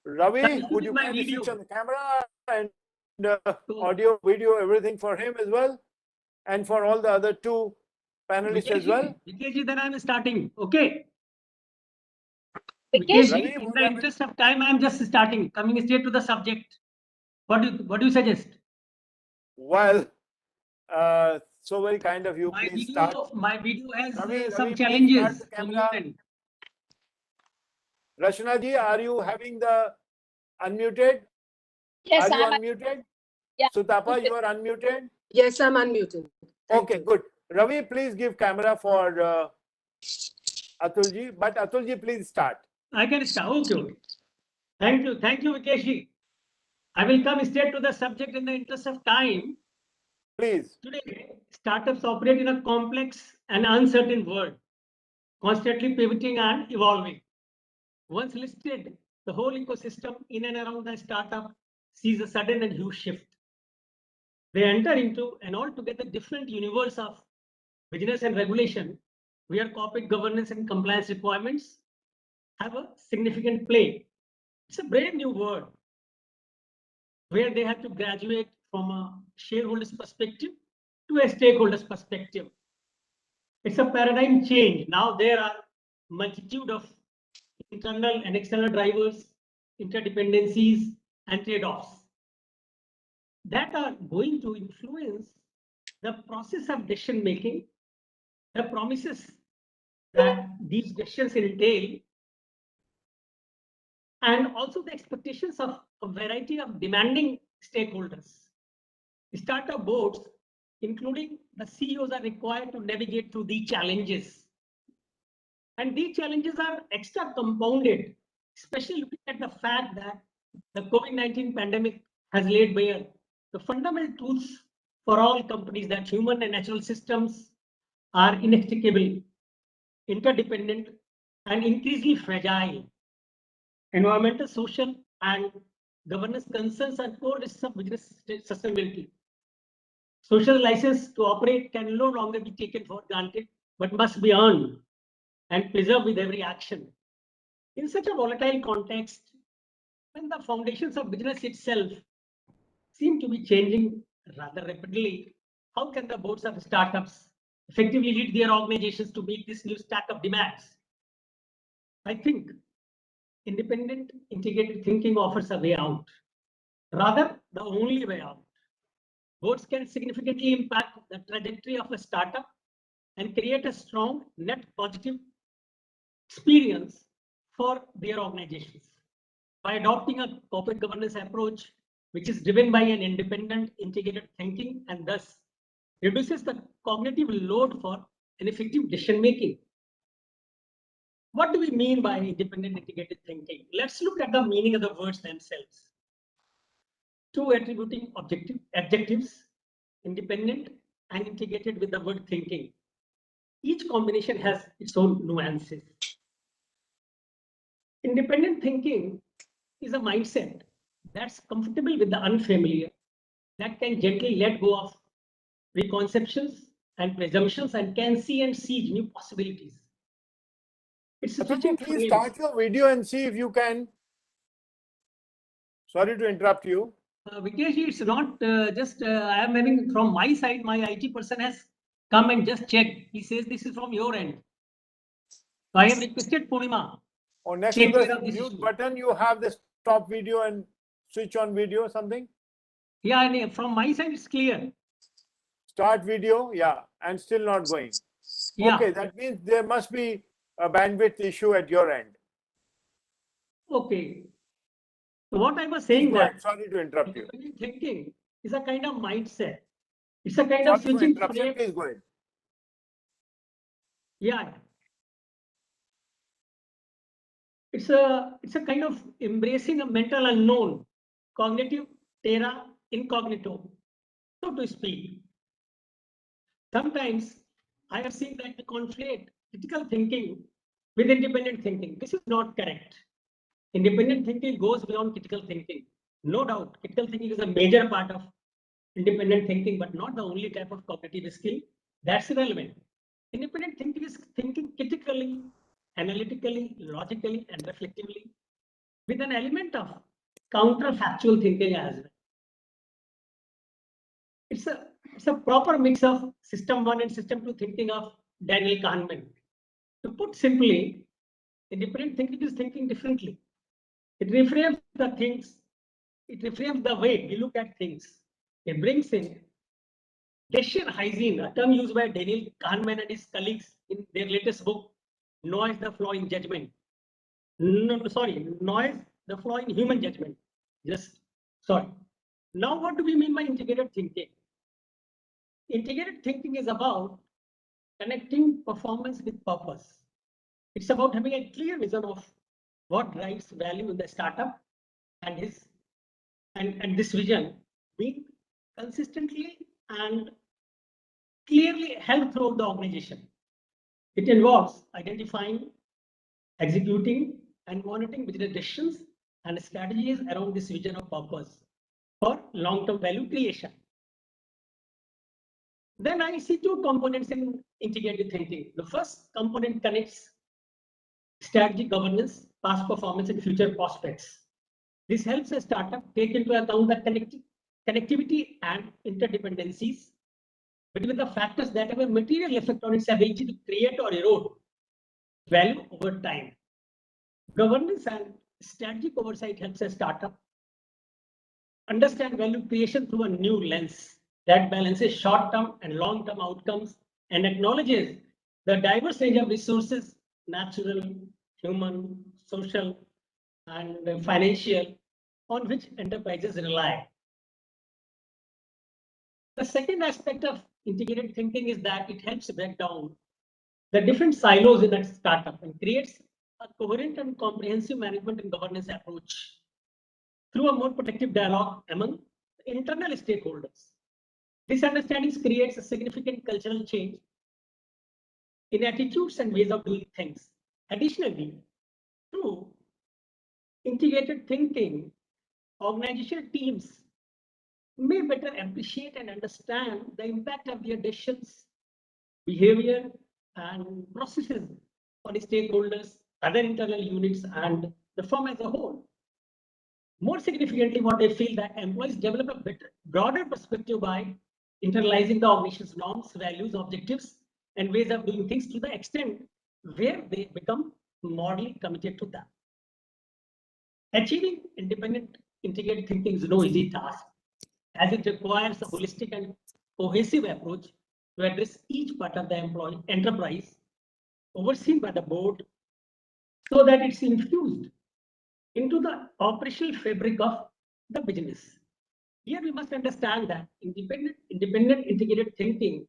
Ravi, Sir, would you my kindly video. switch on the camera and audio, video, everything for him as well? And for all the other two panelists as well? Vikesh, then I'm starting. Okay. Vikesh, Vikesh, in the interest of time, I'm just starting, coming straight to the subject. What do you suggest? Well, so very kind of you. Please start. My video has Ravi, some please challenges start the from camera. your end. Rachna ji, are you having the unmuted? Yes, are you I'm unmuted? Yeah. Sutapa, you are unmuted? Yes, I'm unmuted. Okay, good. Ravi, please give camera for Atul ji. But Atul ji, please start. I can start. Okay. Thank you, Vikesh ji. I will come straight to the subject in the interest of time. Please. Today, startups operate in a complex and uncertain world, constantly pivoting and evolving. Once listed, the whole ecosystem in and around the startup sees a sudden and huge shift. They enter into an altogether different universe of business and regulation, where corporate governance and compliance requirements have a significant play. It's a brave new world where they have to graduate from a shareholder's perspective to a stakeholder's perspective. It's a paradigm change. Now there are multitude of internal and external drivers, interdependencies, and trade-offs that are going to influence the process of decision making, the promises that these decisions entail, and also the expectations of a variety of demanding stakeholders. Startup boards, including the CEOs, are required to navigate through these challenges. And these challenges are extra compounded, especially looking at the fact that the COVID-19 pandemic has laid bare the fundamental truths for all companies that human and natural systems are inextricable, interdependent, and increasingly fragile. Environmental, social, and governance concerns are core risks of business sustainability. Social license to operate can no longer be taken for granted, but must be earned and preserved with every action. In such a volatile context, when the foundations of business itself seem to be changing rather rapidly, how can the boards of startups effectively lead their organizations to meet this new stack of demands? I think independent integrated thinking offers a way out, rather the only way out. Boards can significantly impact the trajectory of a startup and create a strong net positive experience for their organizations. By adopting a corporate governance approach, which is driven by an independent integrated thinking and thus reduces the cognitive load for an effective decision making. What do we mean by independent integrated thinking? Let's look at the meaning of the words themselves. Two attributing adjectives, independent and integrated with the word thinking. Each combination has its own nuances. Independent thinking is a mindset that's comfortable with the unfamiliar, that can gently let go of preconceptions and presumptions and can see and seize new possibilities. It's switching Please frames. start your video and see if you can. Sorry to interrupt you. Vikesh, it's not just I am having from my side, my IT person has come and just checked. He says this is from your end. So I have requested Purnima. Or next Take to care of the this mute issue. button, you have the stop video and switch on video or something. Yeah, and from my side, it's clear. Start video, yeah, and still not going. Yeah. Okay, that means there must be a bandwidth issue at your end. Okay. So what I was saying Go that ahead. Sorry to interrupt you. independent thinking is a kind of mindset. It's a kind of Sorry for switching interruption. frame. Please go ahead. Yeah. It's a kind of embracing a mental unknown, cognitive terra incognito, so to speak. Sometimes I have seen that we conflate critical thinking with independent thinking. This is not correct. Independent thinking goes beyond critical thinking. No doubt, critical thinking is a major part of independent thinking, but not the only type of cognitive skill. That's irrelevant. Independent thinking is thinking critically, analytically, logically, and reflectively, with an element of counterfactual thinking as well. It's a proper mix of system 1 and system 2 thinking of Daniel Kahneman. To put simply, independent thinking is thinking differently. It reframes the things, it reframes the way we look at things. It brings in decision hygiene, a term used by Daniel Kahneman and his colleagues in their latest book, Noise, the Flaw in Judgment. Noise, the Flaw in Human Judgment. Now, what do we mean by integrated thinking? Integrated thinking is about connecting performance with purpose. It's about having a clear vision of what drives value in the startup and this vision being consistently and clearly held throughout the organization. It involves identifying, executing, and monitoring business decisions and strategies around this vision of purpose for long-term value creation. Then I see two components in integrated thinking. The first component connects strategy, governance, past performance, and future prospects. This helps a startup take into account the connectivity and interdependencies between the factors that have a material effect on its ability to create or erode value over time. Governance and strategic oversight helps a startup understand value creation through a new lens that balances short-term and long-term outcomes and acknowledges the diverse range of resources, natural, human, social, and financial on which enterprises rely. The second aspect of integrated thinking is that it helps break down the different silos in a startup and creates a coherent and comprehensive management and governance approach through a more productive dialogue among internal stakeholders. This understanding creates a significant cultural change in attitudes and ways of doing things. Additionally, through integrated thinking, organizational teams may better appreciate and understand the impact of their decisions, behavior, and processes on stakeholders, other internal units, and the firm as a whole. More significantly, what I feel that employees develop a better, broader perspective by internalizing the organization's norms, values, objectives, and ways of doing things to the extent where they become morally committed to them. Achieving independent integrated thinking is no easy task, as it requires a holistic and cohesive approach to address each part of the enterprise overseen by the board so that it's infused into the operational fabric of the business. Here we must understand that independent integrated thinking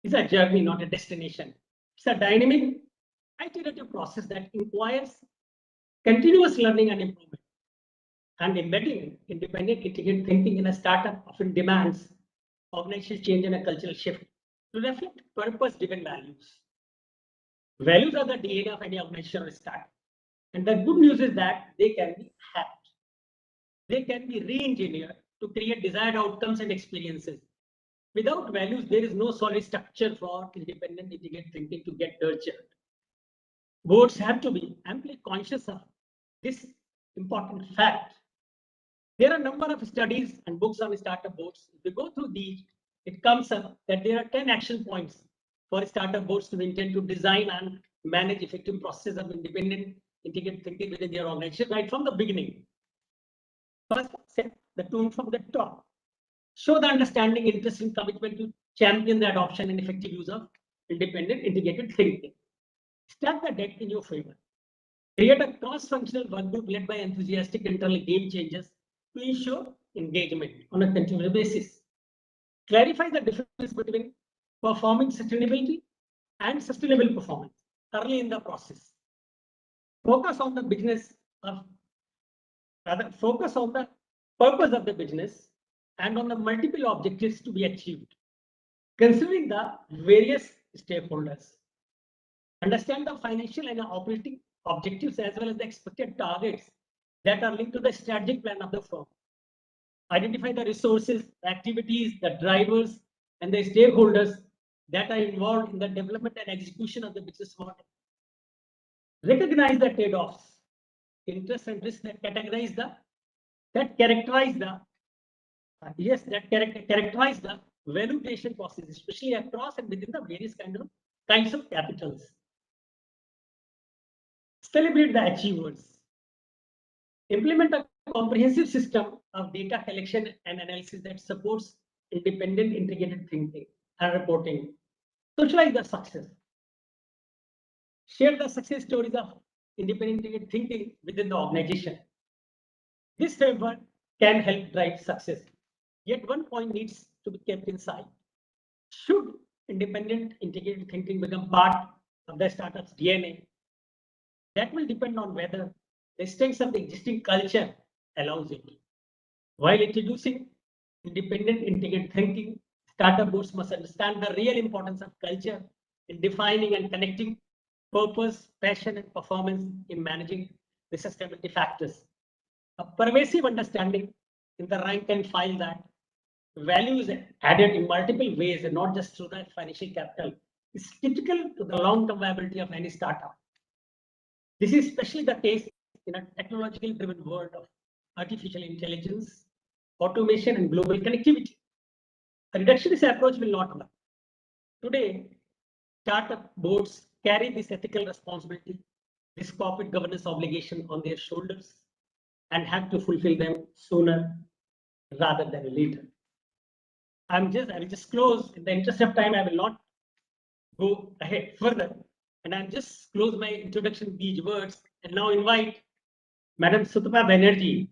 is a journey, not a destination. It's a dynamic, iterative process that requires continuous learning and improvement. And embedding independent integrated thinking in a startup often demands organizational change and a cultural shift to reflect purpose-driven values. Values are the DNA of any organization or startup. And the good news is that they can be hacked. They can be re-engineered to create desired outcomes and experiences. Without values, there is no solid structure for independent integrated thinking to get nurtured. Boards have to be amply conscious of this important fact. There are a number of studies and books on startup boards. If you go through these, it comes up that there are 10 action points for startup boards to intend to design and manage effective processes of independent integrated thinking within their organization right from the beginning. First, set the tone from the top. Show the understanding, interest, and commitment to champion the adoption and effective use of independent integrated thinking. Stack the deck in your favor. Create a cross-functional work group led by enthusiastic internal game changers to ensure engagement on a continuous basis. Clarify the difference between performing sustainability and sustainable performance early in the process. Focus on the business of, focus on the purpose of the business and on the multiple objectives to be achieved, considering the various stakeholders. Understand the financial and operating objectives as well as the expected targets that are linked to the strategic plan of the firm. Identify the resources, the activities, the drivers, and the stakeholders that are involved in the development and execution of the business model. Recognize the trade-offs, interests and risks that characterize the value creation process, especially across and within the various kinds of capitals. Celebrate the achievers. Implement a comprehensive system of data collection and analysis that supports independent integrated thinking and reporting. Socialize the success. Share the success stories of independent integrated thinking within the organization. This framework can help drive success. Yet one point needs to be kept in sight. Should independent integrated thinking become part of the startup's DNA, that will depend on whether the strengths of the existing culture allows it. While introducing independent integrated thinking, startup boards must understand the real importance of culture in defining and connecting purpose, passion, and performance in managing the sustainability factors. A pervasive understanding in the rank and file that value is added in multiple ways and not just through the financial capital is critical to the long-term viability of any startup. This is especially the case in a technologically driven world of artificial intelligence, automation, and global connectivity. A reductionist approach will not work. Today, startup boards carry this ethical responsibility, this corporate governance obligation on their shoulders, and have to fulfill them sooner rather than later. I will just close. In the interest of time, I will not go ahead further. And I'll just close my introduction with these words and now invite Madam Sutapa Banerjee,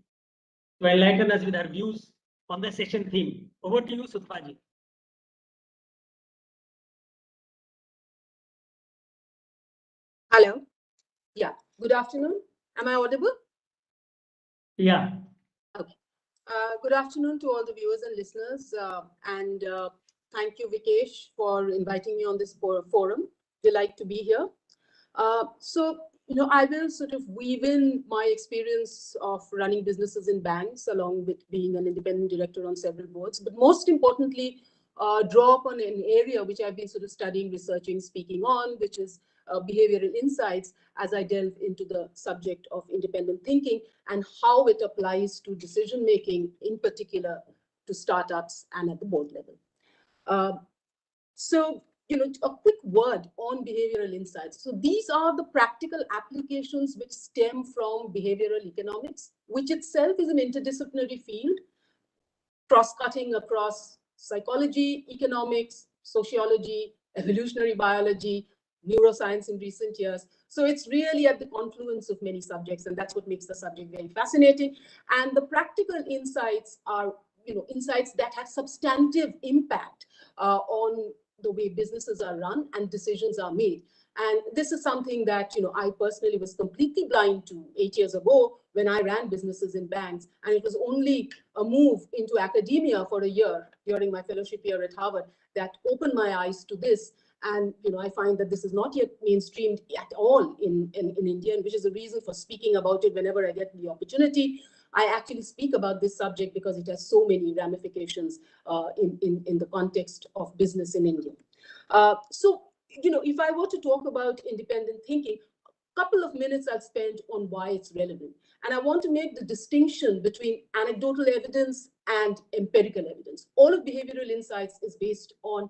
to enlighten us with her views on the session theme. Over to you, Sutapa ji. Hello. Yeah. Good afternoon. Am I audible? Yeah. Okay. Good afternoon to all the viewers and listeners. Thank you, Vikesh, for inviting me on this forum. Delight to be here. I will sort of weave in my experience of running businesses in banks along with being an independent director on several boards. But most importantly, draw upon an area which I've been sort of studying, researching, speaking on, which is behavioral insights as I delve into the subject of independent thinking and how it applies to decision making, in particular to startups and at the board level. A quick word on behavioral insights. So these are the practical applications which stem from behavioral economics, which itself is an interdisciplinary field, cross-cutting across psychology, economics, sociology, evolutionary biology, neuroscience in recent years. So it's really at the confluence of many subjects, and that's what makes the subject very fascinating. And the practical insights are, insights that have substantive impact on the way businesses are run and decisions are made. And this is something that, I personally was completely blind to 8 years ago when I ran businesses in banks. And it was only a move into academia for a year during my fellowship year at Harvard that opened my eyes to this. And, I find that this is not yet mainstreamed at all in India, which is a reason for speaking about it whenever I get the opportunity. I actually speak about this subject because it has so many ramifications in the context of business in India. If I were to talk about independent thinking, a couple of minutes I'll spend on why it's relevant. And I want to make the distinction between anecdotal evidence and empirical evidence. All of behavioral insights is based on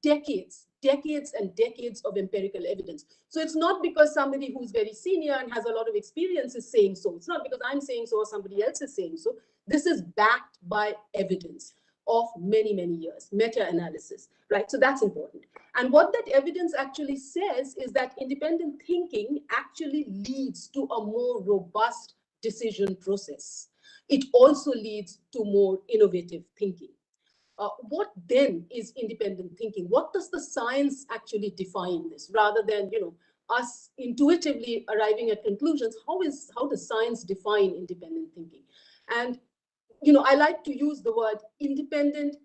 decades and decades of empirical evidence. So it's not because somebody who's very senior and has a lot of experience is saying so. It's not because I'm saying so or somebody else is saying so. This is backed by evidence of many, many years, meta-analysis, right? So that's important. And what that evidence actually says is that independent thinking actually leads to a more robust decision process. It also leads to more innovative thinking. What then is independent thinking? What does the science actually define this? Rather than, us intuitively arriving at conclusions, how does science define independent thinking? And I like to use the word independent,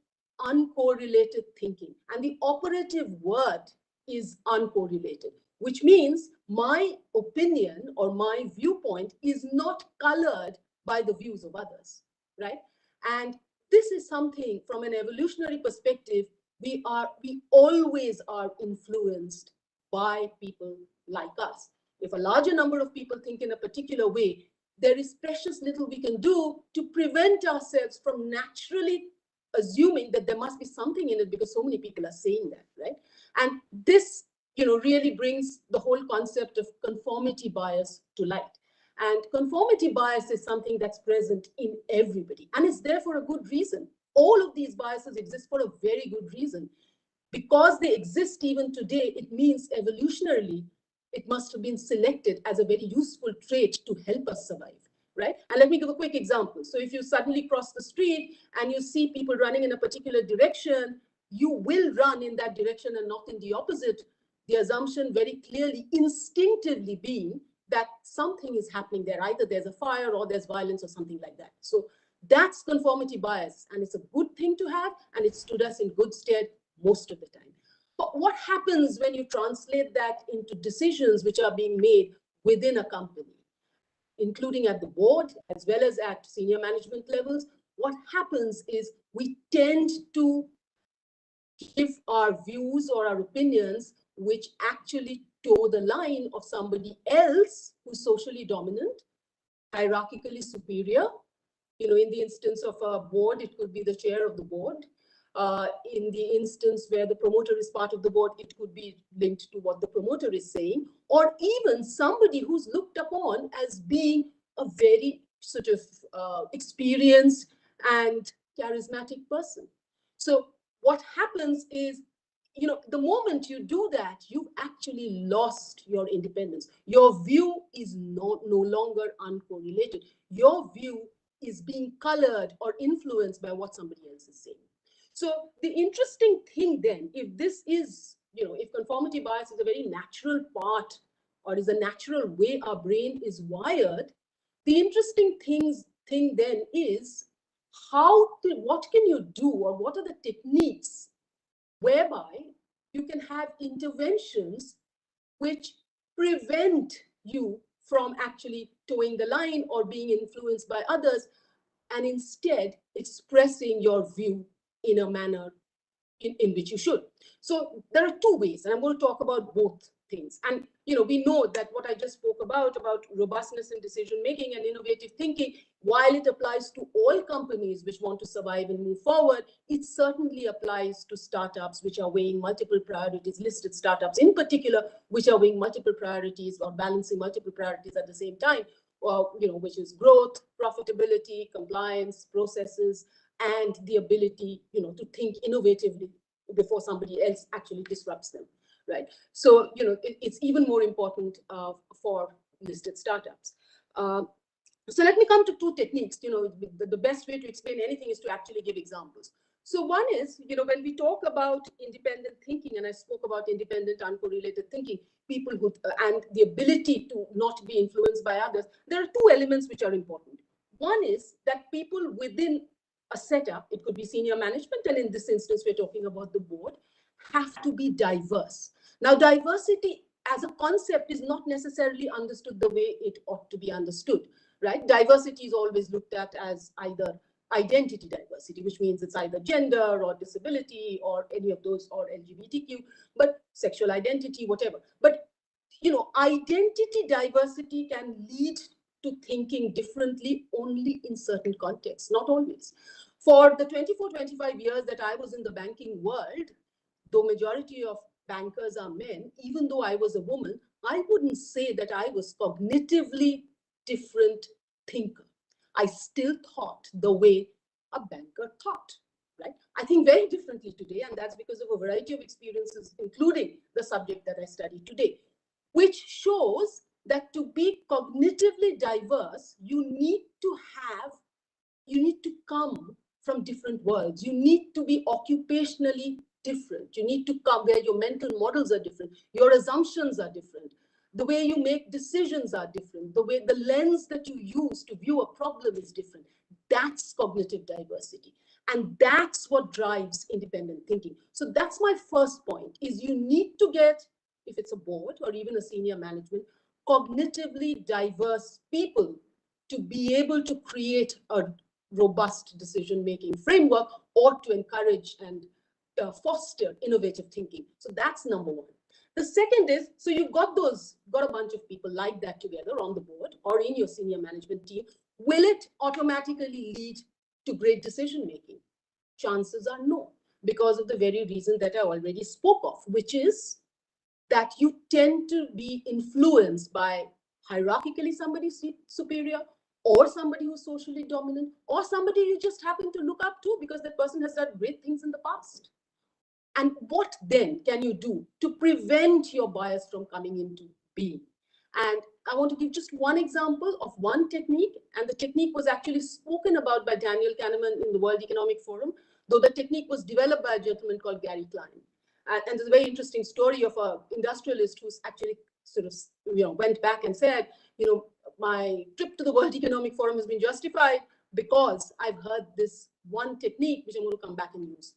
uncorrelated thinking. And the operative word is uncorrelated, which means my opinion or my viewpoint is not colored by the views of others, right? And this is something from an evolutionary perspective, we always are influenced by people like us. If a larger number of people think in a particular way, there is precious little we can do to prevent ourselves from naturally assuming that there must be something in it because so many people are saying that, right? And this, really brings the whole concept of conformity bias to light. And conformity bias is something that's present in everybody, and it's there for a good reason. All of these biases exist for a very good reason. Because they exist even today, it means evolutionarily, it must have been selected as a very useful trait to help us survive, right? And let me give a quick example. So if you suddenly cross the street and you see people running in a particular direction, you will run in that direction and not in the opposite. The assumption very clearly, instinctively being that something is happening there. Either there's a fire or there's violence or something like that. So that's conformity bias, and it's a good thing to have, and it stood us in good stead most of the time. But what happens when you translate that into decisions which are being made within a company, including at the board as well as at senior management levels? What happens is we tend to give our views or our opinions which actually toe the line of somebody else who's socially dominant, hierarchically superior. In the instance of a board, it could be the chair of the board. In the instance where the promoter is part of the board, it could be linked to what the promoter is saying, or even somebody who's looked upon as being a very sort of experienced and charismatic person. So what happens is the moment you do that, you've actually lost your independence. Your view is no longer uncorrelated. Your view is being colored or influenced by what somebody else is saying. So the interesting thing then, if this is, if conformity bias is a very natural part or is a natural way our brain is wired, the interesting thing then is what can you do, or what are the techniques whereby you can have interventions which prevent you from actually towing the line or being influenced by others, and instead expressing your view in a manner in which you should. So there are two ways, and I'm going to talk about both things. And we know that what I just spoke about robustness in decision making and innovative thinking, while it applies to all companies which want to survive and move forward, it certainly applies to startups which are weighing multiple priorities, listed startups in particular, which are weighing multiple priorities or balancing multiple priorities at the same time, which is growth, profitability, compliance, processes, and the ability, to think innovatively before somebody else actually disrupts them, right? So, it's even more important for listed startups. So let me come to two techniques. The best way to explain anything is to actually give examples. So one is, when we talk about independent thinking, and I spoke about independent, uncorrelated thinking, people who, and the ability to not be influenced by others, there are two elements which are important. One is that people within a setup, it could be senior management, and in this instance, we're talking about the board, have to be diverse. Now, diversity as a concept is not necessarily understood the way it ought to be understood, right? Diversity is always looked at as either identity diversity, which means it's either gender or disability or any of those, or LGBTQ, but sexual identity, whatever. But, identity diversity can lead to thinking differently only in certain contexts, not always. For the 24-25 years that I was in the banking world, though majority of bankers are men, even though I was a woman, I wouldn't say that I was cognitively different thinker. I still thought the way a banker thought, right? I think very differently today, and that's because of a variety of experiences, including the subject that I study today, which shows that to be cognitively diverse, you need to come from different worlds. You need to be occupationally different. You need to come where your mental models are different. Your assumptions are different. The way you make decisions are different. The lens that you use to view a problem is different. That's cognitive diversity. And that's what drives independent thinking. So that's my first point, is you need to get, if it's a board or even a senior management, cognitively diverse people to be able to create a robust decision-making framework or to encourage and foster innovative thinking. So that's number one. The second is, so you've got a bunch of people like that together on the board or in your senior management team. Will it automatically lead to great decision-making? Chances are no, because of the very reason that I already spoke of, which is that you tend to be influenced by hierarchically somebody superior, or somebody who's socially dominant, or somebody you just happen to look up to because that person has done great things in the past. And what then can you do to prevent your bias from coming into being? And I want to give just one example of one technique, and the technique was actually spoken about by Daniel Kahneman in the World Economic Forum, though the technique was developed by a gentleman called Gary Klein. And there's a very interesting story of an industrialist who's actually sort of, went back and said, my trip to the World Economic Forum has been justified because I've heard this one technique, which I'm going to come back and use.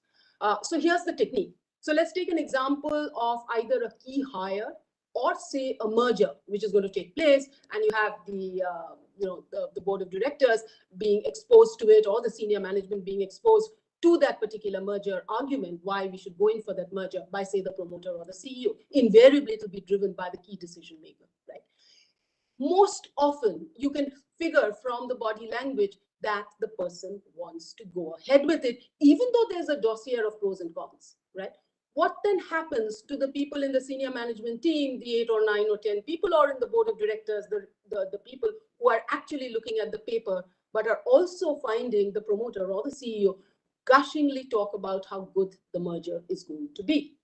So here's the technique. So let's take an example of either a key hire or say a merger, which is going to take place, and you have the board of directors being exposed to it, or the senior management being exposed to that particular merger argument, why we should go in for that merger by, say, the promoter or the CEO. Invariably, it will be driven by the key decision maker, right? Most often, you can figure from the body language that the person wants to go ahead with it, even though there's a dossier of pros and cons, right? What then happens to the people in the senior management team, the 8 or 9 or 10 people, or in the board of directors, the people who are actually looking at the paper, but are also finding the promoter or the CEO gushingly talk about how good the merger is going to be?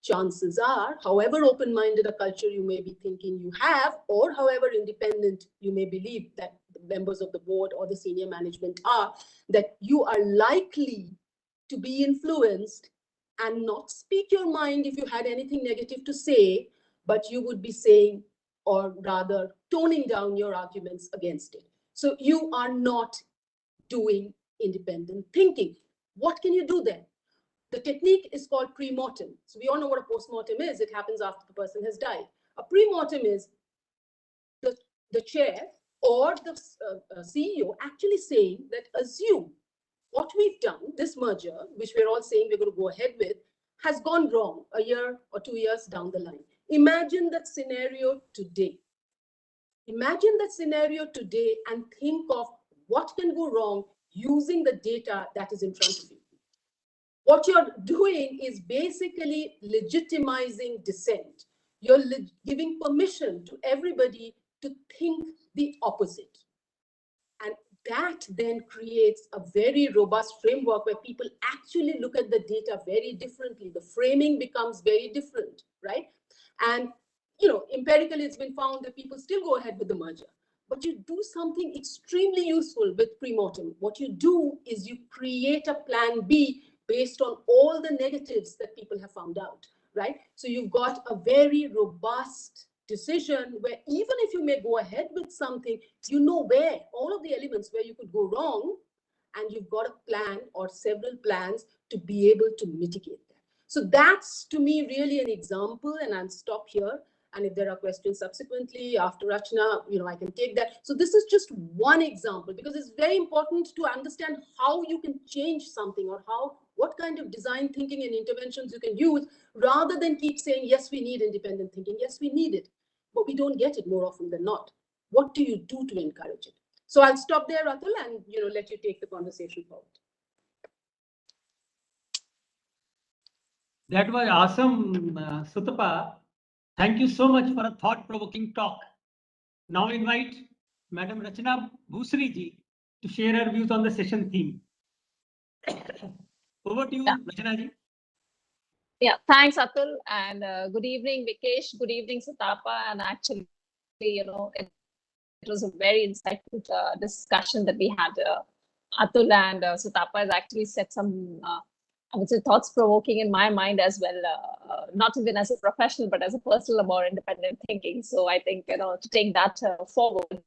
chances are, however open-minded a culture you may be thinking you have, or however independent you may believe that the members of the board or the senior management are, that you are likely to be influenced and not speak your mind if you had anything negative to say, but you would be saying, or rather toning down your arguments against it. So you are not doing independent thinking. What can you do then? The technique is called pre-mortem. So we all know what a post-mortem is. It happens after the person has died. A pre-mortem is the chair or the CEO actually saying that assume what we've done, this merger, which we're all saying we're going to go ahead with, has gone wrong a year or 2 years down the line. Imagine that scenario today. Imagine that scenario today and think of what can go wrong using the data that is in front of you. What you're doing is basically legitimizing dissent. You're giving permission to everybody to think the opposite. And that then creates a very robust framework where people actually look at the data very differently. The framing becomes very different, right? And empirically, it's been found that people still go ahead with the merger. But you do something extremely useful with pre-mortem. What you do is you create a plan B based on all the negatives that people have found out, right? So you've got a very robust decision where even if you may go ahead with something, you know where, all of the elements where you could go wrong, and you've got a plan or several plans to be able to mitigate that. So that's, to me, really an example, and I'll stop here. And if there are questions subsequently after Rachna, I can take that. So this is just one example, because it's very important to understand how you can change something, or what kind of design thinking and interventions you can use, rather than keep saying, yes, we need independent thinking. Yes, we need it, but we don't get it more often than not. What do you do to encourage it? So I'll stop there, Atul, and let you take the conversation forward. That was awesome, Sutapa. Thank you so much for a thought-provoking talk. Now invite Madam Rachna Bhusri ji to share her views on the session theme. Over to you, Rachna ji. Yeah, thanks, Atul, and good evening, Vikesh. Good evening, Sutapa. And actually, it was a very insightful discussion that we had. Atul and Sutapa has actually set some, I would say, thoughts-provoking in my mind as well, not even as a professional, but as a personal, about independent thinking. So I think, to take that forward.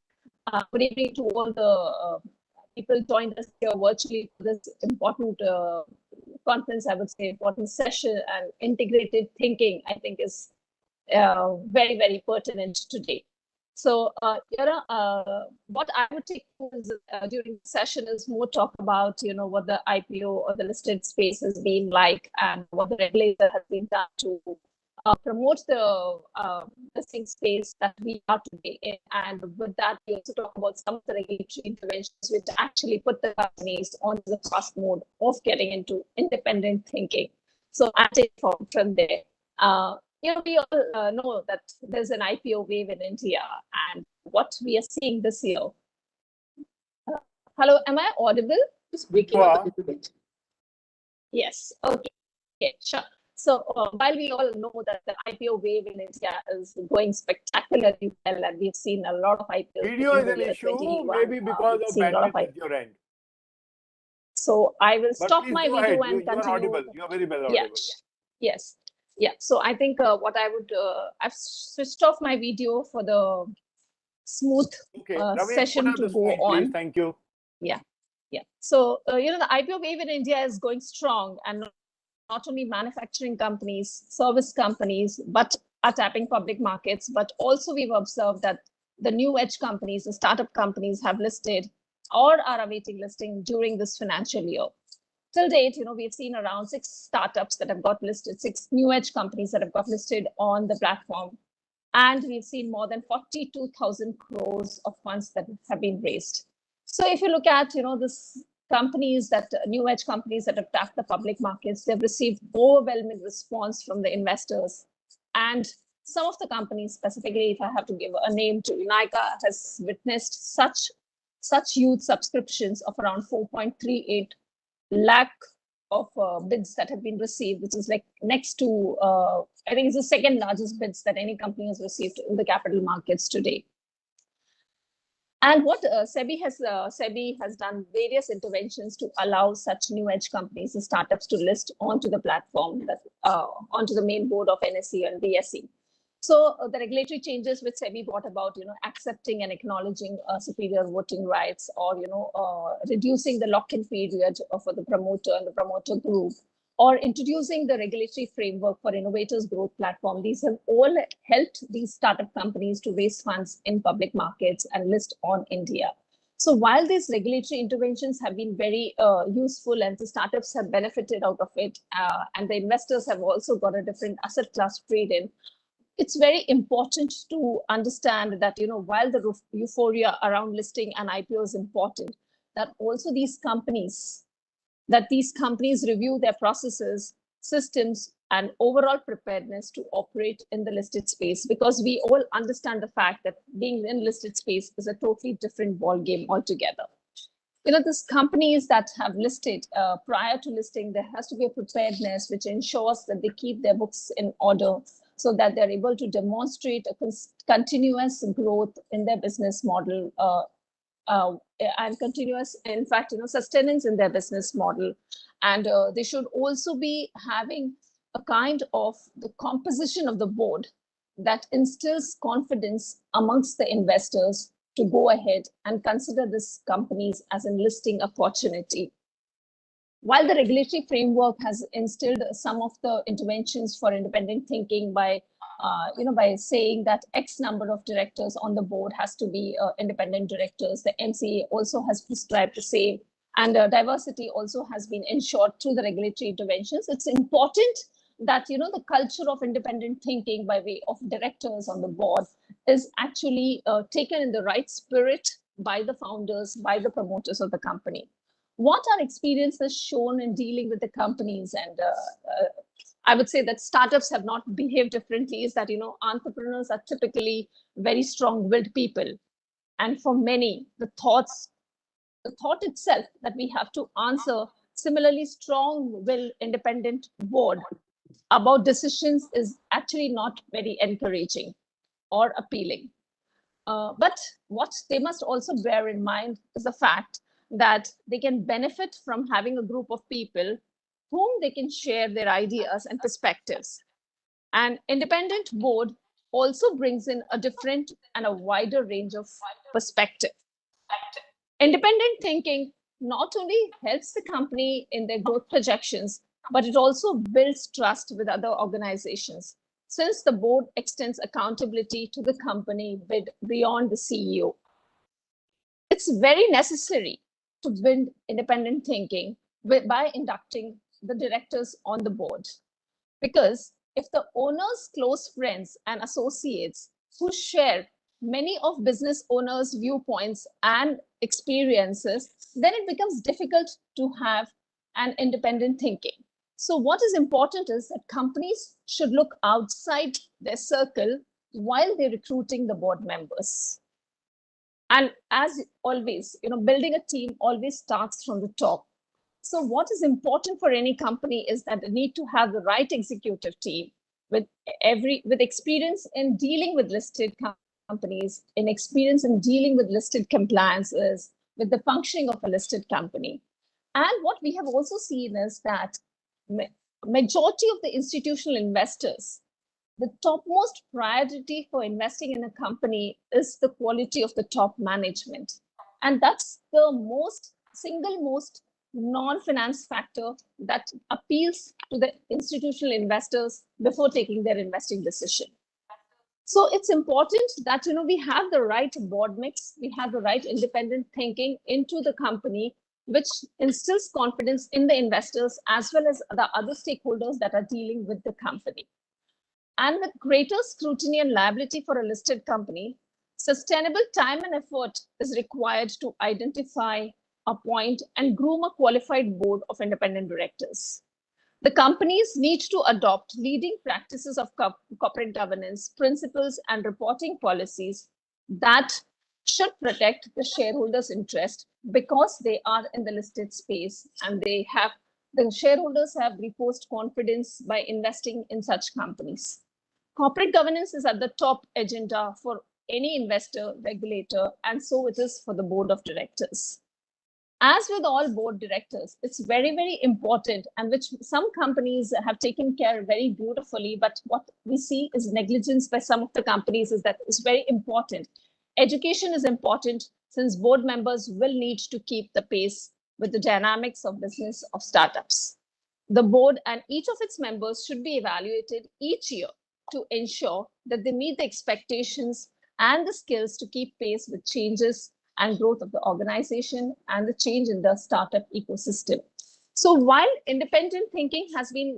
Good evening to all the people joined us here virtually for this important conference, I would say, important session. And integrated thinking, I think, is very, very pertinent today. So, what I would take during the session is more talk about, what the IPO or the listed space has been like, and what the regulator has been done to promote the listing space that we are today in. And with that, we also talk about some of the regulatory interventions which actually put the companies on the fast mode of getting into independent thinking. So I take from there. We all know that there's an IPO wave in India, and what we are seeing this year. Hello, am I audible? Just breaking up a little bit. Yes. Okay, sure. So while we all know that the IPO wave in India is going spectacularly well, and we've seen a lot of IPOs. Video is an issue, maybe because of bandwidth at your end. So I will stop my video and continue. You are audible. You are very well audible. Yes. Yeah. So I think what I would, I've switched off my video for the smooth session to go on. Please. Thank you. Yeah. So, the IPO wave in India is going strong, and not only manufacturing companies, service companies, but are tapping public markets. But also we've observed that the new age companies, the startup companies, have listed or are awaiting listing during this financial year. Till date, we've seen around 6 startups that have got listed, 6 new age companies that have got listed on the platform. And we've seen more than 42,000 crores of funds that have been raised. So if you look at, this companies that new age companies that have tapped the public markets, they've received overwhelming response from the investors. And some of the companies, specifically, if I have to give a name to, Uniorns has witnessed such huge subscriptions of around 4.38 lakh bids that have been received, which is like next to, I think it's the second largest bids that any company has received in the capital markets today. And what SEBI has done various interventions to allow such new age companies and startups to list onto the platform, that onto the main board of NSE and BSE. So the regulatory changes which SEBI brought about, accepting and acknowledging superior voting rights, or reducing the lock-in period for the promoter and the promoter group, or introducing the regulatory framework for innovators growth platform. These have all helped these startup companies to raise funds in public markets and list on India. So while these regulatory interventions have been very useful and the startups have benefited out of it, and the investors have also got a different asset class trade in, it's very important to understand that, while the euphoria around listing and IPO is important, that also these companies review their processes, systems, and overall preparedness to operate in the listed space, because we all understand the fact that being in listed space is a totally different ballgame altogether. These companies that have listed, prior to listing, there has to be a preparedness which ensures that they keep their books in order, so that they're able to demonstrate a continuous growth in their business model, and continuous, in fact, sustenance in their business model. And they should also be having a kind of the composition of the board that instills confidence amongst the investors to go ahead and consider these companies as a listing opportunity. While the regulatory framework has instilled some of the interventions for independent thinking by saying that X number of directors on the board has to be independent directors, the MCA also has prescribed the same, and diversity also has been ensured through the regulatory interventions. It's important that the culture of independent thinking by way of directors on the board is actually taken in the right spirit by the founders, by the promoters of the company. What our experience has shown in dealing with the companies, and I would say that startups have not behaved differently, is that entrepreneurs are typically very strong-willed people, and for many, the thought itself that we have to answer similarly strong-willed independent board about decisions is actually not very encouraging or appealing. But what they must also bear in mind is the fact that they can benefit from having a group of people whom they can share their ideas and perspectives. An independent board also brings in a different and a wider range of perspective. Independent thinking not only helps the company in their growth projections, but it also builds trust with other organizations, since the board extends accountability to the company beyond the CEO. It's very necessary to build independent thinking by inducting the directors on the board. Because if the owner's close friends and associates who share many of business owners' viewpoints and experiences, then it becomes difficult to have an independent thinking. So what is important is that companies should look outside their circle while they're recruiting the board members. And as always, building a team always starts from the top. So what is important for any company is that they need to have the right executive team with experience in dealing with listed companies, in experience in dealing with listed compliances, with the functioning of a listed company. And what we have also seen is that majority of the institutional investors, the topmost priority for investing in a company is the quality of the top management. And that's the single most non-finance factor that appeals to the institutional investors before taking their investing decision. So it's important that we have the right board mix, we have the right independent thinking into the company, which instills confidence in the investors as well as the other stakeholders that are dealing with the company. And with greater scrutiny and liability for a listed company, sustainable time and effort is required to identify, appoint, and groom a qualified board of independent directors. The companies need to adopt leading practices of corporate governance, principles, and reporting policies that should protect the shareholders' interest, because they are in the listed space and they have The shareholders have reposed confidence by investing in such companies. Corporate governance is at the top agenda for any investor, regulator, and so it is for the board of directors. As with all board directors, it's very, very important, and which some companies have taken care very beautifully, but what we see is negligence by some of the companies is that it's very important. Education is important since board members will need to keep the pace with the dynamics of business of startups. The board and each of its members should be evaluated each year to ensure that they meet the expectations and the skills to keep pace with changes and growth of the organization and the change in the startup ecosystem. So while independent thinking has been,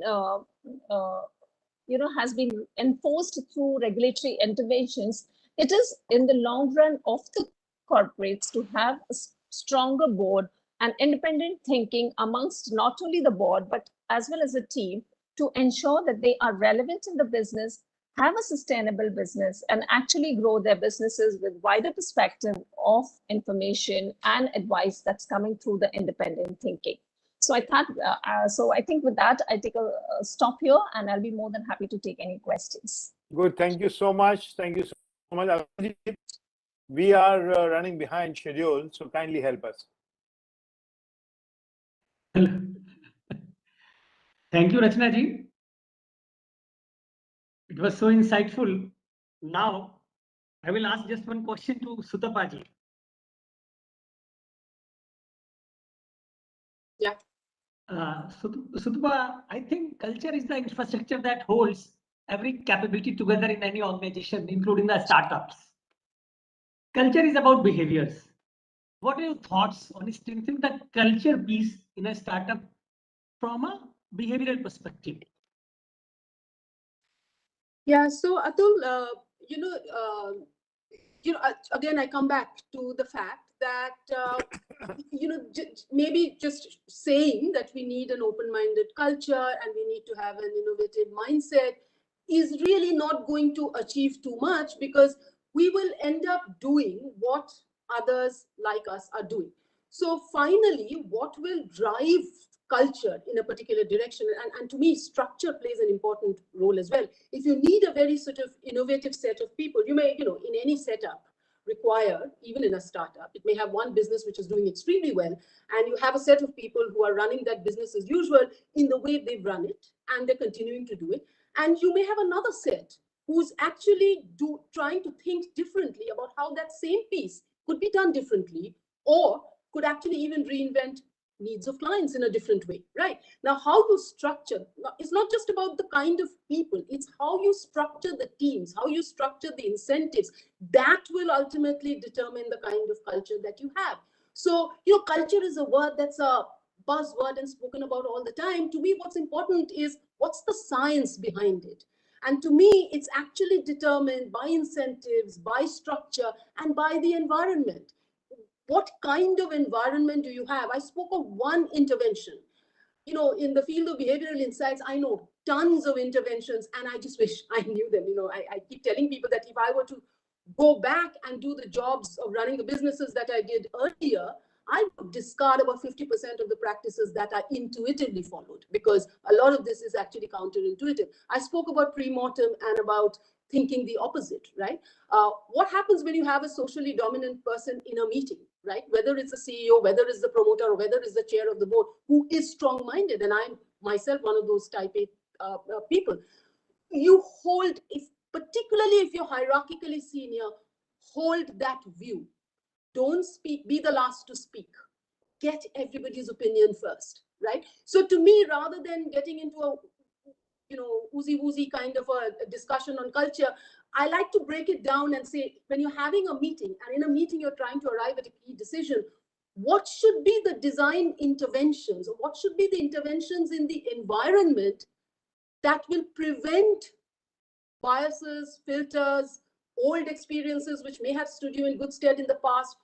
has been enforced through regulatory interventions, it is in the long run of the corporates to have a stronger board and independent thinking amongst not only the board, but as well as the team to ensure that they are relevant in the business, have a sustainable business, and actually grow their businesses with wider perspective of information and advice that's coming through the independent thinking. So I thought, I think with that, I take a stop here, and I'll be more than happy to take any questions. Good. Thank you so much. Thank you so much. We are running behind schedule, so kindly help us. Thank you, Rachna ji. It was so insightful. Now, I will ask just one question to Sutapa ji. Yeah. Sutapa, I think culture is the infrastructure that holds every capability together in any organization, including the startups. Culture is about behaviors. What are your thoughts on strengthening the culture piece in a startup from a behavioral perspective? Yeah, so Atul, again, I come back to the fact that, maybe just saying that we need an open-minded culture and we need to have an innovative mindset is really not going to achieve too much, because we will end up doing what others like us are doing. So finally, what will drive culture in a particular direction, and to me, structure plays an important role as well. If you need a very sort of innovative set of people, you may, in any setup, require, even in a startup, it may have one business which is doing extremely well, and you have a set of people who are running that business as usual in the way they've run it, and they're continuing to do it. And you may have another set who's actually trying to think differently about how that same piece could be done differently, or could actually even reinvent needs of clients in a different way, right? Now, how you structure, it's not just about the kind of people, it's how you structure the teams, how you structure the incentives, that will ultimately determine the kind of culture that you have. So, culture is a word that's a buzzword and spoken about all the time. To me, what's important is what's the science behind it. And to me, it's actually determined by incentives, by structure, and by the environment. What kind of environment do you have? I spoke of one intervention. In the field of behavioral insights, I know tons of interventions, and I just wish I knew them. I keep telling people that if I were to go back and do the jobs of running the businesses that I did earlier, I would discard about 50% of the practices that are intuitively followed, because a lot of this is actually counterintuitive. I spoke about pre-mortem and about thinking the opposite, right? What happens when you have a socially dominant person in a meeting, right? Whether it's the CEO, whether it's the promoter, or whether it's the chair of the board, who is strong-minded, and I'm myself one of those type A people. You hold, particularly if you're hierarchically senior, hold that view. Don't speak, be the last to speak. Get everybody's opinion first, right? So to me, rather than getting into a oozy-woozy kind of a discussion on culture, I like to break it down and say, when you're having a meeting, and in a meeting you're trying to arrive at a key decision, what should be the design interventions, or what should be the interventions in the environment that will prevent biases, filters, old experiences which may have stood you in good stead in the past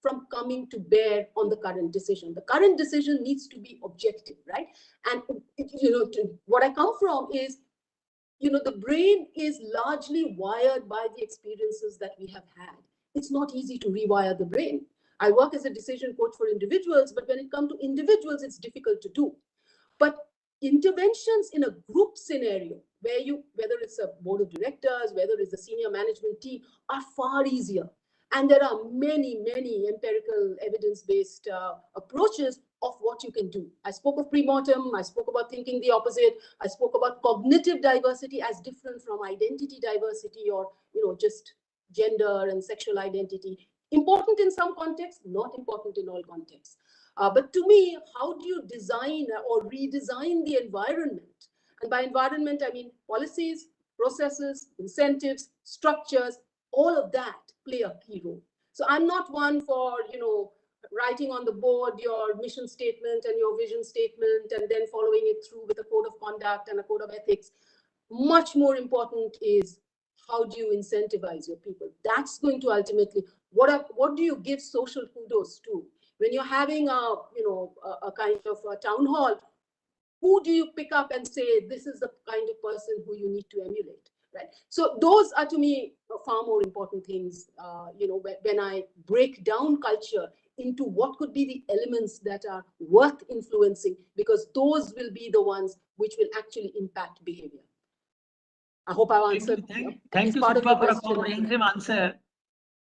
from coming to bear on the current decision. The current decision needs to be objective, right? And what I come from is, the brain is largely wired by the experiences that we have had. It's not easy to rewire the brain. I work as a decision coach for individuals, but when it comes to individuals, it's difficult to do. But interventions in a group scenario where whether it's a board of directors, whether it's a senior management team, are far easier. And there are many, many empirical evidence-based approaches of what you can do. I spoke of pre-mortem, I spoke about thinking the opposite, I spoke about cognitive diversity as different from identity diversity or just gender and sexual identity. Important in some contexts, not important in all contexts. But to me, how do you design or redesign the environment? And by environment, I mean policies, processes, incentives, structures, all of that play a key role. So I'm not one for, writing on the board your mission statement and your vision statement and then following it through with a code of conduct and a code of ethics. Much more important is how do you incentivize your people? That's going to ultimately, what do you give social kudos to? When you're having a kind of a town hall, who do you pick up and say, this is the kind of person who you need to emulate, right? So those are, to me, far more important things, when I break down culture into what could be the elements that are worth influencing, because those will be the ones which will actually impact behavior. I hope I've answered. Thank you, Sutapa, for a comprehensive answer.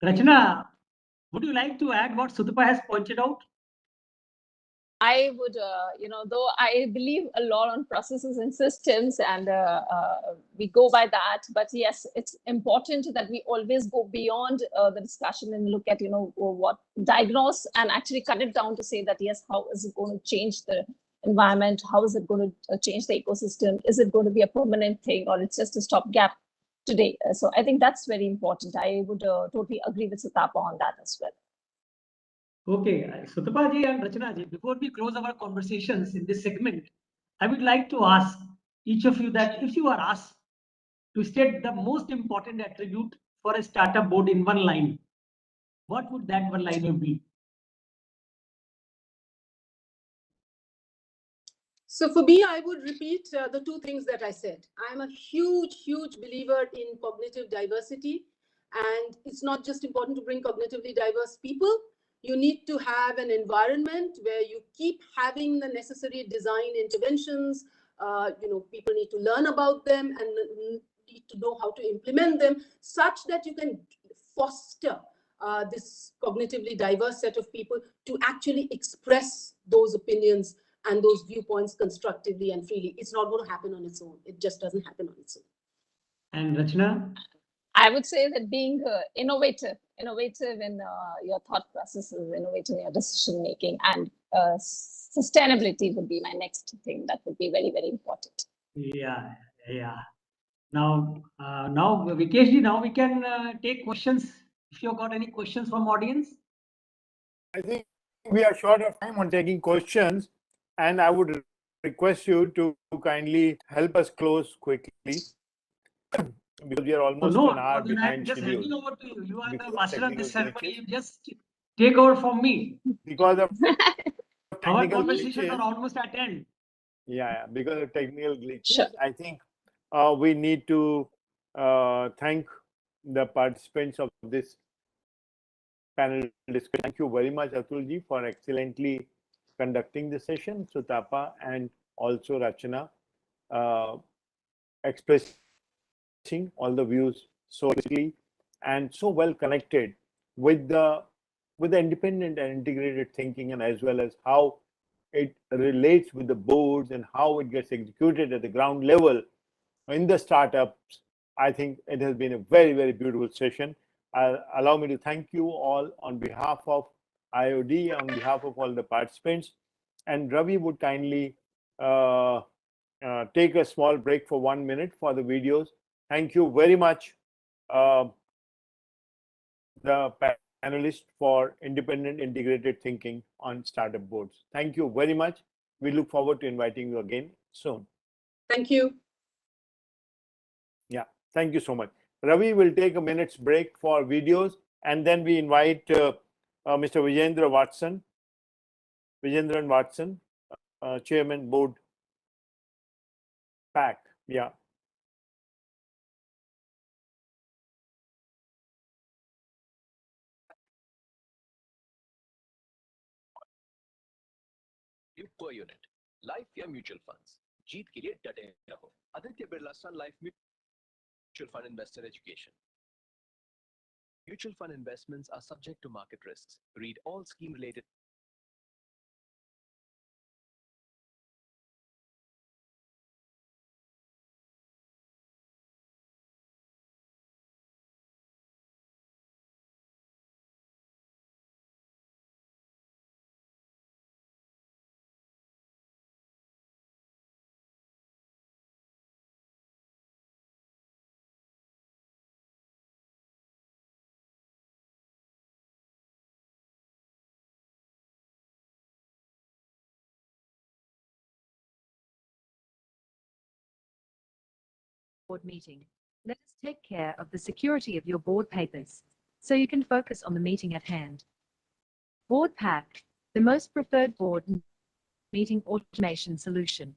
Rachana, would you like to add what Sutapa has pointed out? I would, though I believe a lot on processes and systems, and we go by that. But yes, it's important that we always go beyond the discussion and look at, what diagnose and actually cut it down to say that, yes, how is it going to change the environment? How is it going to change the ecosystem? Is it going to be a permanent thing, or it's just a stopgap today? So I think that's very important. I would totally agree with Sutapa on that as well. Okay, Sutapa ji and Rachana ji, before we close our conversations in this segment, I would like to ask each of you that if you are asked to state the most important attribute for a startup board in one line, what would that one line be? So for me, I would repeat the two things that I said. I'm a huge, huge believer in cognitive diversity. And it's not just important to bring cognitively diverse people. You need to have an environment where you keep having the necessary design interventions. People need to learn about them and need to know how to implement them such that you can foster this cognitively diverse set of people to actually express those opinions and those viewpoints constructively and freely. It's not going to happen on its own. It just doesn't happen on its own. And Rachana? I would say that being innovative in your thought processes, innovative in your decision making, and sustainability would be my next thing. That would be very, very important. Yeah. Now, Vikesh ji, now we can take questions. If you've got any questions from audience. I think we are short of time on taking questions, and I would request you to kindly help us close quickly because we are almost an hour behind I'm just schedule. handing over to you. You are the master of this ceremony. You just take over from me. Because of Our technical conversations glitches, are almost at end. yeah, because of technical glitches, Sure. I think we need to thank the participants of this panel discussion. Thank you very much, Atulji, for excellently conducting the session, Sutapa, and also Rachana, expressing all the views so clearly and so well connected with the independent and integrated thinking, and as well as how it relates with the boards and how it gets executed at the ground level in the startups. I think it has been a very, very beautiful session. Allow me to thank you all on behalf of IOD, on behalf of all the participants. And Ravi would kindly take a small break for 1 minute for the videos. Thank you very much, the panelists, for independent integrated thinking on startup boards. Thank you very much. We look forward to inviting you again soon. Thank you. Yeah, thank you so much. Ravi will take a minute's break for videos, and then we invite Mr. Vijendran Watson, Chairman, Board PAC. Yeah. Per unit. Life या mutual funds, जीत के लिए डटे रहो। Aditya Birla Sun Life mutual fund investor education. Mutual fund investments are subject to market risks. Read all scheme related board meeting. Let us take care of the security of your board papers, so you can focus on the meeting at hand. Board Pack, the most preferred board meeting automation solution.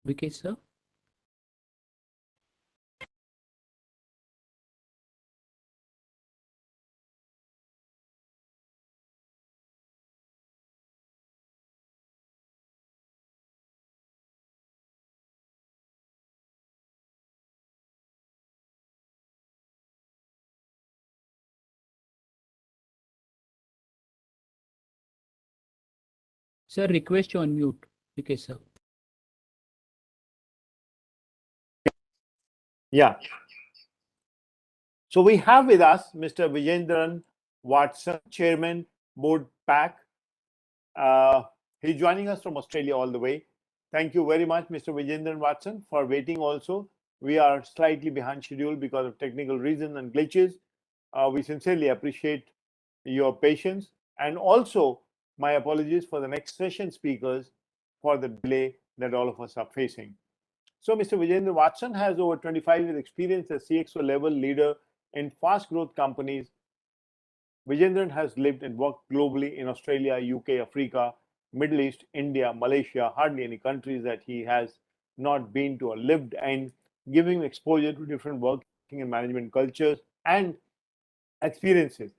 Vikesh sir. Sir, request to unmute. Vikesh sir. Yeah. So we have with us Mr. Vijendran Watson, Chairman, Board PAC. He's joining us from Australia all the way. Thank you very much, Mr. Vijendran Watson, for waiting also. We are slightly behind schedule because of technical reasons and glitches. We sincerely appreciate your patience, and also my apologies for the next session speakers for the delay that all of us are facing. So Mr. Vijendran Watson has over 25 years experience as CXO level leader in fast growth companies. Vijendran has lived and worked globally in Australia, UK, Africa, Middle East, India, Malaysia, hardly any countries that he has not been to or lived in, giving exposure to different working and management cultures and experiences.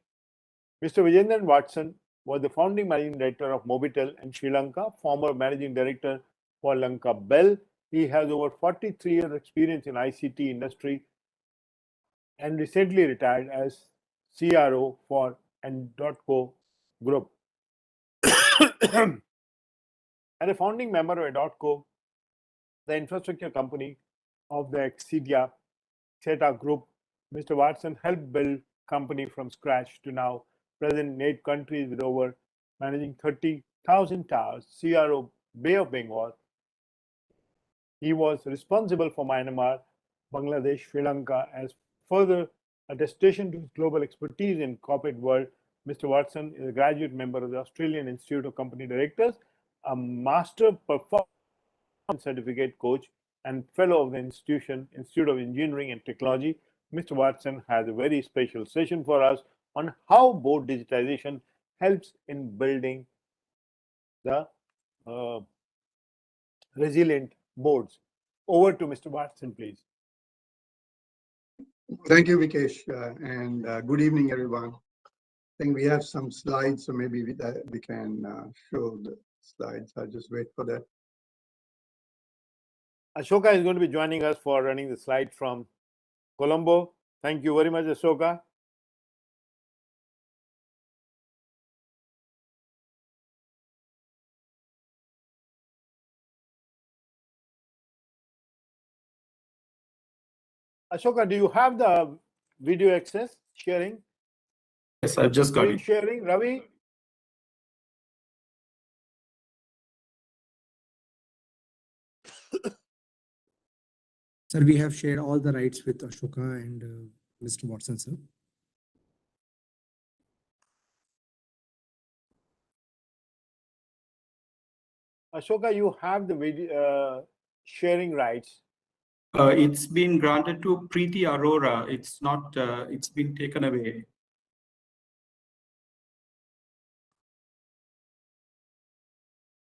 Mr. Vijendran Watson was the founding managing director of Mobitel in Sri Lanka, former managing director for Lanka Bell. He has over 43 years experience in ICT industry and recently retired as CRO for N.Co Group. And a founding member of N.Co, the infrastructure company of the Expedia Theta Group, Mr. Watson helped build company from scratch to now present in 8 countries with over managing 30,000 towers, CRO Bay of Bengal. He was responsible for Myanmar, Bangladesh, Sri Lanka as further attestation to his global expertise in corporate world. Mr. Watson is a graduate member of the Australian Institute of Company Directors, a master performance certificate coach, and fellow of the Institute of Engineering and Technology. Mr. Watson has a very special session for us on how board digitization helps in building the resilient boards. Over to Mr. Watson, please. Thank you, Vikesh, and good evening, everyone. I think we have some slides, so maybe we can show the slides. I'll just wait for that. Ashoka is going to be joining us for running the slides from Colombo. Thank you very much, Ashoka. Ashoka, do you have the video access sharing? Yes, I've just got it. Sharing, Ravi? Sir, we have shared all the rights with Ashoka and Mr. Watson, sir. Ashoka, you have the video sharing rights. It's been granted to Preeti Arora. It's not, it's been taken away.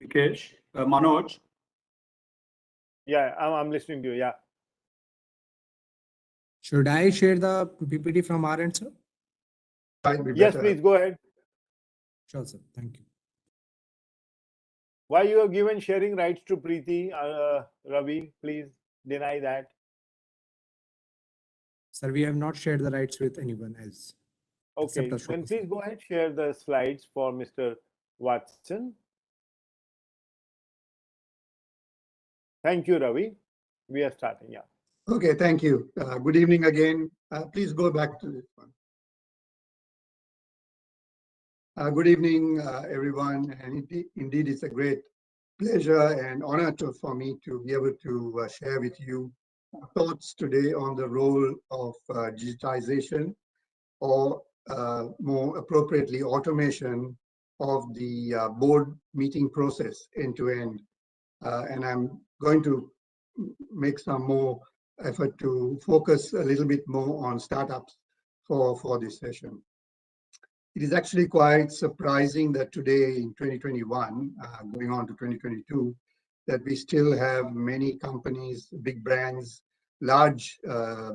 Vikesh, Manoj? Yeah, I'm listening to you, yeah. Should I share the PPT from our end, sir? Yes, please go ahead. Sure, sir. Thank you. Why you have given sharing rights to Preeti, Ravi? Please deny that. Sir, we have not shared the rights with anyone else. Okay, then please go ahead, share the slides for Mr. Watson. Thank you, Ravi. We are starting, yeah. Okay, thank you. Good evening again. Please go back to this one. Good evening, everyone. And indeed, it's a great pleasure and honor for me to be able to share with you thoughts today on the role of digitization, or more appropriately, automation of the board meeting process end to end. And I'm going to make some more effort to focus a little bit more on startups for this session. It is actually quite surprising that today in 2021, going on to 2022, that we still have many companies, big brands, large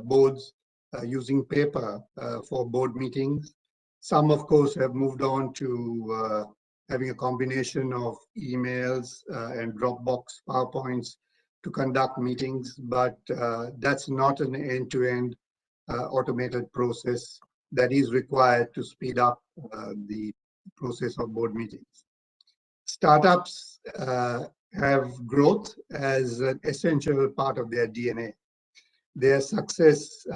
boards using paper for board meetings. Some, of course, have moved on to having a combination of emails and Dropbox PowerPoints to conduct meetings, but that's not an end-to-end automated process that is required to speed up the process of board meetings. Startups have growth as an essential part of their DNA. Their success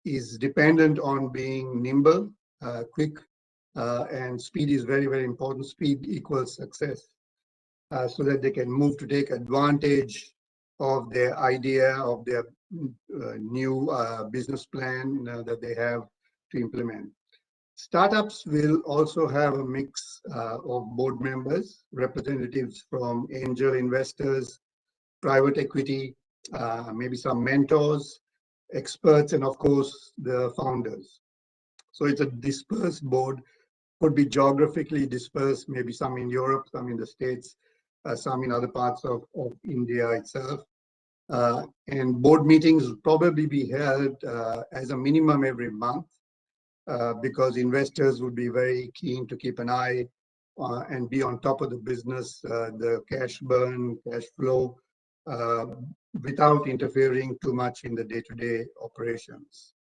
is dependent on being nimble, quick, and speed is very, very important. Speed equals success. So that they can move to take advantage of their idea, of their new business plan that they have to implement. Startups will also have a mix of board members, representatives from angel investors, private equity, maybe some mentors, experts, and of course, the founders. So it's a dispersed board, could be geographically dispersed, maybe some in Europe, some in the States, some in other parts of India itself. And board meetings will probably be held as a minimum every month because investors would be very keen to keep an eye and be on top of the business, the cash burn, cash flow, without interfering too much in the day-to-day operations.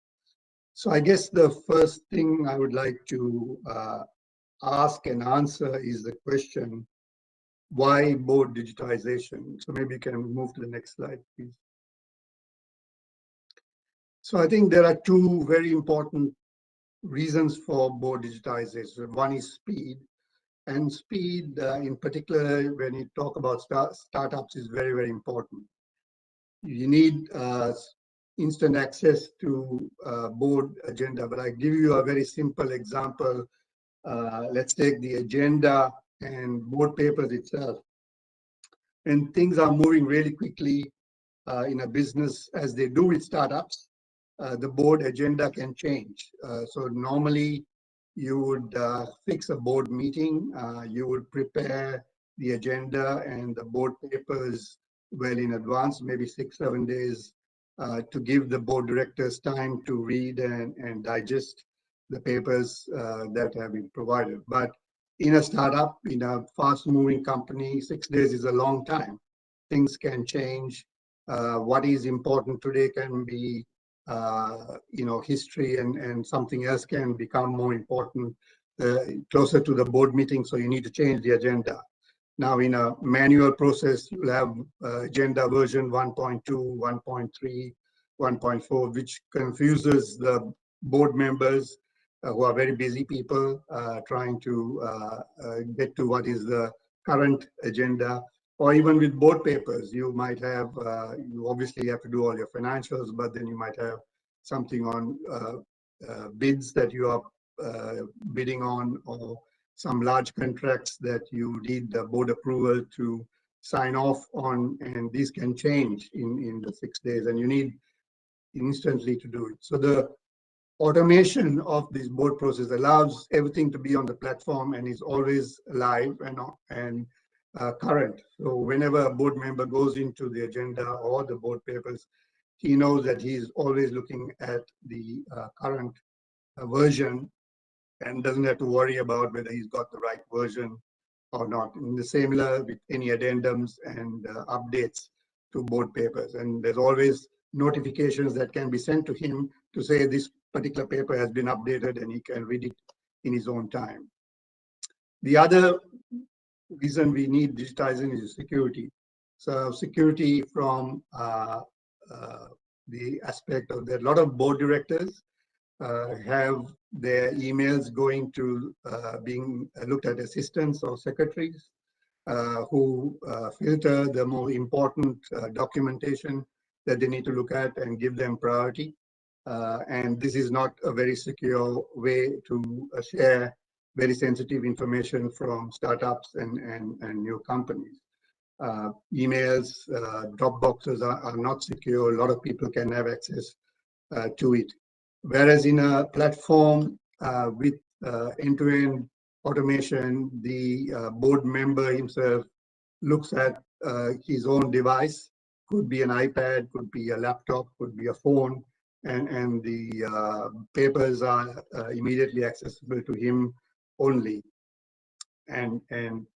So I guess the first thing I would like to ask and answer is the question, why board digitization? So maybe you can move to the next slide, please. So I think there are two very important reasons for board digitization. One is speed, and speed in particular, when you talk about startups, is very, very important. You need instant access to board agenda, but I give you a very simple example. Let's take the agenda and board papers itself. And things are moving really quickly in a business, as they do with startups, the board agenda can change. So normally you would fix a board meeting, you would prepare the agenda and the board papers well in advance, maybe 6-7 days, to give the board directors time to read and digest the papers that have been provided. But in a startup, in a fast-moving company, 6 days is a long time. Things can change. What is important today can be, history, and something else can become more important closer to the board meeting. So you need to change the agenda. Now, in a manual process, you'll have agenda version 1.2, 1.3, 1.4, which confuses the board members who are very busy people trying to get to what is the current agenda. Or even with board papers, you might have, you obviously have to do all your financials, but then you might have something on bids that you are bidding on, or some large contracts that you need the board approval to sign off on, and these can change in the 6 days, and you need instantly to do it. So the automation of this board process allows everything to be on the platform and is always live and current. So whenever a board member goes into the agenda or the board papers, he knows that he's always looking at the current version and doesn't have to worry about whether he's got the right version or not. And the similar with any addendums and updates to board papers. And there's always notifications that can be sent to him to say this particular paper has been updated, and he can read it in his own time. The other reason we need digitizing is security. So security from the aspect of that, a lot of board directors have their emails going to being looked at assistants or secretaries who filter the more important documentation that they need to look at and give them priority. And this is not a very secure way to share very sensitive information from startups and new companies. Emails, drop boxes are not secure. A lot of people can have access to it. Whereas in a platform with end-to-end automation, the board member himself looks at his own device, could be an iPad, could be a laptop, could be a phone, and the papers are immediately accessible to him only. And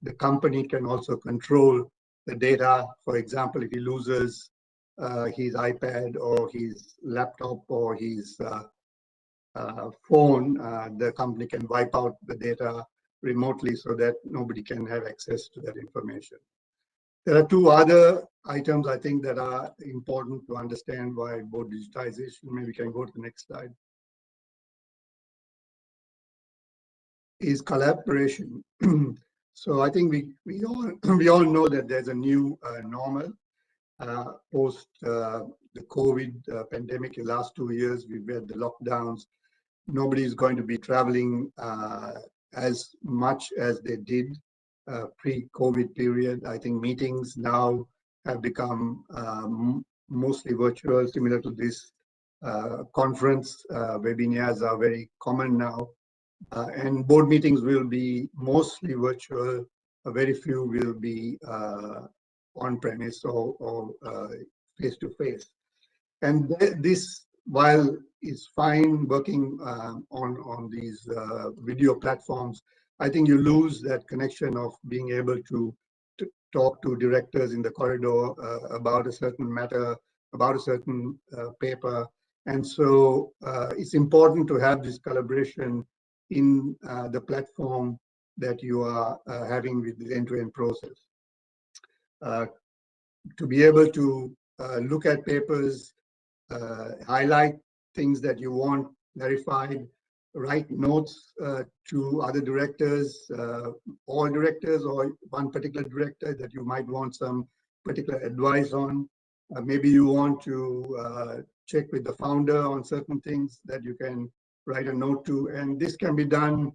the company can also control the data. For example, if he loses his iPad or his laptop or his phone, the company can wipe out the data remotely so that nobody can have access to that information. There are two other items I think that are important to understand why board digitization. Maybe we can go to the next slide. Is collaboration. So I think we all know that there's a new normal post the COVID pandemic. In the last 2 years, we've had the lockdowns. Nobody is going to be traveling as much as they did pre-COVID period. I think meetings now have become mostly virtual, similar to this conference. Webinars are very common now. And board meetings will be mostly virtual. Very few will be on-premise or face-to-face. And this, while is fine working on these video platforms, I think you lose that connection of being able to talk to directors in the corridor about a certain matter, about a certain paper, And so it's important to have this collaboration in the platform that you are having with the end-to-end process. To be able to look at papers, highlight things that you want verified, write notes to other directors, all directors, or one particular director that you might want some particular advice on. Maybe you want to check with the founder on certain things that you can write a note to. And this can be done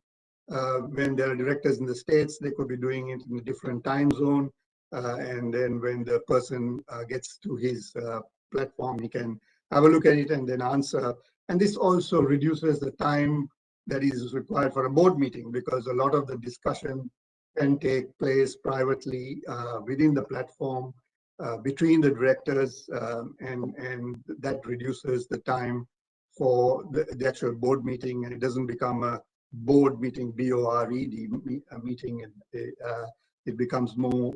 when there are directors in the States. They could be doing it in a different time zone. And then when the person gets to his platform, he can have a look at it and then answer. And this also reduces the time that is required for a board meeting, because a lot of the discussion can take place privately within the platform between the directors, and that reduces the time for the actual board meeting, and it doesn't become a board meeting, B-O-R-E-D meeting. It becomes more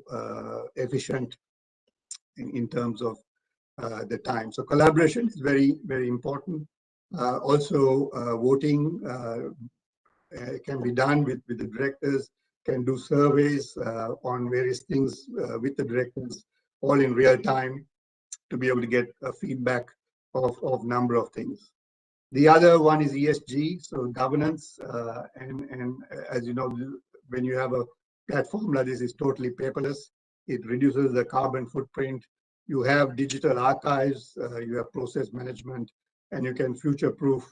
efficient in terms of the time. So collaboration is very, very important. Also, voting can be done with the directors, can do surveys on various things with the directors, all in real time, to be able to get feedback of number of things. The other one is ESG, so governance. And as you know, when you have a platform like this, is totally paperless. It reduces the carbon footprint. You have digital archives, you have process management, and you can future-proof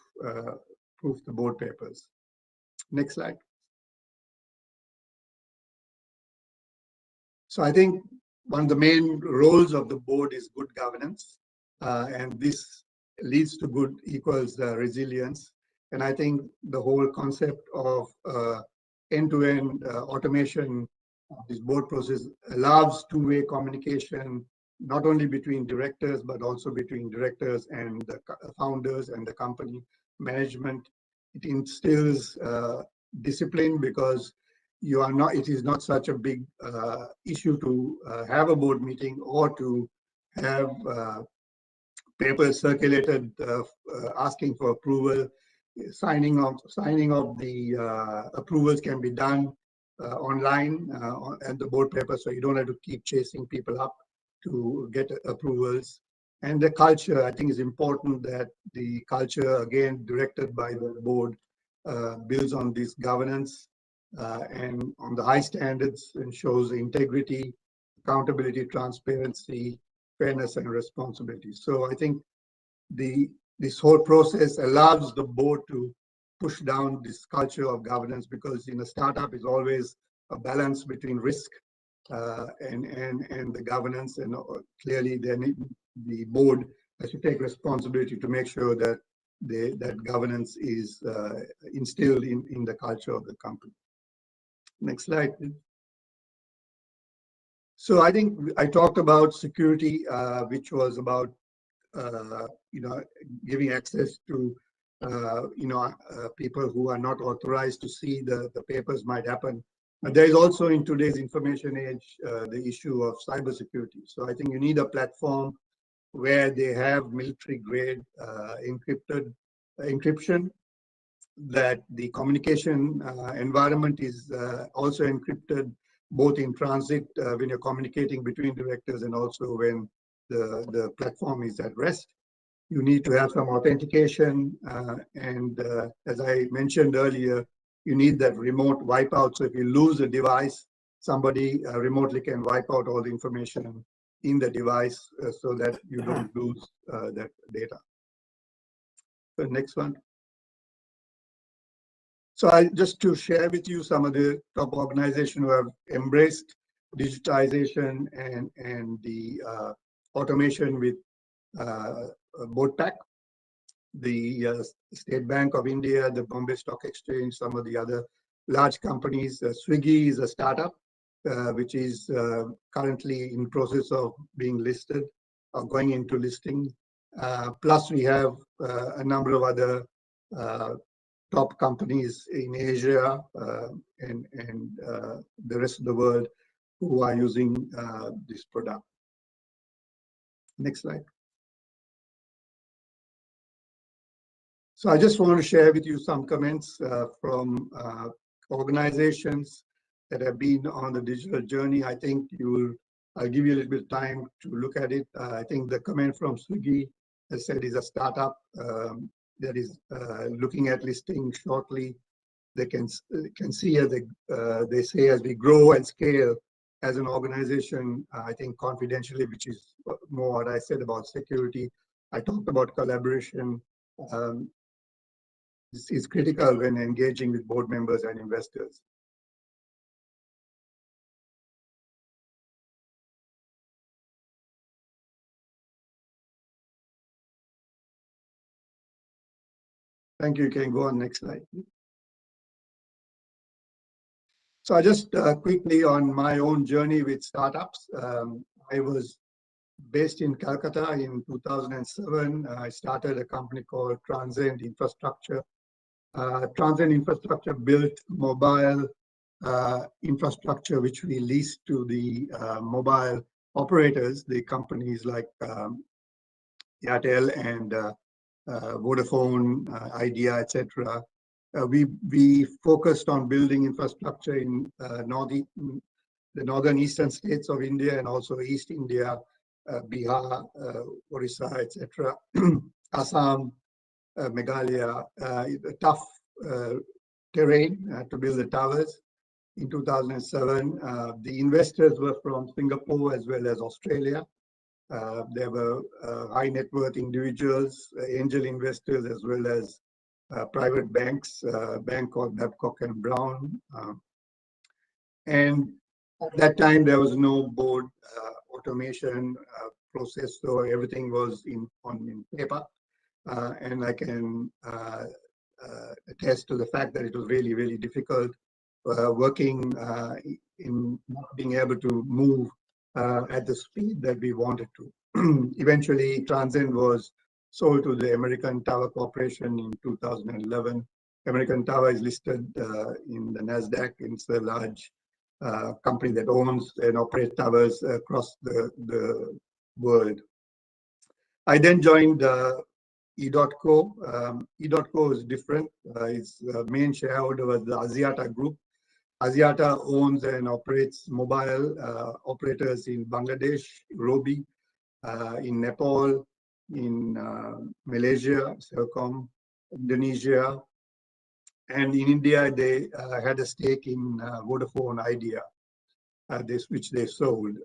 proof the board papers. Next slide. So I think one of the main roles of the board is good governance, and this leads to good equals resilience. And I think the whole concept of end-to-end automation of this board process allows two-way communication, not only between directors, but also between directors and the founders and the company management. It instills discipline, because you are not, it is not such a big issue to have a board meeting or to have papers circulated asking for approval. Signing of the approvals can be done online and the board paper, so you don't have to keep chasing people up to get approvals. And the culture, I think, is important, that the culture, again, directed by the board, builds on this governance and on the high standards, and shows integrity, accountability, transparency, fairness, and responsibility. So I think this whole process allows the board to push down this culture of governance, because in a startup is always a balance between risk and the governance, and clearly then the board has to take responsibility to make sure that that governance is instilled in the culture of the company. Next slide, please. So I think I talked about security, which was about giving access to people who are not authorized to see the papers might happen. But there is also, in today's information age, the issue of cybersecurity. So I think you need a platform where they have military-grade encryption, that the communication environment is also encrypted, both in transit when you're communicating between directors, and also when the platform is at rest. You need to have some authentication, and as I mentioned earlier, you need that remote wipeout. So if you lose a device, somebody remotely can wipe out all the information in the device so that you don't lose that data. The next one. So just to share with you some of the top organizations who have embraced digitization and the automation with board pack. The State Bank of India, the Bombay Stock Exchange, some of the other large companies. Swiggy is a startup which is currently in process of being listed or going into listing. Plus we have a number of other top companies in Asia and the rest of the world who are using this product. Next slide. So I just want to share with you some comments from organizations that have been on the digital journey. I think I'll give you a little bit of time to look at it. I think the comment from Swiggy has said is a startup that is looking at listing shortly. They can see as they say, as we grow and scale as an organization, I think confidentially, which is more what I said about security. I talked about collaboration. This is critical when engaging with board members and investors. Thank you. You can go on next slide. So I just quickly on my own journey with startups. I was based in Calcutta in 2007. I started a company called Transcend Infrastructure. Transcend Infrastructure built mobile infrastructure, which we leased to the mobile operators, the companies like Airtel and Vodafone, Idea, etc. We focused on building infrastructure in the northern eastern states of India and also East India, Bihar, Orissa, etc. Assam, Meghalaya, tough terrain to build the towers. In 2007, the investors were from Singapore as well as Australia. There were high net worth individuals, angel investors, as well as private banks, a bank called Babcock and Brown. And at that time, there was no board automation process, so everything was in paper. And I can attest to the fact that it was really, really difficult working in not being able to move at the speed that we wanted to. Eventually, Transcend was sold to the American Tower Corporation in 2011. American Tower is listed in the NASDAQ. It's a large company that owns and operates towers across the world. I then joined E.co. E.co is different. Its main shareholder was the Axiata Group. Axiata owns and operates mobile operators in Bangladesh, Robi, in Nepal, in Malaysia, Celcom, Indonesia, and in India they had a stake in Vodafone Idea, which they sold.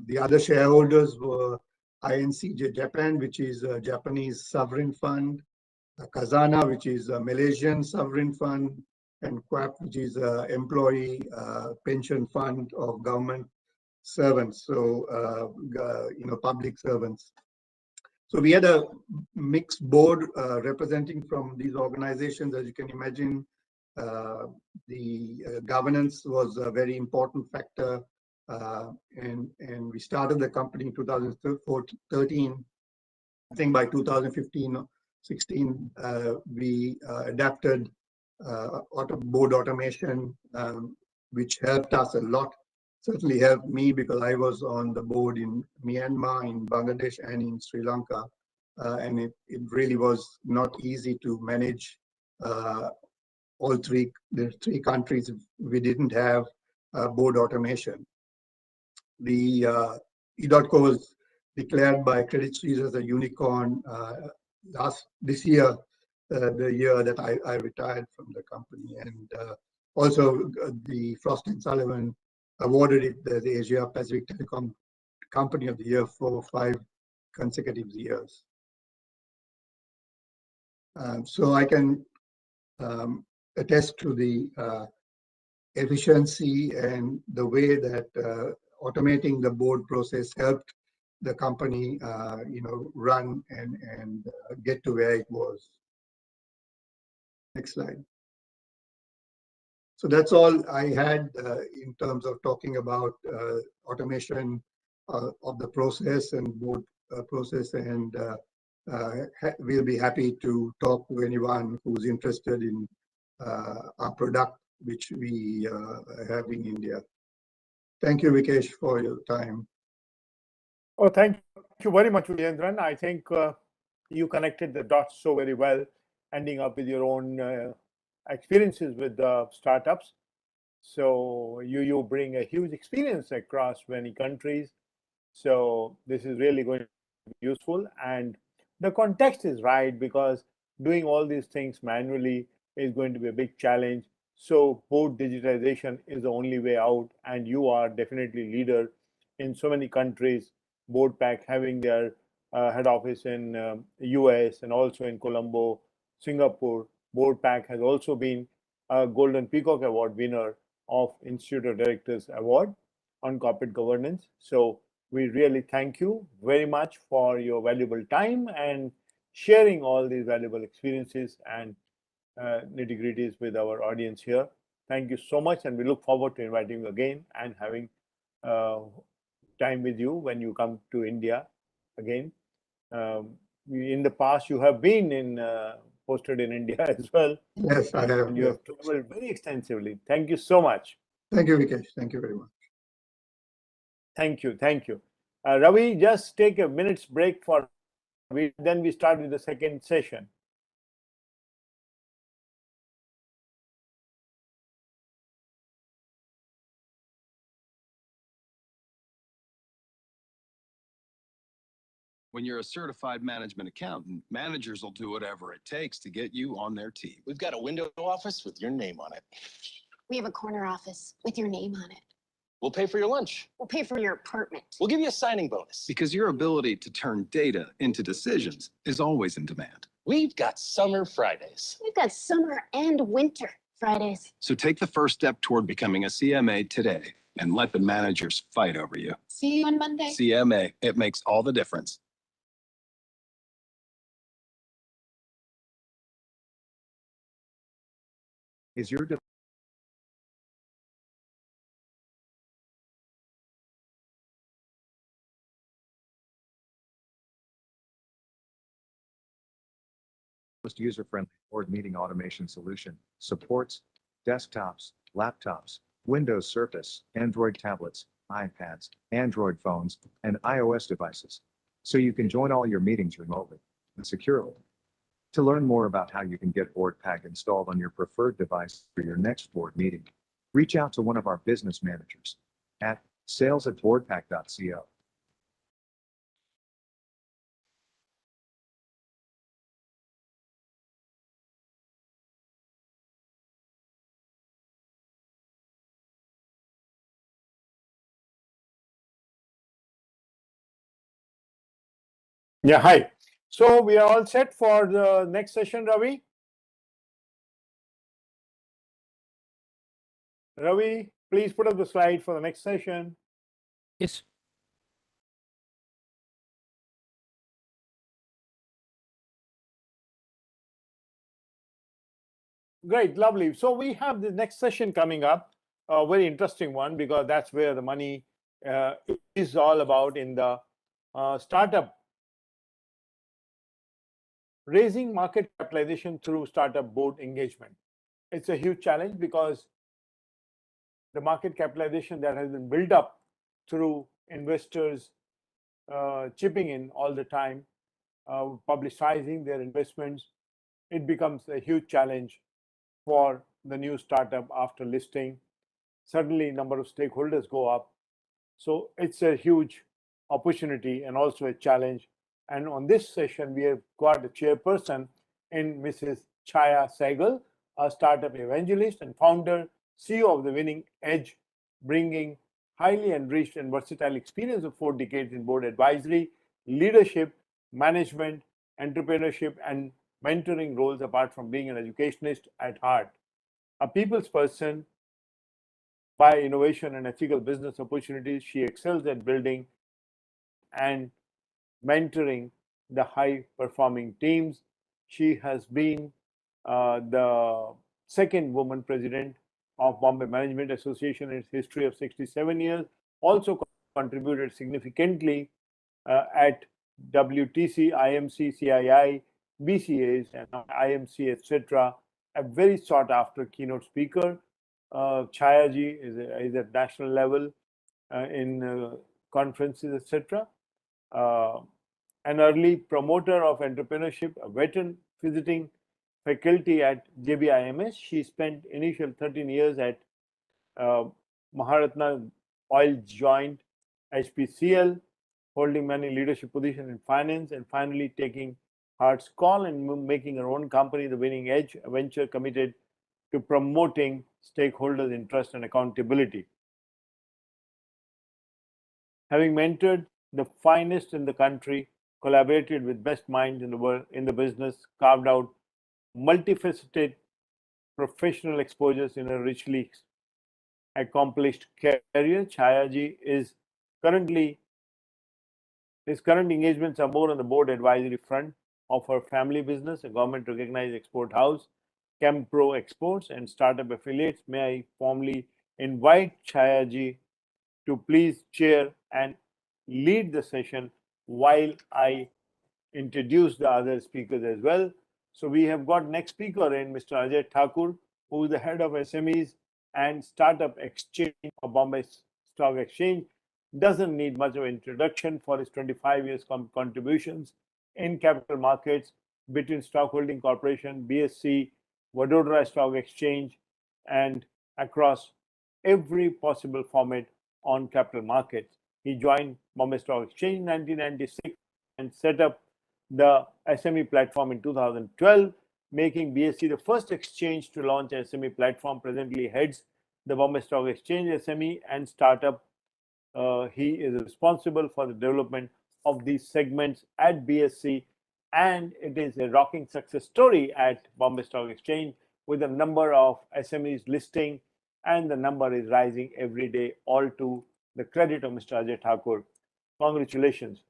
The other shareholders were INCJ Japan, which is a Japanese sovereign fund, Khazanah, which is a Malaysian sovereign fund, and QAP, which is an employee pension fund of government servants, so public servants. So we had a mixed board representing from these organizations. As you can imagine, the governance was a very important factor, and we started the company in 2013. I think by 2015-16, we adapted board automation, which helped us a lot. Certainly helped me because I was on the board in Myanmar, in Bangladesh, and in Sri Lanka. And it really was not easy to manage all the three countries. We didn't have board automation. The E.co was declared by Credit Suisse as a unicorn this year, the year that I retired from the company. And also the Frost & Sullivan awarded it the Asia Pacific Telecom Company of the Year for 5 consecutive years. So I can attest to the efficiency and the way that automating the board process helped the company, run and get to where it was. Next slide. So that's all I had in terms of talking about automation of the process and board process, and we'll be happy to talk to anyone who's interested in our product, which we have in India. Thank you, Vikesh, for your time. Oh, thank you very much, Vijendran. I think you connected the dots so very well. ending up with your own experiences with the startups. So you bring a huge experience across many countries. So this is really going to be useful. And the context is right, because doing all these things manually is going to be a big challenge. So board digitization is the only way out. And you are definitely leader in so many countries. Board Pack having their head office in US and also in Colombo, Singapore. Board Pack has also been a Golden Peacock Award winner of Institute of Directors Award on corporate governance. So we really thank you very much for your valuable time and sharing all these valuable experiences and nitty-gritties with our audience here. Thank you so much, and we look forward to inviting you again and having time with you when you come to India again. In the past, you have been posted in India as well. Yes, I have. And you have traveled very extensively. Thank you so much. Thank you, Vikesh. Thank you very much. Thank you. Thank you. Ravi, just take a minute's break for then we start with the second session. When you're a certified management accountant, managers will do whatever it takes to get you on their team. We've got a window office with your name on it. We have a corner office with your name on it. We'll pay for your lunch. We'll pay for your apartment. We'll give you a signing bonus. Because your ability to turn data into decisions is always in demand. We've got summer Fridays. We've got summer and winter Fridays. So take the first step toward becoming a CMA today and let the managers fight over you. See you on Monday. CMA, it makes all the difference. Is your most user-friendly board meeting automation solution supports desktops, laptops, Windows Surface, Android tablets, iPads, Android phones, and iOS devices, so you can join all your meetings remotely and securely. To learn more about how you can get Board Pack installed on your preferred device for your next board meeting, reach out to one of our business managers at sales@boardpack.co. Yeah, hi. So we are all set for the next session, Ravi. Ravi, please put up the slide for the next session. Yes. Great, lovely. So we have the next session coming up, a very interesting one, because that's where the money is all about in the startup. Raising market capitalization through startup board engagement. It's a huge challenge because the market capitalization that has been built up through investors chipping in all the time, publicizing their investments, it becomes a huge challenge for the new startup after listing. Suddenly, number of stakeholders go up. So it's a huge opportunity and also a challenge. And on this session, we have got a chairperson in Mrs. Chaya Sehgal, a startup evangelist and founder, CEO of the Winning Edge, bringing highly enriched and versatile experience of 4 decades in board advisory, leadership, management, entrepreneurship, and mentoring roles, apart from being an educationist at heart. A people's person by innovation and ethical business opportunities, she excels at building and mentoring the high-performing teams. She has been the second woman president of Bombay Management Association in its history of 67 years, also contributed significantly at WTC, IMC, CII, BCAs, and IMC, etc. A very sought-after keynote speaker. Chaya ji is at national level in conferences, etc. An early promoter of entrepreneurship, a veteran visiting faculty at JBIMS. She spent initial 13 years at Maharatna Oil Joint HPCL, holding many leadership positions in finance, and finally taking Heart's call and making her own company, The Winning Edge, a venture committed to promoting stakeholders' interest and accountability. Having mentored the finest in the country, collaborated with best minds in the world in the business, carved out multifaceted professional exposures in a richly accomplished career, Chayaji is currently his current engagements are more on the board advisory front of her family business, a government-recognized export house, Chempro Exports, and startup affiliates. May I formally invite Chayaji to please chair and lead the session while I introduce the other speakers as well. So we have got next speaker in Mr. Ajay Thakur, who is the head of SMEs and Startup Exchange of Bombay Stock Exchange. Doesn't need much of introduction for his 25 years contributions in capital markets between Stockholding Corporation, BSC, Vadodara Stock Exchange, and across every possible format on capital markets. He joined Bombay Stock Exchange in 1996 and set up the SME platform in 2012, making BSC the first exchange to launch an SME platform. Presently heads the Bombay Stock Exchange SME and startup. He is responsible for the development of these segments at BSC, and it is a rocking success story at Bombay Stock Exchange with a number of SMEs listing, and the number is rising every day, all to the credit of Mr. Ajay Thakur. Congratulations.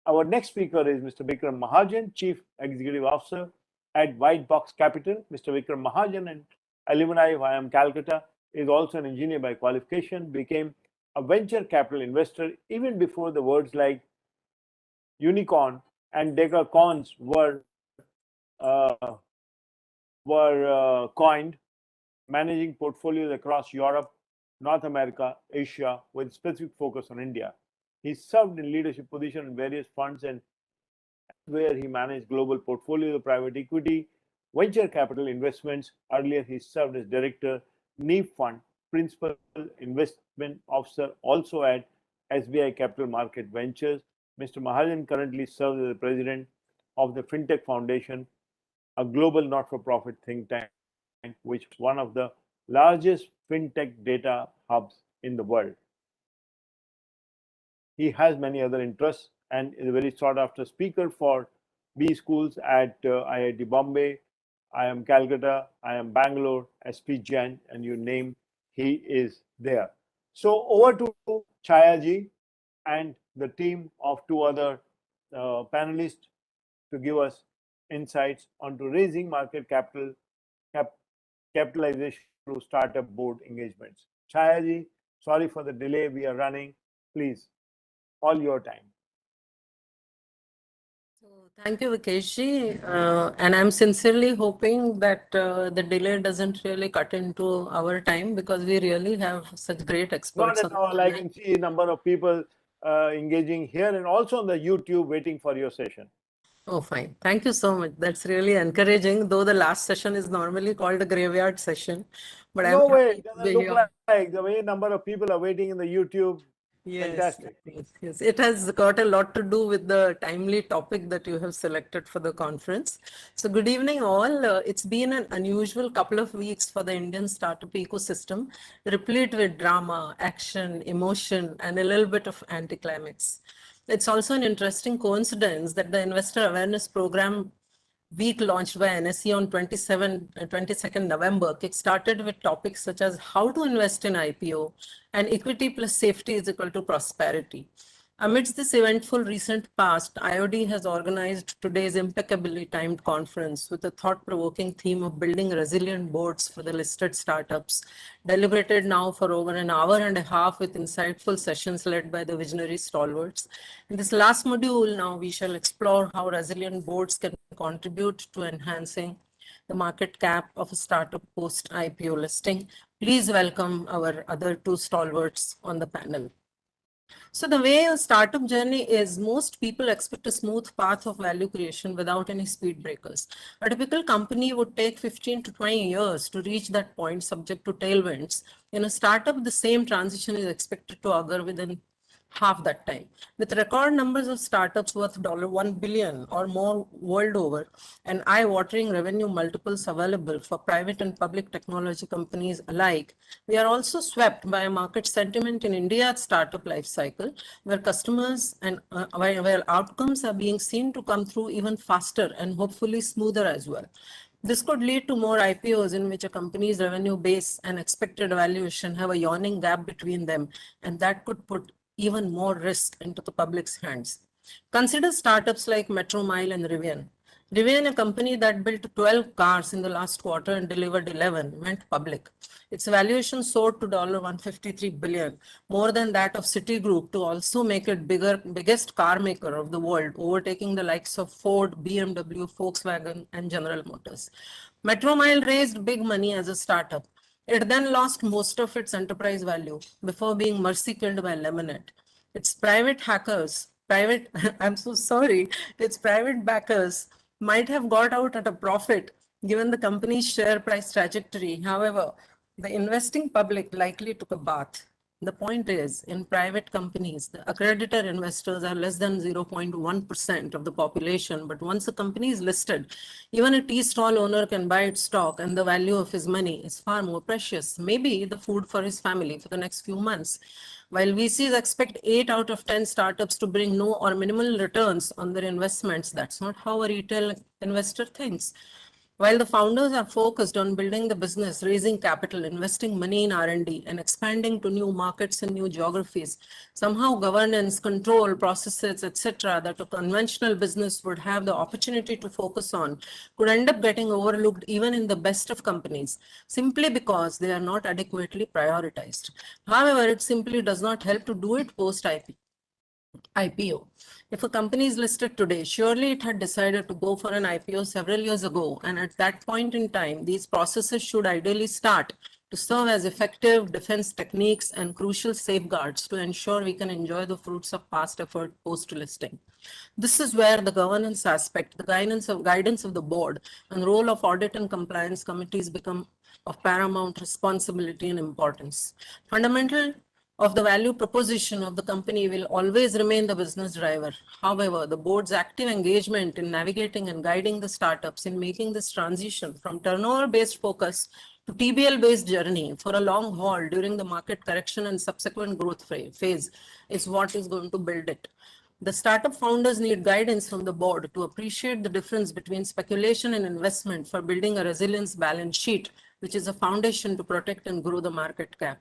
Our next speaker is Mr. Vikram Mahajan, Chief Executive Officer at White Box Capital. Mr. Vikram Mahajan, an alumni of IIM Calcutta, is also an engineer by qualification, became a venture capital investor even before the words like unicorn and decacorns were coined, managing portfolios across Europe, North America, Asia, with specific focus on India. He served in leadership positions in various funds and where he managed global portfolios of private equity, venture capital investments. Earlier, he served as director, NIF Fund, principal investment officer, also at SBI Capital Market Ventures. Mr. Mahajan currently serves as the president of the FinTech Foundation, a global not-for-profit think tank, which is one of the largest FinTech data hubs in the world. He has many other interests and is a very sought-after speaker for B schools at IIT Bombay, IIM Calcutta, IIM Bangalore, SP Jain, and you name, he is there. So over to Chayaji and the team of two other panelists to give us insights onto raising market capitalization through startup board engagements. Chayaji, sorry for the delay, we are running. Please, all your time. Thank you, Vikeshji. And I'm sincerely hoping that the delay doesn't really cut into our time, because we really have such great experts. Not at all. I can see a number of people engaging here and also on the YouTube waiting for your session. Oh, fine. Thank you so much. That's really encouraging, though the last session is normally called a graveyard session. But No I'm way, happy it to doesn't be look here. like the way number of people are waiting in the YouTube. Yes, Fantastic. yes. It has got a lot to do with the timely topic that you have selected for the conference. So good evening all. It's been an unusual couple of weeks for the Indian startup ecosystem, replete with drama, action, emotion, and a little bit of anticlimax. It's also an interesting coincidence that the Investor Awareness Program week launched by NSE on 22nd November kickstarted with topics such as how to invest in IPO and equity plus safety is equal to prosperity. Amidst this eventful recent past, IOD has organized today's impeccably timed conference with a thought-provoking theme of building resilient boards for the listed startups, deliberated now for over an hour and a half with insightful sessions led by the visionary stalwarts. In this last module, now we shall explore how resilient boards can contribute to enhancing the market cap of a startup post-IPO listing. Please welcome our other two stalwarts on the panel. So the way a startup journey is, most people expect a smooth path of value creation without any speed breakers. A typical company would take 15 to 20 years to reach that point, subject to tailwinds. In a startup, the same transition is expected to occur within half that time. With record numbers of startups worth $1 billion or more world over, and eye-watering revenue multiples available for private and public technology companies alike, we are also swept by a market sentiment in India's startup life cycle, where customers and where outcomes are being seen to come through even faster and hopefully smoother as well. This could lead to more IPOs in which a company's revenue base and expected valuation have a yawning gap between them, and that could put even more risk into the public's hands. Consider startups like Metromile and Rivian. Rivian, a company that built 12 cars in the last quarter and delivered 11, went public. Its valuation soared to $153 billion, more than that of Citigroup, to also make it biggest car maker of the world, overtaking the likes of Ford, BMW, Volkswagen, and General Motors. Metromile raised big money as a startup. It then lost most of its enterprise value before being mercy killed by Lemonade. Its I'm so sorry, its private backers might have got out at a profit given the company's share price trajectory. However, the investing public likely took a bath. The point is, in private companies, the accredited investors are less than 0.1% of the population, but once a company is listed, even a tea stall owner can buy its stock, and the value of his money is far more precious, maybe the food for his family for the next few months. While VCs expect 8 out of 10 startups to bring no or minimal returns on their investments, that's not how a retail investor thinks. While the founders are focused on building the business, raising capital, investing money in R&D, and expanding to new markets and new geographies, somehow governance, control, processes, etc., that a conventional business would have the opportunity to focus on could end up getting overlooked even in the best of companies, simply because they are not adequately prioritized. However, it simply does not help to do it post-IPO. If a company is listed today, surely it had decided to go for an IPO several years ago, and at that point in time, these processes should ideally start to serve as effective defense techniques and crucial safeguards to ensure we can enjoy the fruits of past effort post-listing. This is where the governance aspect, the guidance of the board, and role of audit and compliance committees become of paramount responsibility and importance. Fundamental of the value proposition of the company will always remain the business driver. However, the board's active engagement in navigating and guiding the startups in making this transition from turnover-based focus to TBL-based journey for a long haul during the market correction and subsequent growth phase is what is going to build it. The startup founders need guidance from the board to appreciate the difference between speculation and investment for building a resilience balance sheet, which is a foundation to protect and grow the market cap.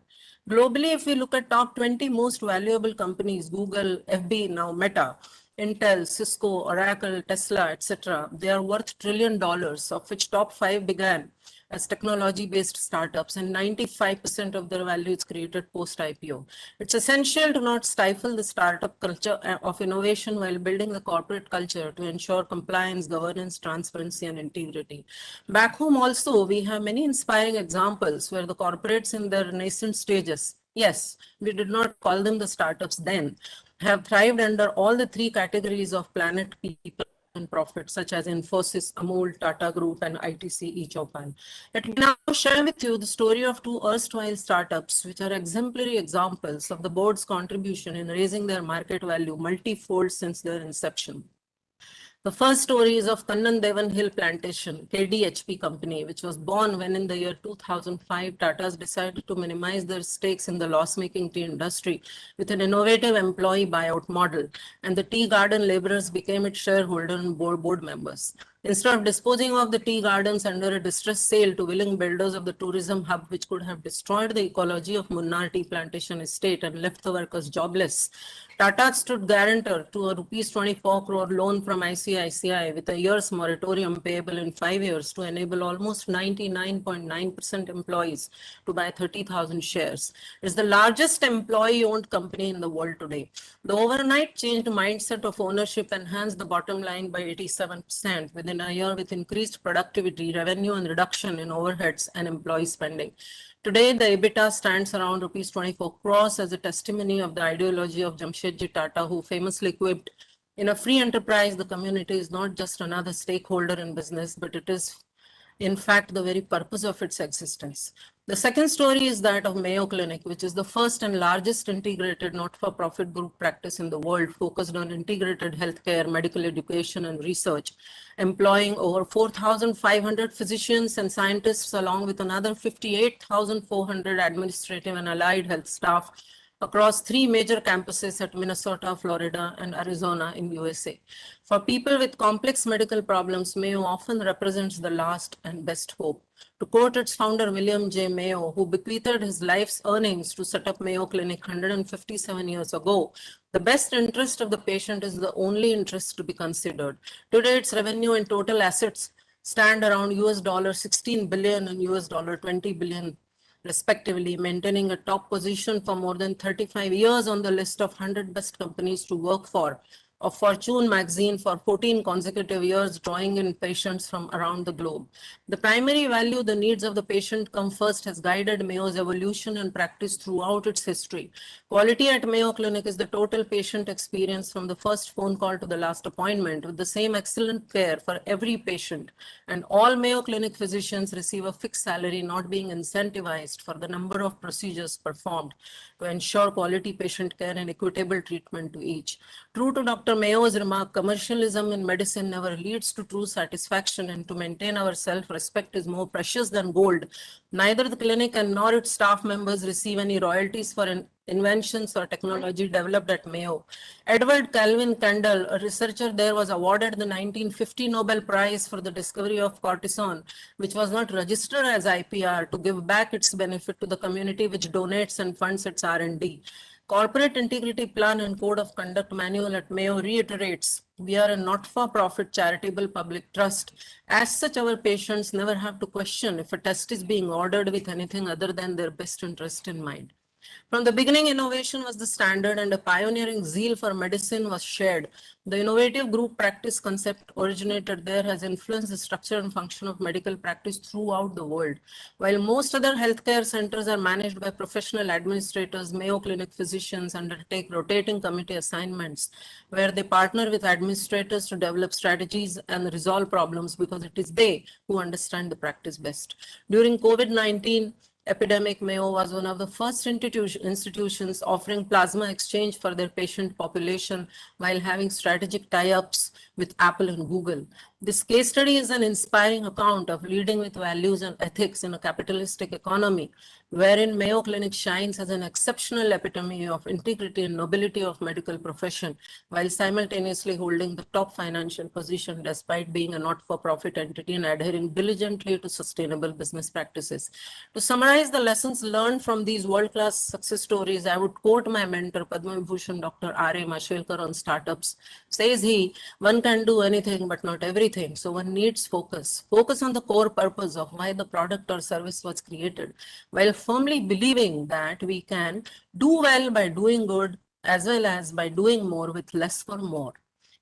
Globally, if we look at top 20 most valuable companies, Google, FB, now Meta, Intel, Cisco, Oracle, Tesla, etc., they are worth $1 trillion, of which top 5 began as technology-based startups, and 95% of their value is created post-IPO. It's essential to not stifle the startup culture of innovation while building the corporate culture to ensure compliance, governance, transparency, and integrity. Back home also, we have many inspiring examples where the corporates in their nascent stages, yes, we did not call them the startups then, have thrived under all the 3 categories of planet, people, and profit, such as Infosys, Amul, Tata Group, and ITC Echopan. Let me now share with you the story of 2 erstwhile startups, which are exemplary examples of the board's contribution in raising their market value multi-fold since their inception. The first story is of Kannan Devan Hill Plantation, KDHP company, which was born when in the year 2005, Tatas decided to minimize their stakes in the loss-making tea industry with an innovative employee buyout model, and the tea garden laborers became its shareholder and board members. Instead of disposing of the tea gardens under a distressed sale to willing builders of the tourism hub, which could have destroyed the ecology of Munnar Tea Plantation estate and left the workers jobless, Tata stood guarantor to a ₹24 crore loan from ICICI with a year's moratorium payable in 5 years to enable almost 99.9% employees to buy 30,000 shares. It's the largest employee-owned company in the world today. The overnight changed mindset of ownership enhanced the bottom line by 87% within within a year with increased productivity, revenue, and reduction in overheads and employee spending. Today, the EBITDA stands around rupees 24 crores as a testimony of the ideology of Jamshedji Tata, who famously quipped, "In a free enterprise, the community is not just another stakeholder in business, but it is in fact the very purpose of its existence." The second story is that of Mayo Clinic, which is the first and largest integrated not-for-profit group practice in the world focused on integrated healthcare, medical education, and research, employing over 4,500 physicians and scientists, along with another 58,400 administrative and allied health staff across 3 major campuses at Minnesota, Florida, and Arizona in USA. For people with complex medical problems, Mayo often represents the last and best hope. To quote its founder, William J. Mayo, who bequeathed his life's earnings to set up Mayo Clinic 157 years ago, the best interest of the patient is the only interest to be considered. Today, its revenue and total assets stand around $16 billion and $20 billion respectively, maintaining a top position for more than 35 years on the list of 100 best companies to work for of Fortune magazine for 14 consecutive years, drawing in patients from around the globe. The primary value, the needs of the patient come first, has guided Mayo's evolution and practice throughout its history. Quality at Mayo Clinic is the total patient experience from the first phone call to the last appointment, with the same excellent care for every patient. And all Mayo Clinic physicians receive a fixed salary, not being incentivized for the number of procedures performed, to ensure quality patient care and equitable treatment to each. True to Dr. Mayo's remark, commercialism in medicine never leads to true satisfaction, and to maintain our self-respect is more precious than gold. Neither the clinic and nor its staff members receive any royalties for inventions or technology developed at Mayo. Edward Calvin Kendall, a researcher there, was awarded the 1950 Nobel Prize for the discovery of cortisone, which was not registered as IPR, to give back its benefit to the community which donates and funds its R&D. Corporate Integrity Plan and Code of Conduct Manual at Mayo reiterates, we are a not-for-profit charitable public trust. As such, our patients never have to question if a test is being ordered with anything other than their best interest in mind. From the beginning, innovation was the standard and a pioneering zeal for medicine was shared. The innovative group practice concept originated there has influenced the structure and function of medical practice throughout the world. While most other healthcare centers are managed by professional administrators, Mayo Clinic physicians undertake rotating committee assignments where they partner with administrators to develop strategies and resolve problems, because it is they who understand the practice best. During COVID-19 epidemic, Mayo was one of the first institutions offering plasma exchange for their patient population while having strategic tie-ups with Apple and Google. This case study is an inspiring account of leading with values and ethics in a capitalistic economy, wherein Mayo Clinic shines as an exceptional epitome of integrity and nobility of medical profession, while simultaneously holding the top financial position despite being a not-for-profit entity and adhering diligently to sustainable business practices. To summarize the lessons learned from these world-class success stories, I would quote my mentor, Padma Vibhushan Dr. R.A. Mashvelkar on startups. Says he, one can do anything but not everything, so one needs focus. Focus on the core purpose of why the product or service was created, while firmly believing that we can do well by doing good as well as by doing more with less for more.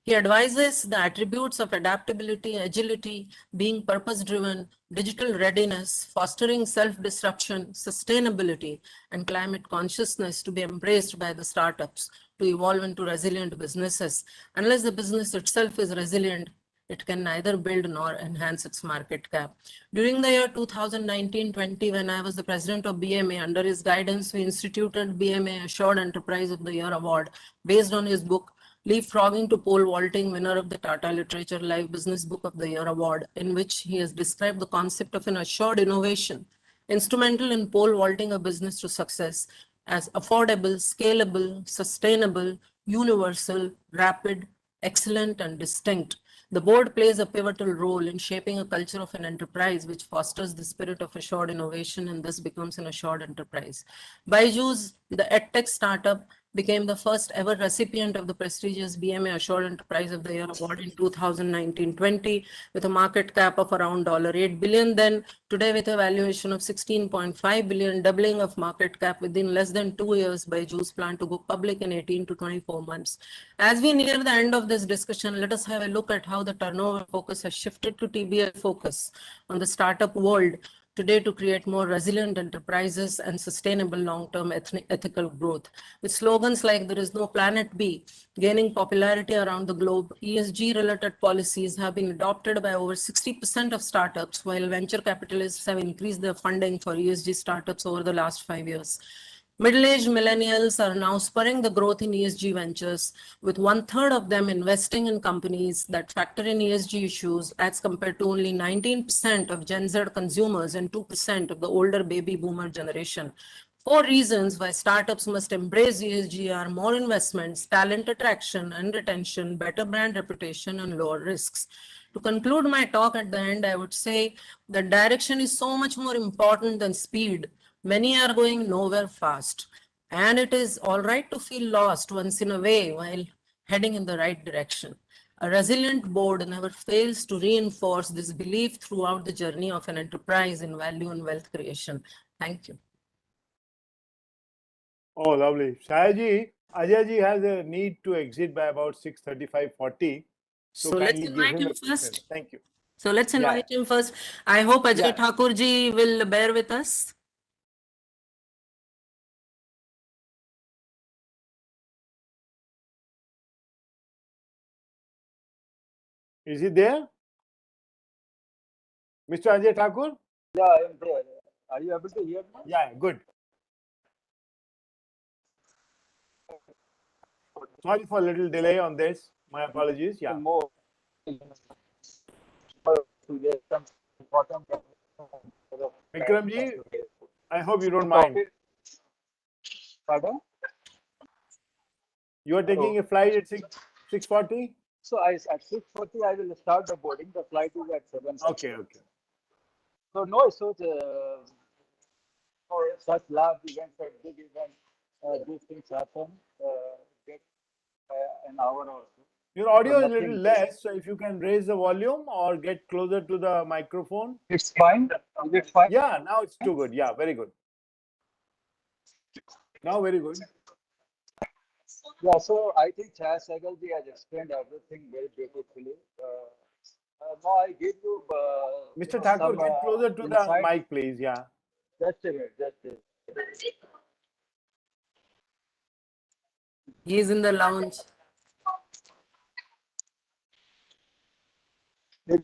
He advises the attributes of adaptability, agility, being purpose-driven, digital readiness, fostering self-disruption, sustainability, and climate consciousness to be embraced by the startups to evolve into resilient businesses. Unless the business itself is resilient, it can neither build nor enhance its market cap. During the year 2019-20, when I was the president of BMA, under his guidance, we instituted BMA Assured Enterprise of the Year Award based on his book, Leapfrogging to Pole Vaulting, winner of the Tata Literature Live Business Book of the Year Award, in which he has described the concept of an assured innovation, instrumental in pole vaulting a business to success, as affordable, scalable, sustainable, universal, rapid, excellent, and distinct. The board plays a pivotal role in shaping a culture of an enterprise which fosters the spirit of assured innovation and thus becomes an assured enterprise. Byju's, the edtech startup, became the first ever recipient of the prestigious BMA Assured Enterprise of the Year award in 2019-20 with a market cap of around $8 billion. Then today with a valuation of 16.5 billion, doubling of market cap within less than 2 years by Juice plan to go public in 18 to 24 months. As we near the end of this discussion, let us have a look at how the turnover focus has shifted to TBI focus on the startup world today to create more resilient enterprises and sustainable long-term ethical growth. With slogans like "There is no planet B" gaining popularity around the globe, ESG-related policies have been adopted by over 60% of startups, while venture capitalists have increased their funding for ESG startups over the last 5 years. Middle-aged millennials are now spurring the growth in ESG ventures, with 1/3 of them investing in companies that factor in ESG issues as compared to only 19% of Gen Z consumers and 2% of the older baby boomer generation. 4 reasons why startups must embrace ESG are more investments, talent attraction and retention, better brand reputation, and lower risks. To conclude my talk at the end, I would say that direction is so much more important than speed. Many are going nowhere fast, and it is all right to feel lost once in a way while heading in the right direction. A resilient board never fails to reinforce this belief throughout the journey of an enterprise in value and wealth creation. Thank you. Oh, lovely. Sayaji, Ajayji has a need to exit by about 6:35-40. So let's kindly give invite him him a quick first. minute. Thank you. So let's Yeah. invite him first. I hope Ajay Yeah. Thakurji will bear with us. Is he there? Mr. Ajay Thakur? Yeah, I am there. Are you able to hear me? Yeah, good. Sorry for a little delay on this. My apologies. Yeah. More Vikramji, I hope you don't mind. Pardon? You are taking a flight at 6:40? So at 6:40 I will start the boarding. The flight is at 7. Okay, okay. So no, so for such large events or big events, these things happen. Get an hour or so. Your audio is a nothing little less, so if you can raise the volume or get closer to the microphone. It's fine. Is it fine? Yeah, now it's too good. Yeah, very good. Now very good. Yeah, so I think Chaya Sagalji has explained everything very beautifully. Now I give you Mr. Thakur, get closer to the mic, please. Yeah. Just a minute, just a minute. He is in the lounge. Is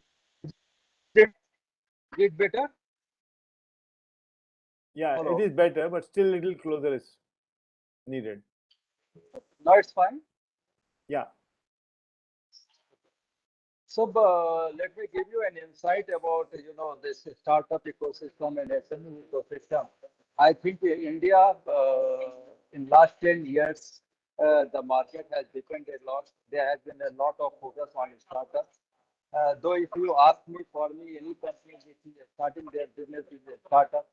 it better? Yeah, Hello. it is better, but still a little closer is needed. Now it's fine. Yeah. So let me give you an insight about this startup ecosystem and SME ecosystem. I think in India in last 10 years the market has depended a lot. There has been a lot of focus on startups. Though if you ask me, for me, any company which is starting their business is a startup.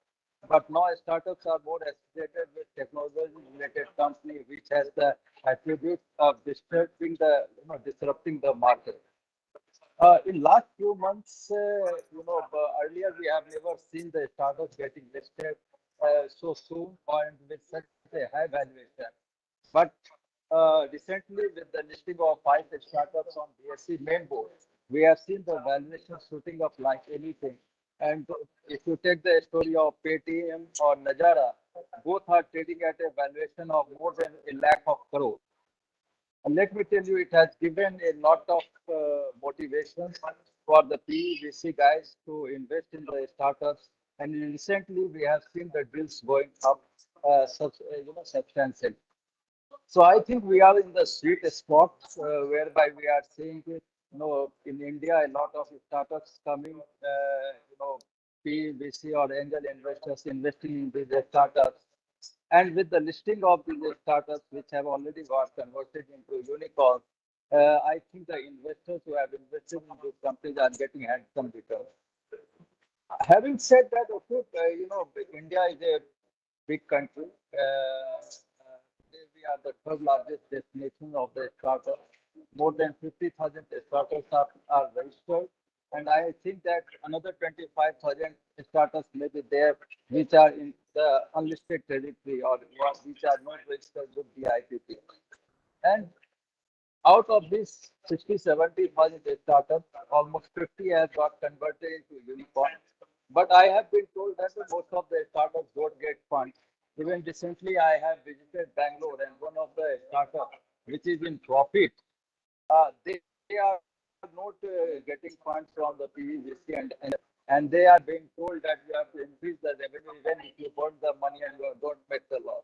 But now startups are more associated with technology-related company, which has the attribute of disrupting the market. In last few months, earlier we have never seen the startups getting listed so soon and with such a high valuation. But recently, with the listing of 5 startups on BSE main board, we have seen the valuation shooting up like anything. And if you take the story of Paytm or Najara, both are trading at a valuation of more than 1 lakh of crore. And let me tell you, it has given a lot of motivation for the PVC guys to invest in the startups. And recently, we have seen the deals going up substantially. So I think we are in the sweet spot whereby we are seeing, in India, a lot of startups coming, PVC or angel investors investing in these startups. And with the listing of these startups, which have already got converted into unicorns, I think the investors who have invested in these companies are getting handsome returns. Having said that, okay, India is a big country. We we are the third largest destination of the startup. More than 50,000 startups are registered. And I think that another 25,000 startups may be there, which are in the unlisted territory or which are not registered with the IPP. And out of these 60, 70,000 startups, almost 50 have got converted into unicorns. But I have been told that most of the startups don't get funds. Even recently, I have visited Bangalore, and one of the startups, which is in profit, they are not getting funds from the PVC and they are being told that you have to increase the revenue even if you burn the money and you don't make the loss.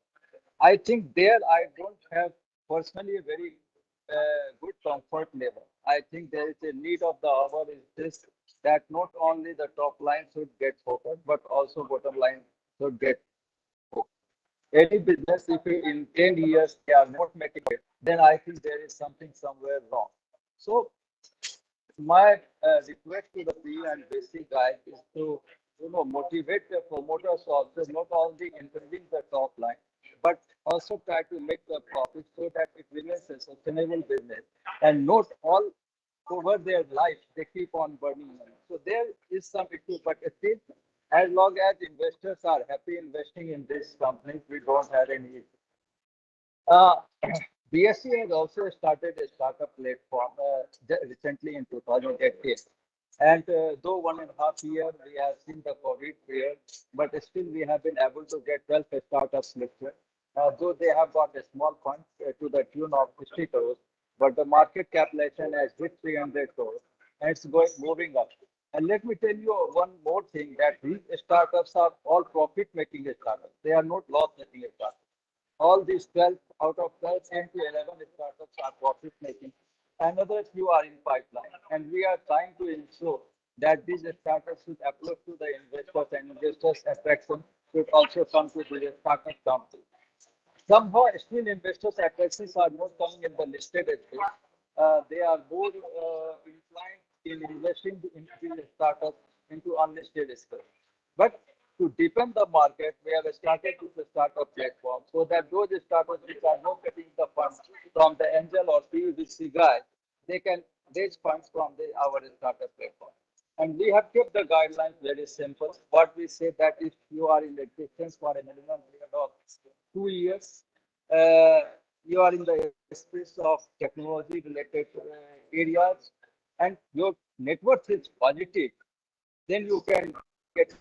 I think there I don't have personally a very good comfort level. I think there is a need of the hour is this, that not only the top line should get focused, but also bottom line should get focused. Any business, if in 10 years they are not making it, then I think there is something somewhere wrong. So my request to the PE and basic guys is to motivate the promoters also, not only increasing the top line, but also try to make the profit so that it remains a sustainable business and not all over their life they keep on burning money. So there is some issue, but still, as long as investors are happy investing in this company, we don't have any issue. BSE has also started a startup platform recently in 2018. And though 1.5 years we have seen the COVID period, but still we have been able to get 12 startups listed. Though they have got a small fund to the tune of 50 crores, but the market capitalization has hit 300 crores and it's moving up. And let me tell you one more thing, that these startups are all profit-making startups. They are not loss-making startups. All these 12 out of 12, 10 to 11 startups are profit-making. Another few are in pipeline. And we are trying to ensure that these startups should approach to the investors, and investors' attraction should also come to the startup company. Somehow, still investors' attractions are not coming in the listed space. They are more inclined in investing into startups into unlisted space. But to deepen the market, we have started with the startup platform so that those startups which are not getting the funds from the angel or PVC guy, they can raise funds from our startup platform. And we have kept the guidelines very simple. What we say that if you are in existence for a minimum period of 2 years, you are in the space of technology related areas, and your net worth is positive, then you can get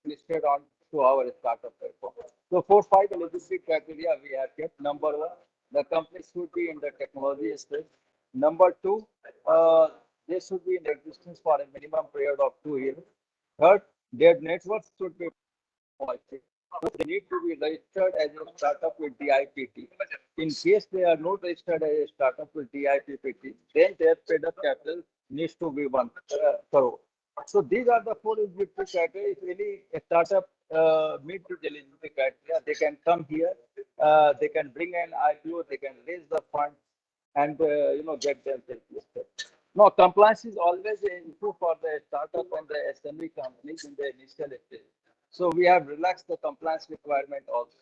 listed on to our startup platform. So 4-5 eligibility criteria we have kept. Number 1, the company should be in the technology space. Number 2, they should be in existence for a minimum period of 2 years. Third, their net worth should be positive. They need to be registered as a startup with DIPT. In case they are not registered as a startup with DIPT, then their paid-up capital needs to be 1 crore. So these are the 4 eligibility criteria. If any startup meet the eligibility criteria, they can come here. They can bring an IPO. They can raise the fund and get themselves listed. No, compliance is always an issue for the startup and the SME companies in the initial stage. So we have relaxed the compliance requirement also.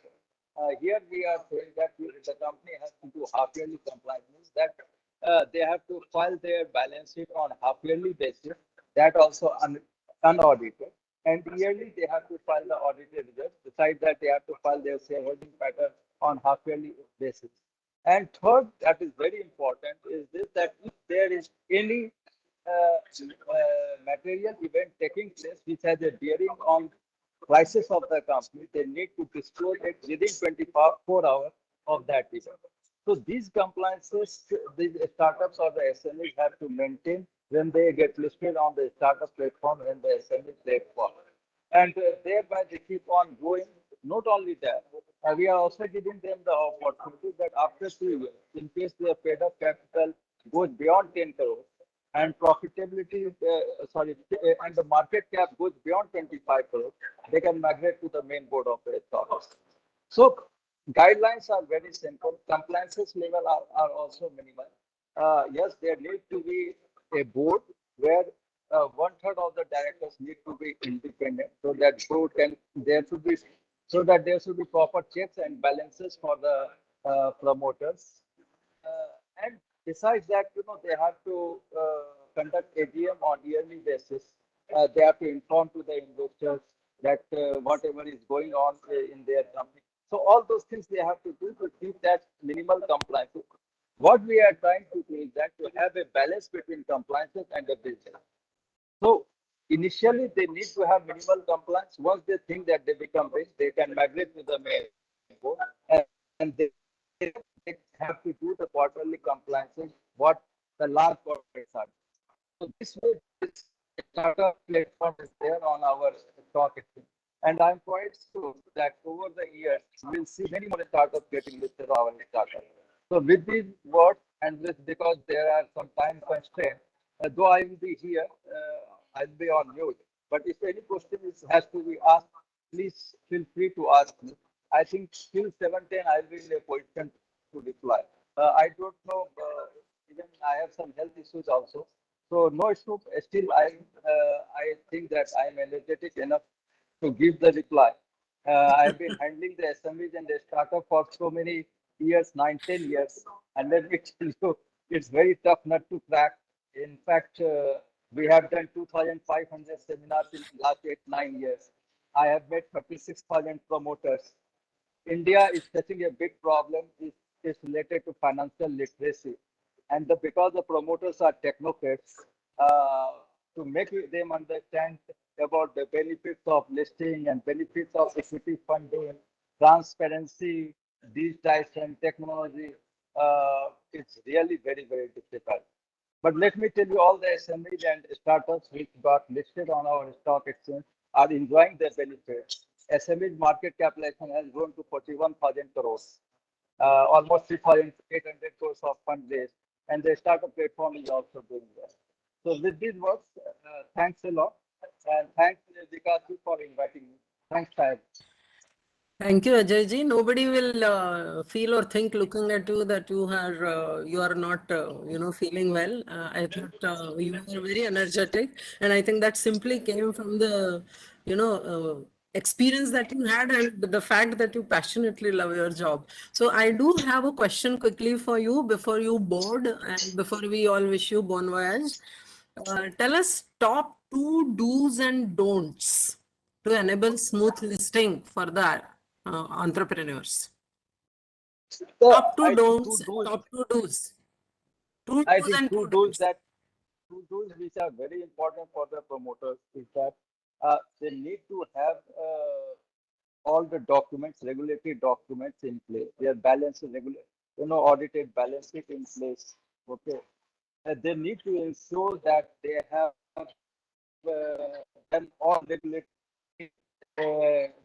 Here we are saying that the company has to do half-yearly compliance, means that they have to file their balance sheet on half-yearly basis, that also unaudited. And yearly they have to file the audited results. Besides that, they have to file their shareholding pattern on half-yearly basis. And third, that is very important, is this, that if there is any material event taking place which has a bearing on crisis of the company, they need to disclose it within 24 hours of that event. So these compliances, these startups or the SMEs have to maintain when they get listed on the startup platform and the SME platform. And thereby they keep on growing. Not only that, we are also giving them the opportunity that after 2 years, in case their paid-up capital goes beyond 10 crores, and profitability, and the market cap goes beyond 25 crores, they can migrate to the main board of the startups. So guidelines are very simple. Compliances level are also minimal. Yes, there need to be a board where 1/3 of the directors need to be independent, so that board can there should be proper checks and balances for the promoters. And besides that, they have to conduct AGM on yearly basis. They have to inform to the investors that whatever is going on in their company. So all those things they have to do to keep that minimal compliance. What we are trying to do is that to have a balance between compliances and the business. So initially they need to have minimal compliance. Once they think that they become big, they can migrate to the main board, and they have to do the quarterly compliances what the large corporates are. So this way, this startup platform is there on our stock exchange. And I'm quite sure that over the years, we'll see many more startups getting listed on our startup. So with these words, and with because there are some time constraints, though I will be here, I'll be on mute. But if any question has to be asked, please feel free to ask me. I think till 7:10, I'll be in a position to reply. I don't know, even I have some health issues also. So no issue. Still, I think that I'm energetic enough to give the reply. I've been handling the SMEs and the startup for so many years, 9-10 years, and let me tell you, it's very tough not to crack. In fact, we have done 2,500 seminars in the last 8-9 years. I have met 36,000 promoters. India is facing a big problem. It's related to financial literacy, and because the promoters are technocrats, to make them understand about the benefits of listing and benefits of equity funding, transparency, digitization, technology, it's really very, very difficult. But let me tell you, all the SMEs and startups which got listed on our stock exchange are enjoying their benefits. SMEs market capitalization has grown to 41,000 crores, almost 3,800 crores of fund raised, and the startup platform is also doing well. So with these words, thanks a lot, and thanks Vikasi for inviting me. Thanks, Sahib. Thank you, Ajay ji. Nobody will feel or think looking at you that you are not feeling well. I thought you were very energetic, and I think that simply came from the experience that you had and the fact that you passionately love your job. So I do have a question quickly for you before you board and before we all wish you bon voyage. Tell us top 2 do's and don'ts to enable smooth listing for that. Entrepreneurs. So Top 2 I think don'ts, top 2 do's. I think two do's which are very important for the promoters is that they need to have all the documents, regulatory documents in place. Their balance, audited balance sheet in place. Okay, they need to ensure that they have done all regulatory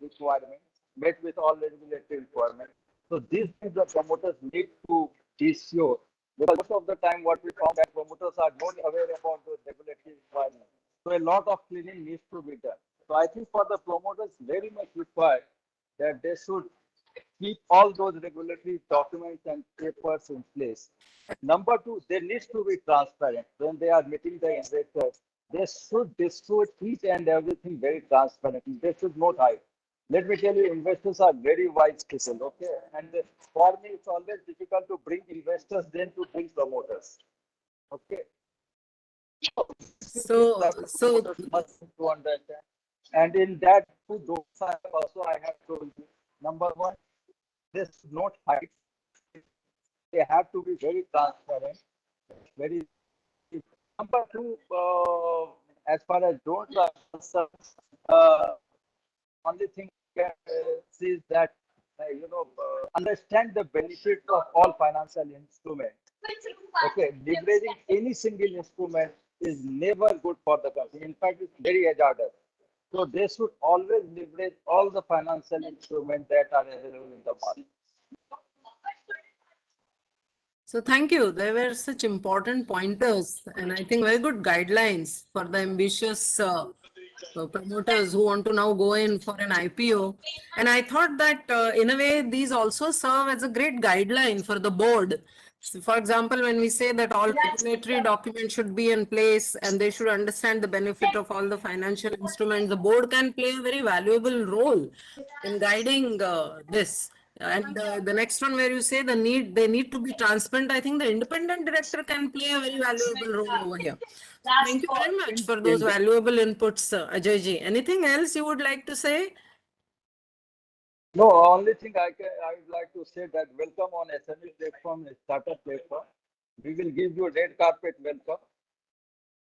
requirements, met with all regulatory requirements. So these things the promoters need to be sure. Because most of the time what we found that promoters are not aware about those regulatory requirements. So a lot of cleaning needs to be done. So I think for the promoters very much required that they should keep all those regulatory documents and papers in place. Number 2, they need to be transparent when they are meeting the investors. They should disclose each and everything very transparently. They should not hide. Let me tell you, investors are very wise people, okay? And for me, it's always difficult to bring investors than to bring promoters, okay? So must to understand. And in that, I have told you, number 1, they should not hide. They have to be very transparent. Very. Number 2, as far as don'ts are concerned, only thing I can see is that understand the benefits of all financial instruments. Okay, leveraging any single instrument is never good for the company. In fact, it's very hazardous. So they should always leverage all the financial instruments that are available in the market. So thank you. There were such important pointers and I think very good guidelines for the ambitious promoters who want to now go in for an IPO. And I thought that in a way, these also serve as a great guideline for the board. So for example, when we say that all regulatory documents should be in place and they should understand the benefit of all the financial instruments, the board can play a very valuable role in guiding this. And the next one where you say they need to be transparent, I think the independent director can play a very valuable role over here. Thank you very much for those valuable inputs, Ajay ji. Anything else you would like to say? No, only thing I would like to say that welcome on SME platform, startup platform. We will give you red carpet welcome,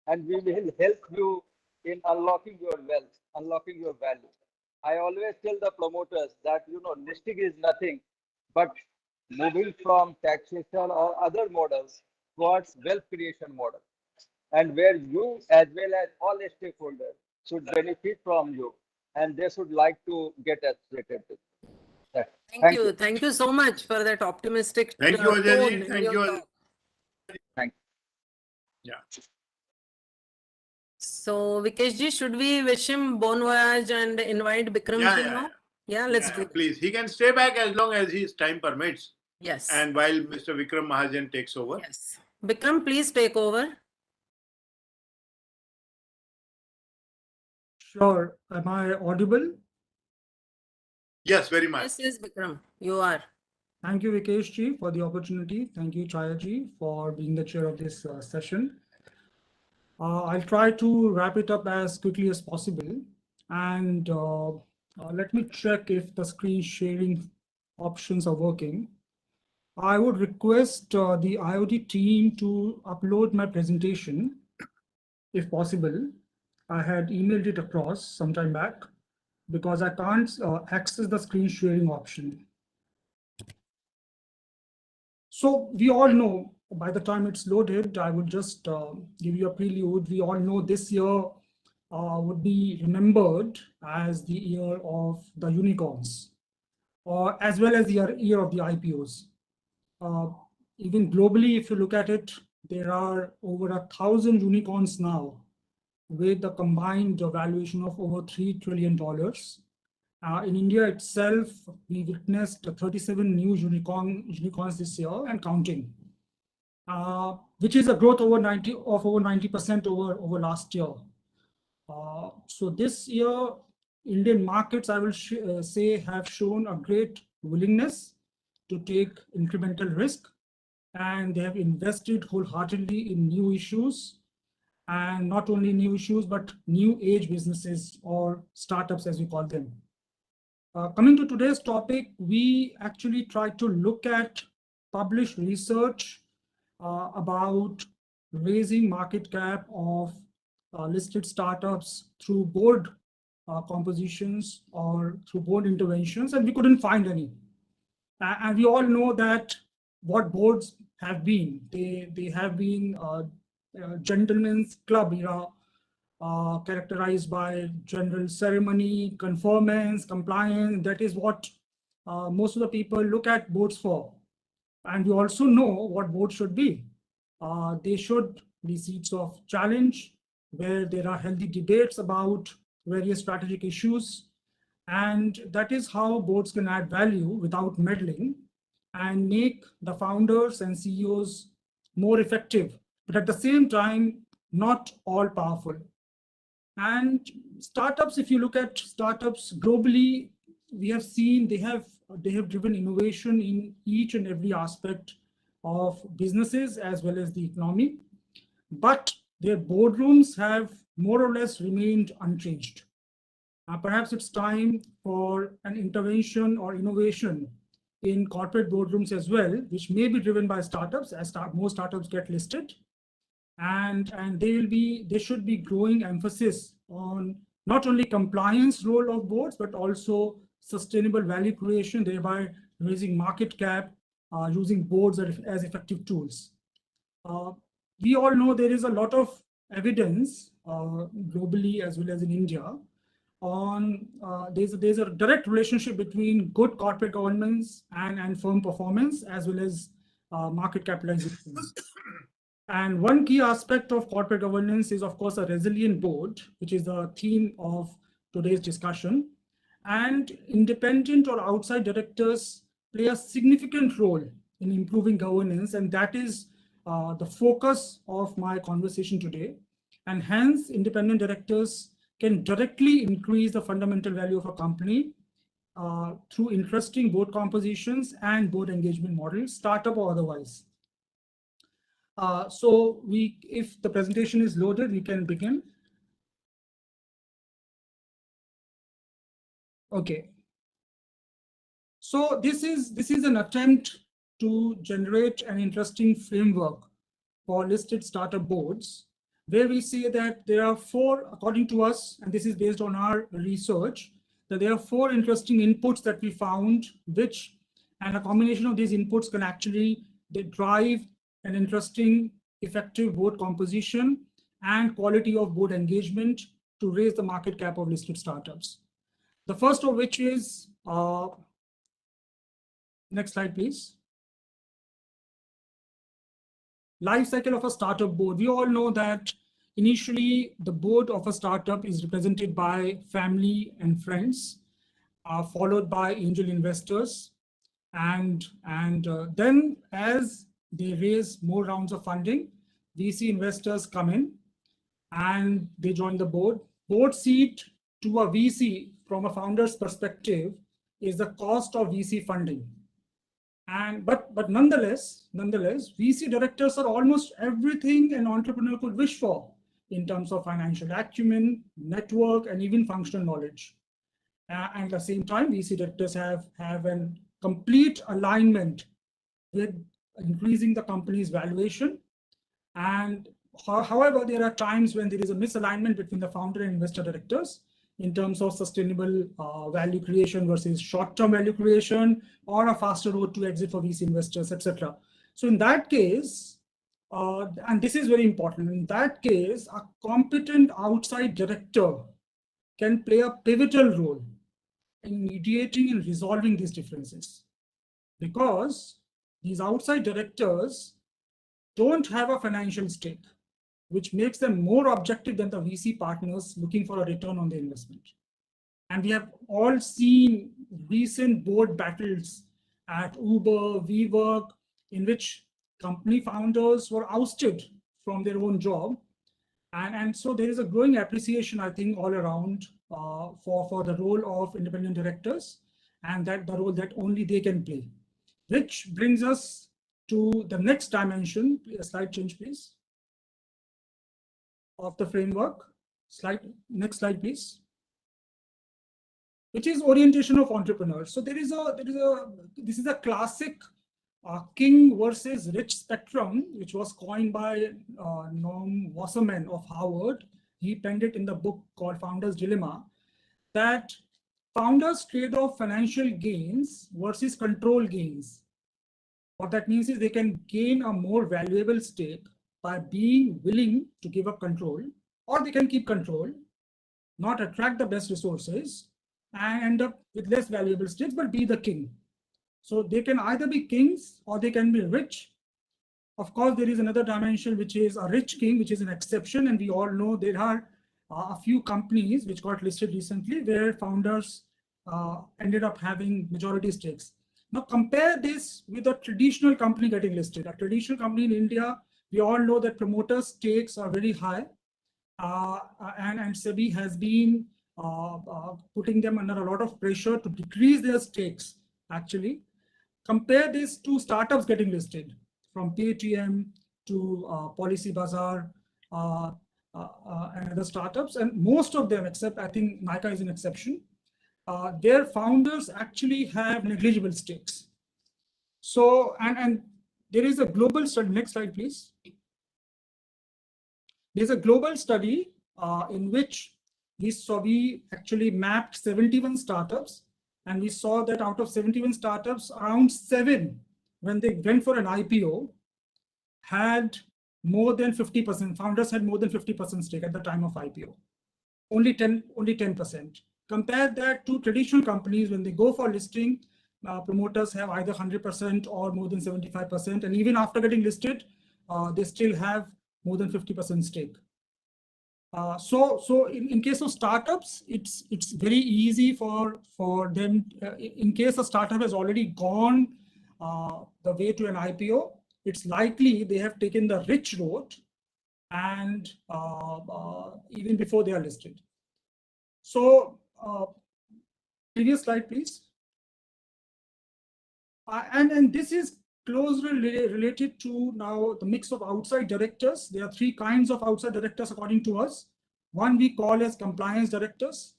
and we will help you in unlocking your wealth, unlocking your value. I always tell the promoters that, listing is nothing but moving from taxation or other models towards wealth creation model, and where you as well as all stakeholders should benefit from you, and they should like to get associated with that. Thank you. Thank you so much for that optimistic Thank you, tone Ajay. in Thank your you. talk. Thank you. Yeah. So Vikesh ji, should we wish him bon voyage and invite Bikram ji now? Yeah, let's do it. Please, he can stay back as long as his time permits. Yes. And while Mr. Vikram Mahajan takes over. Yes. Bikram, please take over. Sure. Am I audible? Yes, very much. Yes, yes, Bikram, you are. Thank you, Vikesh ji, for the opportunity. Thank you, Chaya ji, for being the chair of this session. I'll try to wrap it up as quickly as possible. And let me check if the screen sharing options are working. I would request the IoT team to upload my presentation, if possible. I had emailed it across some time back because I can't access the screen sharing option. So we all know, by the time it's loaded, I would just give you a prelude. We all know this year would be remembered as the year of the unicorns, or as well as the year of the IPOs. Even globally, if you look at it, there are over 1,000 unicorns now, with a combined valuation of over $3 trillion. In India itself, we witnessed 37 new unicorns this year and counting, which is a growth over 90% over last year. So this year, Indian markets, I will say, have shown a great willingness to take incremental risk, and they have invested wholeheartedly in new issues, and not only new issues, but new age businesses, or startups as we call them. Coming to today's topic, we actually try to look at published research about raising market cap of listed startups through board compositions or through board interventions, and we couldn't find any. And we all know that what boards have been. They have been gentlemen's club era, characterized by general ceremony, conformance, compliance. That is what most of the people look at boards for. And we also know what boards should be. They should be seats of challenge, where there are healthy debates about various strategic issues. And that is how boards can add value without meddling and make the founders and CEOs more effective, but at the same time, not all powerful. And startups, if you look at startups globally, we have seen they have driven innovation in each and every aspect of businesses as well as the economy, but their boardrooms have more or less remained unchanged. Perhaps it's time for an intervention or innovation in corporate boardrooms as well, which may be driven by startups as more startups get listed. And there should be growing emphasis on not only compliance role of boards, but also sustainable value creation, thereby raising market cap, using boards as effective tools. We all know there is a lot of evidence globally as well as in India on there's a direct relationship between good corporate governance and firm performance as well as market capitalization. And one key aspect of corporate governance is, of course, a resilient board, which is the theme of today's discussion. And independent or outside directors play a significant role in improving governance, and that is the focus of my conversation today. And hence, independent directors can directly increase the fundamental value of a company through interesting board compositions and board engagement models, startup or otherwise. So if the presentation is loaded, we can begin. Okay. So this is an attempt to generate an interesting framework for listed startup boards, where we say that there are four, according to us, and this is based on our research, that there are four interesting inputs that we found, and a combination of these inputs can actually drive an interesting, effective board composition and quality of board engagement to raise the market cap of listed startups. The first of which is, next slide, please. Life cycle of a startup board. We all know that initially the board of a startup is represented by family and friends, followed by angel investors. And then as they raise more rounds of funding, VC investors come in and they join the board. Board seat to a VC from a founder's perspective is the cost of VC funding. But nonetheless, VC directors are almost everything an entrepreneur could wish for in terms of financial acumen, network, and even functional knowledge. And at the same time, VC directors have a complete alignment with increasing the company's valuation. And however, there are times when there is a misalignment between the founder and investor directors in terms of sustainable value creation versus short-term value creation, or a faster road to exit for VC investors, etc. So in that case, and this is very important, in that case, a competent outside director can play a pivotal role in mediating and resolving these differences, because these outside directors don't have a financial stake, which makes them more objective than the VC partners looking for a return on the investment. And we have all seen recent board battles at Uber, WeWork, in which company founders were ousted from their own job. And so there is a growing appreciation, I think, all around for the role of independent directors, and that the role that only they can play. Which brings us to the next dimension. Slide change, please, of the framework. Next slide, please. Which is orientation of entrepreneurs. So this is a classic king versus rich spectrum, which was coined by Noam Wasserman of Harvard. He penned it in the book called Founder's Dilemma, that founders trade off financial gains versus control gains. What that means is they can gain a more valuable stake by being willing to give up control, or they can keep control, not attract the best resources, and end up with less valuable stakes, but be the king. So they can either be kings or they can be rich. Of course, there is another dimension, which is a rich king, which is an exception. And we all know there are a few companies which got listed recently where founders ended up having majority stakes. Now compare this with a traditional company getting listed. A traditional company in India, we all know that promoter stakes are very high. And SEBI has been putting them under a lot of pressure to decrease their stakes, actually. Compare this to startups getting listed, from Paytm to Policy Bazaar and other startups. And most of them, except I think Nykaa is an exception, their founders actually have negligible stakes. So, and there is a global study. Next slide, please. There's a global study in which we actually mapped 71 startups, and we saw that out of 71 startups, around 7, when they went for an IPO, had more than 50%. Founders had more than 50% stake at the time of IPO. Only 10%. Compare that to traditional companies. When they go for listing, promoters have either 100% or more than 75%. And even after getting listed, they still have more than 50% stake. So in case of startups, it's very easy for them. In case a startup has already gone the way to an IPO, it's likely they have taken the rich road, and even before they are listed. So Previous slide, please. And this is closely related to now the mix of outside directors. There are three kinds of outside directors according to us. One we call as compliance directors,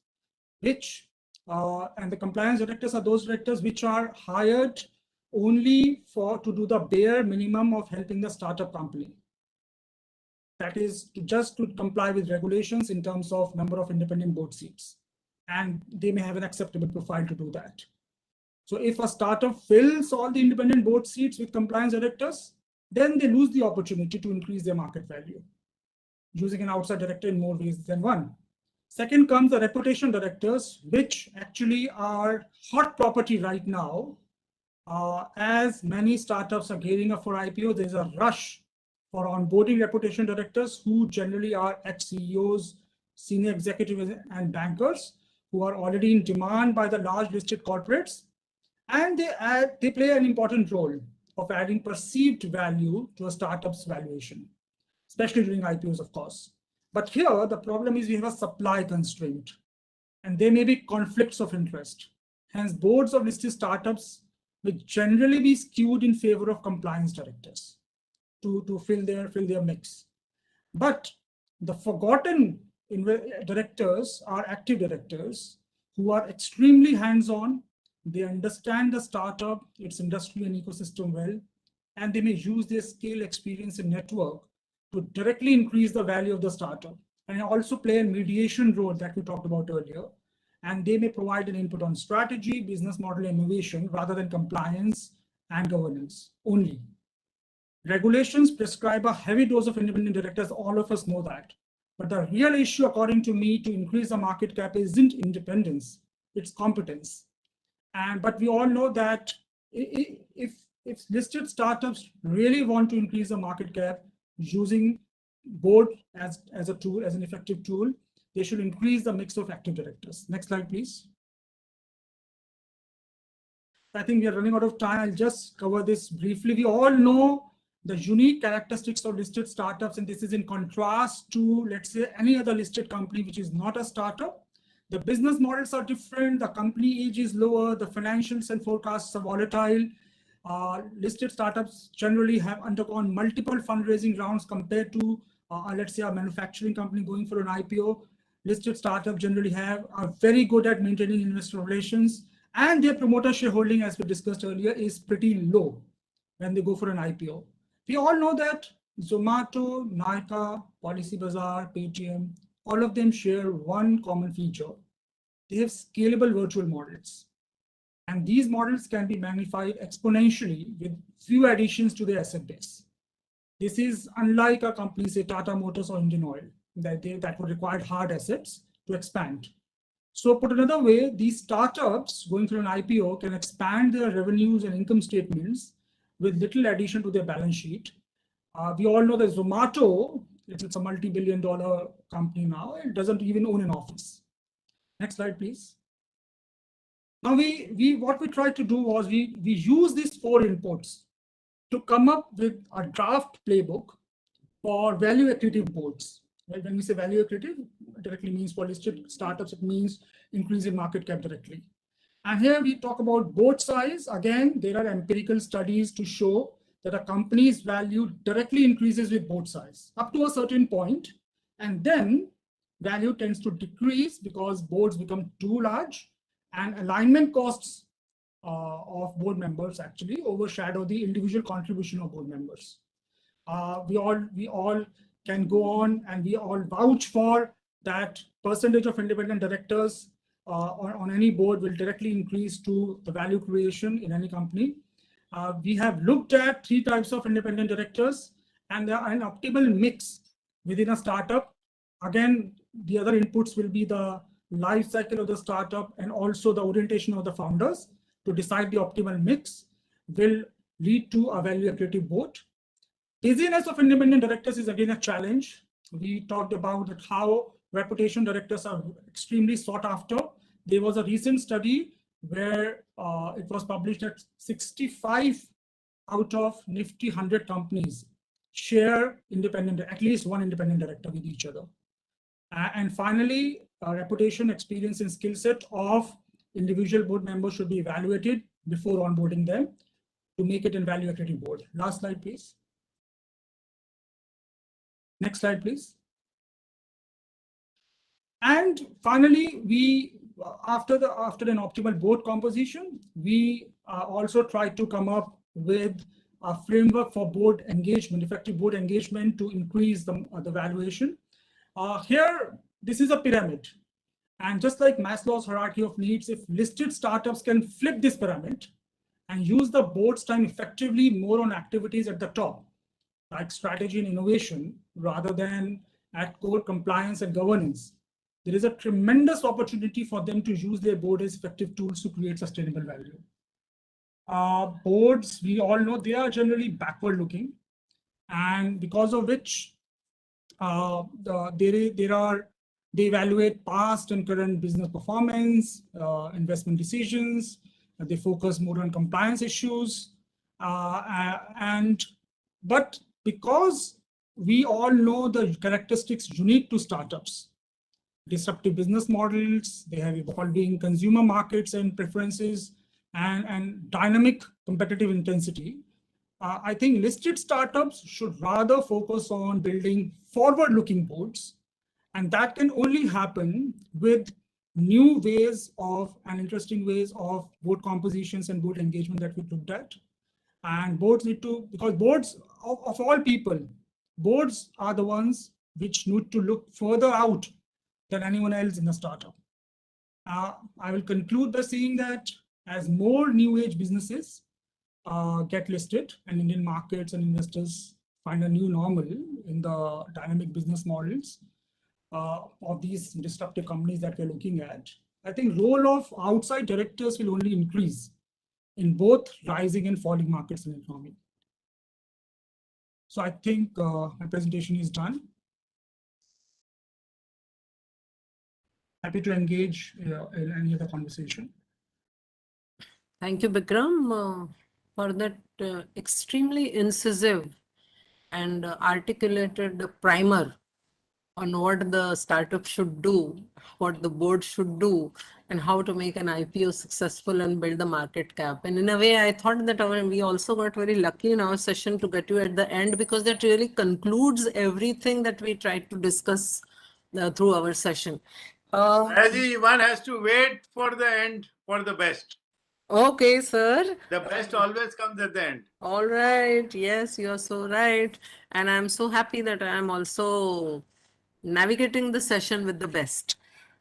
which and the compliance directors are those directors which are hired only to do the bare minimum of helping the startup company. That is just to comply with regulations in terms of number of independent board seats. And they may have an acceptable profile to do that. So if a startup fills all the independent board seats with compliance directors, then they lose the opportunity to increase their market value, using an outside director in more ways than one. Second comes the reputation directors, which actually are hot property right now. As many startups are gearing up for IPO, there's a rush for onboarding reputation directors who generally are ex-CEOs, senior executives and bankers who are already in demand by the large listed corporates. And they play an important role of adding perceived value to a startup's valuation, especially during IPOs, of course. But here, the problem is we have a supply constraint, and there may be conflicts of interest. Hence, boards of listed startups will generally be skewed in favor of compliance directors to fill their mix. But the forgotten directors are active directors who are extremely hands-on. They understand the startup, its industry and ecosystem well, and they may use their skill, experience, and network to directly increase the value of the startup, and also play a mediation role that we talked about earlier. And they may provide an input on strategy, business model, innovation, rather than compliance and governance only. Regulations prescribe a heavy dose of independent directors, all of us know that. But the real issue, according to me, to increase the market cap isn't independence, it's competence. But we all know that if listed startups really want to increase the market cap using board as a tool, as an effective tool, they should increase the mix of active directors. Next slide, please. I think we are running out of time. I'll just cover this briefly. We all know the unique characteristics of listed startups, and this is in contrast to, let's say, any other listed company which is not a startup. The business models are different, the company age is lower, the financials and forecasts are volatile. Listed startups generally have undergone multiple fundraising rounds compared to, let's say, a manufacturing company going for an IPO. Listed startups generally are very good at maintaining investor relations, and their promoter shareholding, as we discussed earlier, is pretty low when they go for an IPO. We all know that Zomato, Nykaa, Policybazaar, Paytm, all of them share one common feature. They have scalable virtual models. And these models can be magnified exponentially with few additions to their asset base. This is unlike a company, say Tata Motors or Indian Oil, that would require hard assets to expand. So put another way, these startups going through an IPO can expand their revenues and income statements with little addition to their balance sheet. We all know that Zomato, it's a multi-billion-dollar company now. It doesn't even own an office. Next slide, please. Now, what we tried to do was we use these 4 inputs to come up with a draft playbook for value accretive boards. Right? When we say value accretive, it directly means for listed startups, it means increasing market cap directly. And here we talk about board size. Again, there are empirical studies to show that a company's value directly increases with board size up to a certain point, and then value tends to decrease because boards become too large, and alignment costs of board members actually overshadow the individual contribution of board members. We all can go on, and we all vouch for that percentage of independent directors on any board will directly increase to the value creation in any company. We have looked at 3 types of independent directors, and an optimal mix within a startup. Again, the other inputs will be the life cycle of the startup and also the orientation of the founders to decide the optimal mix will lead to a value accretive board. Busyness of independent directors is again a challenge. We talked about how reputation directors are extremely sought after. There was a recent study where it was published that 65 out of Nifty 100 companies share at least one independent director with each other. And finally, reputation, experience, and skill set of individual board members should be evaluated before onboarding them to make it an value accretive board. Last slide, please. Next slide, please. And finally, we after an optimal board composition, we also try to come up with a framework for board engagement, effective board engagement, to increase the valuation. Here, this is a pyramid. And just like Maslow's hierarchy of needs, if listed startups can flip this pyramid and use the board's time effectively more on activities at the top, like strategy and innovation, rather than at core compliance and governance, there is a tremendous opportunity for them to use their board as effective tools to create sustainable value. Boards, we all know, they are generally backward looking, and because of which they evaluate past and current business performance, investment decisions, they focus more on compliance issues, but because we all know the characteristics unique to startups, disruptive business models, they have evolving consumer markets and preferences, and dynamic competitive intensity, I think listed startups should rather focus on building forward-looking boards, and that can only happen with new ways of and interesting ways of board compositions and board engagement that we looked at. And boards need to, because boards of all people, boards are the ones which need to look further out than anyone else in the startup. I will conclude by saying that as more new age businesses get listed and Indian markets and investors find a new normal in the dynamic business models of these disruptive companies that we're looking at, I think role of outside directors will only increase in both rising and falling markets and economy. So I think my presentation is done. Happy to engage in any other conversation. Thank you, Bikram, for that extremely incisive and articulated primer on what the startup should do, what the board should do, and how to make an IPO successful and build the market cap. And in a way, I thought that we also got very lucky in our session to get you at the end, because that really concludes everything that we tried to discuss through our session. One has to wait for the end for the best. Okay, sir. The best always comes at the end. All right. Yes, you're so right. And I'm so happy that I'm also navigating the session with the best.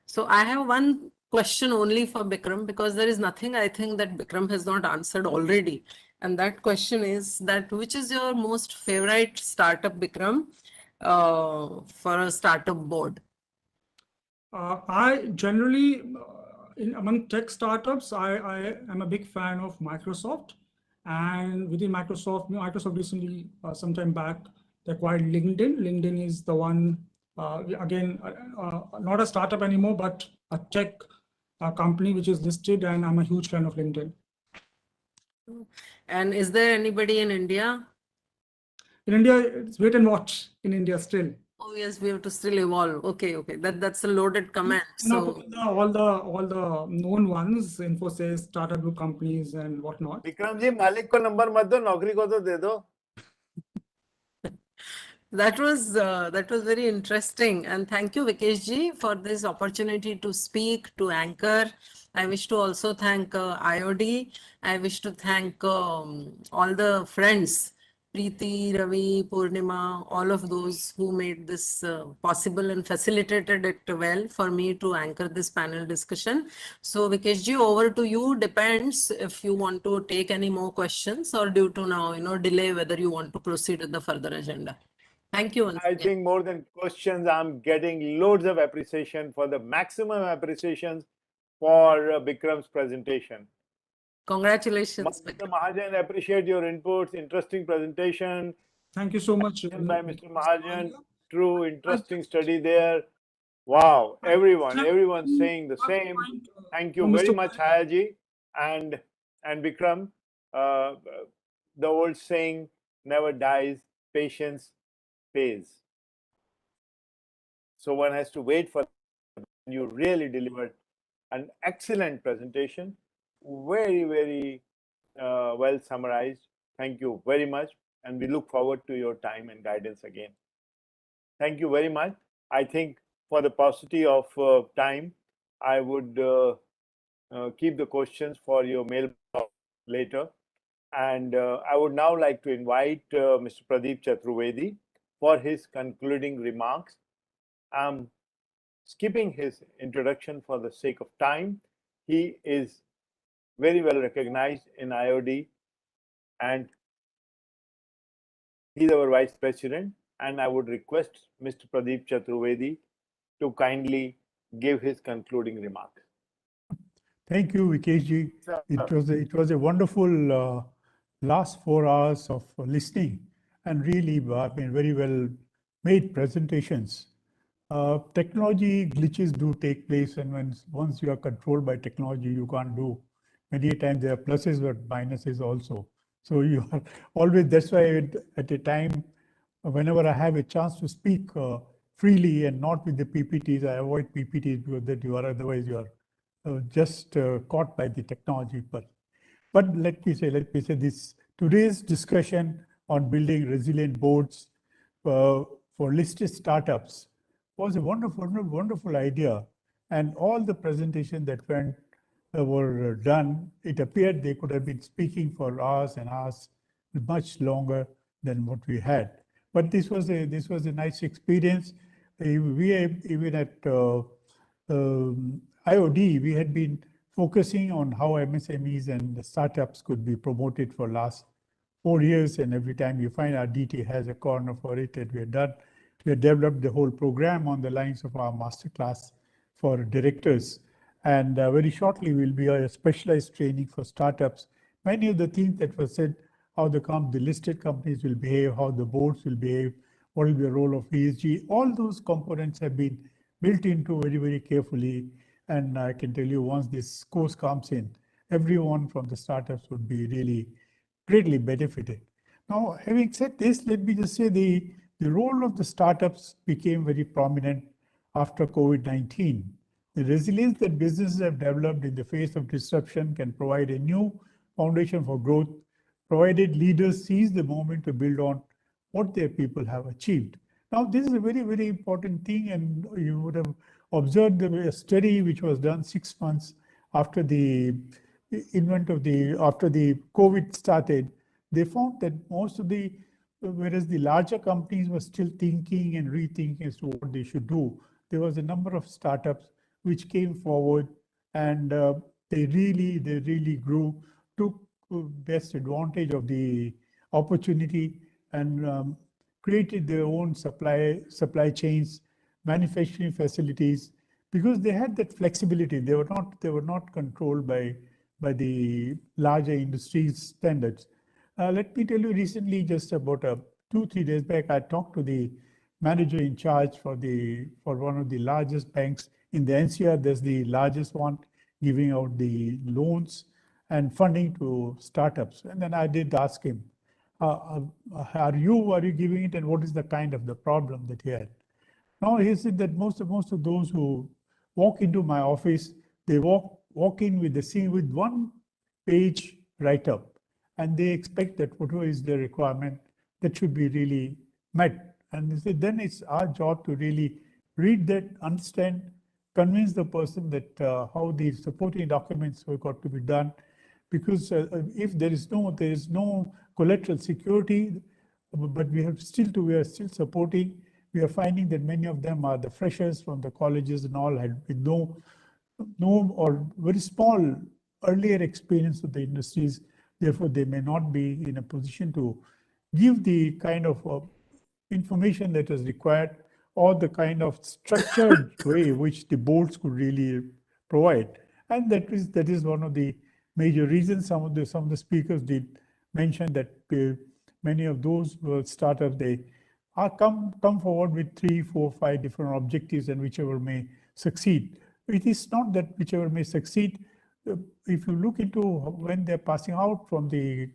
So I have one question only for Bikram, because there is nothing I think that Bikram has not answered already. And that question is that which is your most favorite startup, Bikram, for a startup board? I generally, among tech startups, I am a big fan of Microsoft. And within Microsoft recently, sometime back, they acquired LinkedIn. LinkedIn is the one, again, not a startup anymore, but a tech company which is listed, and I'm a huge fan of LinkedIn. And is there anybody in India? In India, it's wait and watch in India still. Oh yes, we have to still evolve. Okay, that's a loaded comment. So all the known ones, Infosys, Tata Group companies, and whatnot. Vikram ji, Malik ko number mat do, naukri ko to de do. That was very interesting, and thank you, Vikesh ji, for this opportunity to speak, to anchor. I wish to also thank IOD. I wish to thank all the friends, Preeti, Ravi, Purnima, all of those who made this possible and facilitated it well for me to anchor this panel discussion. So Vikesh ji, over to you. Depends if you want to take any more questions, or due to now, delay, whether you want to proceed with the further agenda. Thank you. I think more than questions, I'm getting loads of appreciation, for the maximum appreciation for Bikram's presentation. Congratulations. Mr. Mahajan, appreciate your inputs. Interesting presentation. Thank you so much. By Mr. Mahajan, true interesting study there. Wow, everyone's saying the same. Thank you very much, Hayaji and Bikram. The old saying never dies, patience pays. So one has to wait for you really delivered an excellent presentation, very, very well summarized. Thank you very much, and we look forward to your time and guidance again. Thank you very much. I think for the paucity of time, I would keep the questions for your mailbox later. And I would now like to invite Mr. Pradeep Chaturvedi for his concluding remarks. I'm skipping his introduction for the sake of time. He is very well recognized in IOD, and he's our Vice President. And I would request Mr. Pradeep Chaturvedi to kindly give his concluding remarks. Thank you, Vikeshji. It was a wonderful last 4 hours of listening, and really very well made presentations. Technology glitches do take place, and once you are controlled by technology, you can't do. Many times there are pluses but minuses also. So you are always, that's why at a time, whenever I have a chance to speak freely and not with the PPTs, I avoid PPTs because that you are otherwise you are just caught by the technology. But let me say this, today's discussion on building resilient boards for listed startups was a wonderful idea. And all the presentations that were done, it appeared they could have been speaking for hours and hours, much longer than what we had. But this was a nice experience. We even at IOD, we had been focusing on how MSMEs and the startups could be promoted for last 4 years. And every time you find our DT has a corner for it, and we have developed the whole program on the lines of our masterclass for directors. And very shortly, we'll be a specialized training for startups. Many of the things that were said, how the listed companies will behave, how the boards will behave, what will be the role of ESG, all those components have been built into very, very carefully. And I can tell you, once this course comes in, everyone from the startups would be really greatly benefited. Now, having said this, let me just say the role of the startups became very prominent after COVID-19. The resilience that businesses have developed in the face of disruption can provide a new foundation for growth, provided leaders seize the moment to build on what their people have achieved. Now, this is a very, very important thing, and you would have observed a study which was done 6 months after the after the COVID started. They found that whereas the larger companies were still thinking and rethinking as to what they should do, there was a number of startups which came forward, and they really grew, took best advantage of the opportunity, and created their own supply chains, manufacturing facilities, because they had that flexibility. They were not controlled by the larger industries standards. Let me tell you, recently, just about 2-3 days back, I talked to the manager in charge for one of the largest banks in the NCR. There's the largest one giving out the loans and funding to startups. And then I did ask him, are you giving it, and what is the kind of the problem that he had? Now he said that most of those who walk into my office, they walk in with one page write-up, and they expect that whatever is their requirement, that should be really met. And they said, then it's our job to really read that, understand, convince the person that how the supporting documents have got to be done. Because if there is no collateral security, but we are still supporting. We are finding that many of them are the freshers from the colleges and all, had with no or very small earlier experience of the industries. Therefore, they may not be in a position to give the kind of information that is required, or the kind of structured way which the boards could really provide. And that is one of the major reasons. Some of the speakers did mention that many of those startups, they come forward with 3, 4, 5 different objectives, and whichever may succeed. It is not that whichever may succeed. If you look into when they're passing out from the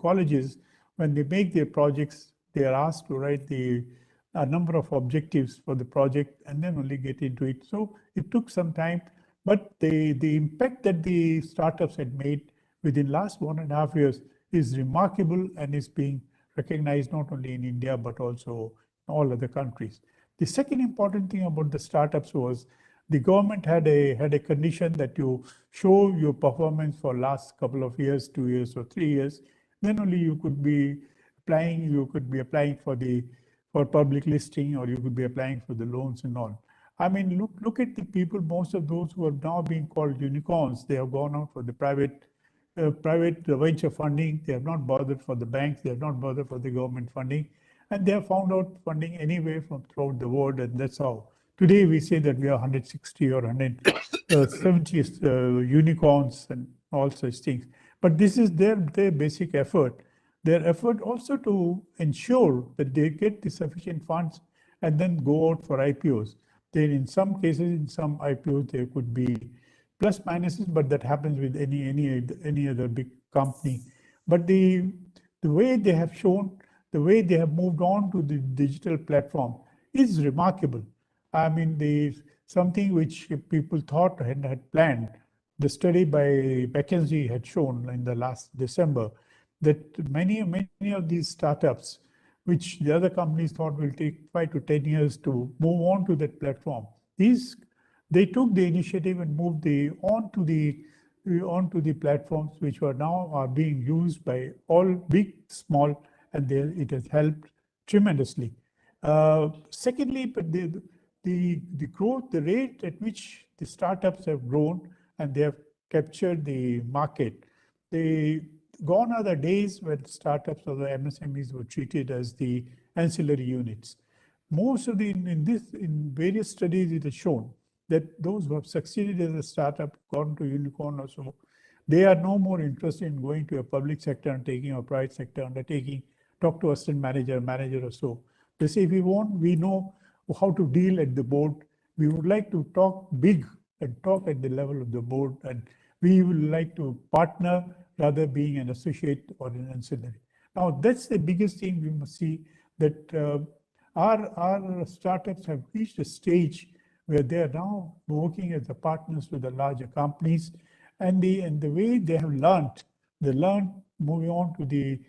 colleges, when they make their projects, they are asked to write a number of objectives for the project and then only get into it. So it took some time But the impact that the startups had made within last 1.5 years is remarkable and is being recognized not only in India, but also in all other countries. The second important thing about the startups was the government had a condition that you show your performance for last couple of years, 2 years or 3 years, then only you could be applying for public listing, or you could be applying for the loans and all. I mean, look at the people, most of those who are now being called unicorns, they have gone out for the private venture funding. They have not bothered for the banks. They have not bothered for the government funding. And they have found out funding anyway from throughout the world. And that's how today we say that we are 160 or 170 unicorns and all such things. But this is their basic effort. Their effort also to ensure that they get the sufficient funds and then go out for IPOs. Then in some cases, in some IPOs, there could be plus minuses, but that happens with any other big company. But the way they have shown, the way they have moved on to the digital platform is remarkable. I mean, something which people thought had planned. The study by McKinsey had shown in the last December that many of these startups, which the other companies thought will take 5 to 10 years to move on to that platform, they took the initiative and moved onto the platforms, which are being used by all big, small, and it has helped tremendously. Secondly, but the growth, the rate at which the startups have grown and they have captured the market, gone are the days when startups or the MSMEs were treated as the ancillary units. Most of in various studies, it has shown that those who have succeeded as a startup, gone to unicorn or so, they are no more interested in going to a public sector undertaking or private sector undertaking, talk to assistant manager or so. They say, if we want, we know how to deal at the board. We would like to talk big and talk at the level of the board, and we would like to partner rather being an associate or an ancillary. Now, that's the biggest thing we must see, that our startups have reached a stage where they are now working as the partners with the larger companies, and the way they have learned, they learned moving on to the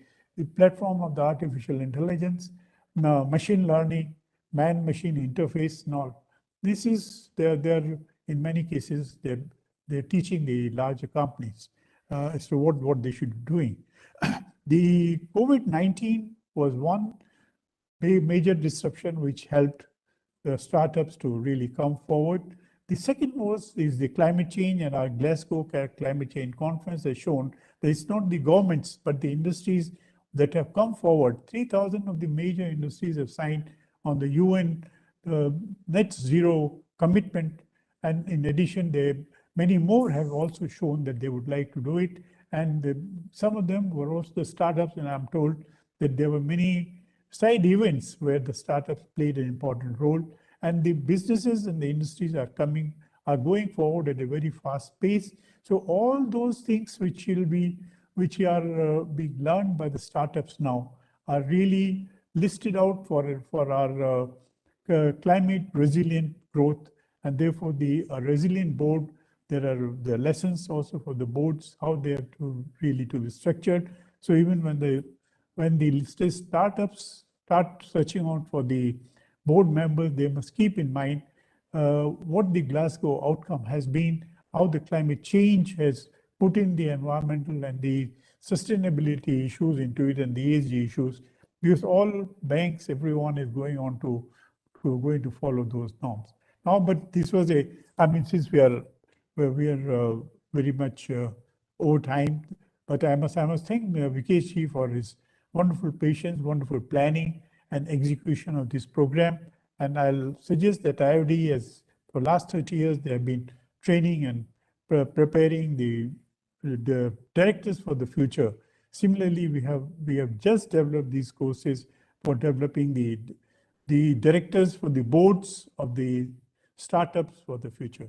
platform of the artificial intelligence, machine learning, man-machine interface. Now, this is they're in many cases they're teaching the larger companies as to what they should be doing. The COVID-19 was one major disruption which helped the startups to really come forward. The second is the climate change, and our Glasgow Climate Change Conference has shown that it's not the governments, but the industries that have come forward. 3,000 of the major industries have signed on the UN net zero commitment. And in addition, many more have also shown that they would like to do it. And some of them were also the startups, and I'm told that there were many side events where the startups played an important role, and the businesses and the industries are going forward at a very fast pace. So all those things which are being learned by the startups now are really listed out for our climate resilient growth, and therefore the resilient board. There are lessons also for the boards, how they are to be structured. So even when the listed startups start searching out for the board members, they must keep in mind what the Glasgow outcome has been, how the climate change has put in the environmental and the sustainability issues into it, and the ESG issues, because all banks, everyone is going to follow those norms. Now, but this was since we are very much over time, but I must thank Vikesh Ji for his wonderful patience, wonderful planning and execution of this program. And I'll suggest that IOD has, for the last 30 years, they have been training and preparing the directors for the future. Similarly, we have just developed these courses for developing the directors for the boards of the startups for the future.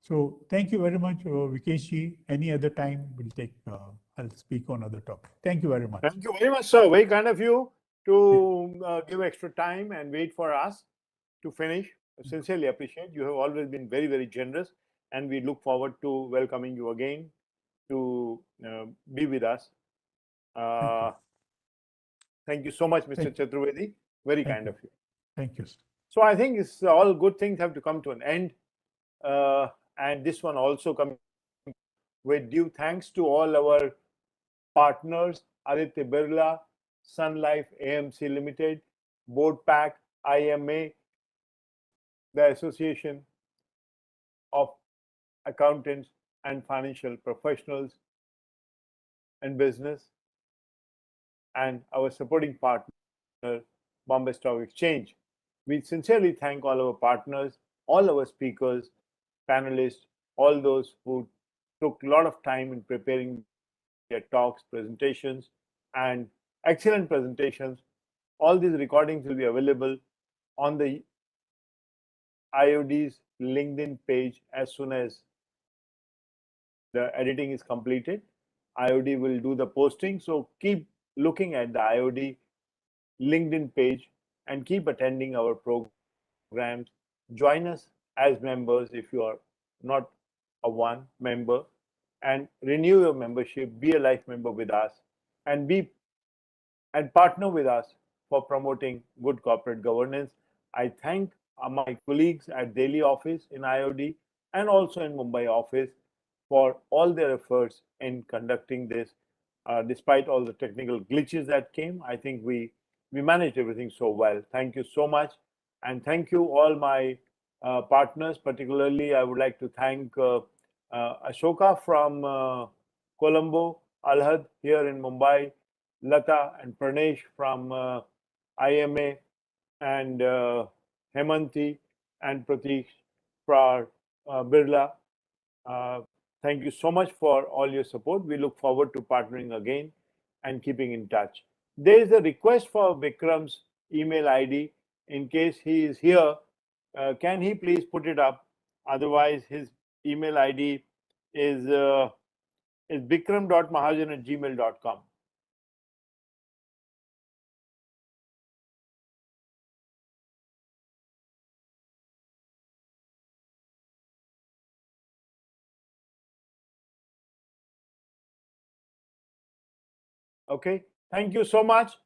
So thank you very much, Vikesh Ji. Any other time I'll speak on other topics. Thank you very much. Thank you very much, sir. Very kind of you to give extra time and wait for us to finish. I sincerely appreciate. You have always been very, very generous. and we look forward to welcoming you again to be with us. Thank you so much, Mr. Chaturvedi. Very kind of you. Thank you. So I think it's all good things have to come to an end. And this one also comes with due thanks to all our partners, Aditya Birla, Sun Life AMC Limited, Board Pack, IMA, the Association of Accountants and Financial Professionals and Business, and our supporting partner, Bombay Stock Exchange. We sincerely thank all our partners, all our speakers, panelists, all those who took a lot of time in preparing their talks, presentations, and excellent presentations. All these recordings will be available on the IOD's LinkedIn page as soon as the editing is completed. IOD will do the posting. So keep looking at the IOD LinkedIn page and keep attending our programs. Join us as members if you are not a one member, and renew your membership, be a life member with us, and partner with us for promoting good corporate governance. I thank my colleagues at Delhi office in IOD and also in Mumbai office for all their efforts in conducting this. Despite all the technical glitches that came, I think we managed everything so well. Thank you so much. And thank you all my partners. Particularly, I would like to thank Ashoka from Colombo, Alhad here in Mumbai, Lata and Pranesh from IMA, and Hemanti and Prateek from Birla. Thank you so much for all your support. We look forward to partnering again and keeping in touch. There is a request for Vikram's email ID. In case he is here, can he please put it up? Otherwise, his email ID is vikram.mahajan@gmail.com. Okay, thank you so much.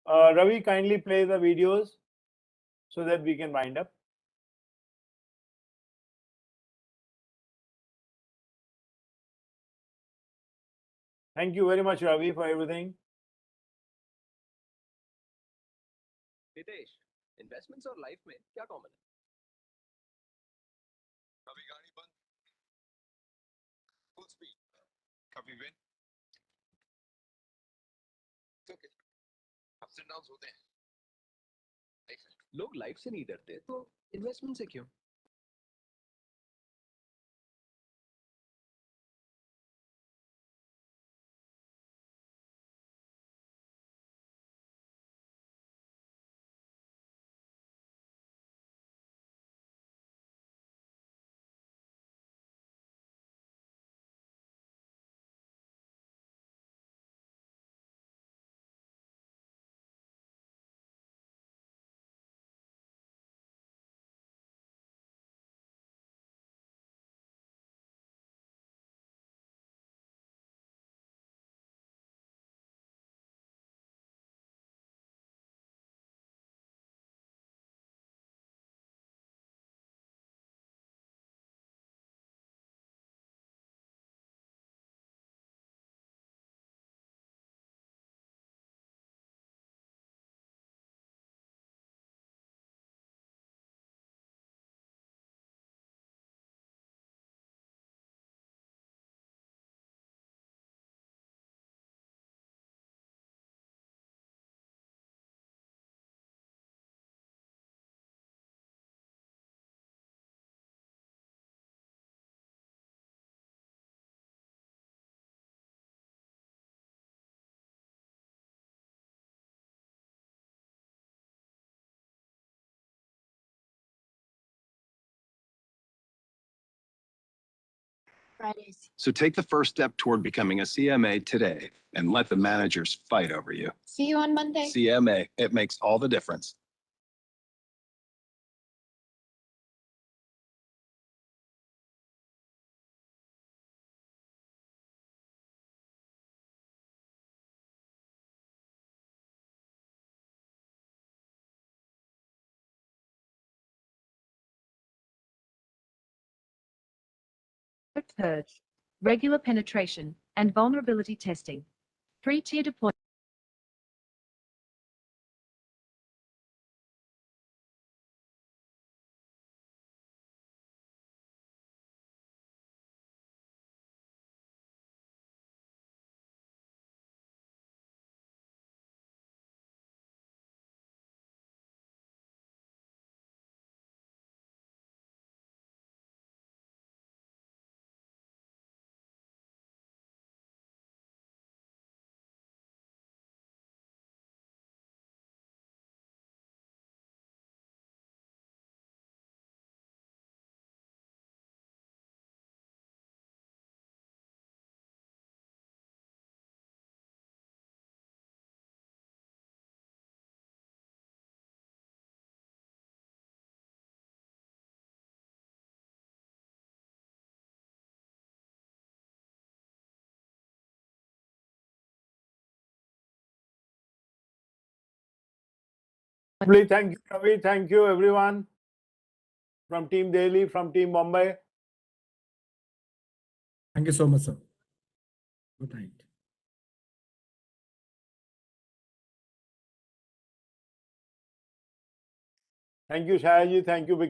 Ravi, kindly play the videos so that we can wind up. Thank you very much, Ravi, for everything. Hitesh, investments और life में क्या common है? कभी गाड़ी बंद, full speed, कभी win. It's okay. Ups and downs होते हैं. लोग लाइफ से नहीं डरते तो इन्वेस्टमेंट से क्यों? Fridays. So take the first step toward becoming a CMA today and let the managers fight over you. See you on Monday. CMA, it makes all the difference. purge, regular penetration, and vulnerability testing. 3-tier deployment. Thank you, Ravi. Thank you, everyone from Team Delhi, from Team Mumbai. Thank you so much, sir. Good night. Thank you, Shayaji. Thank you, Vikas.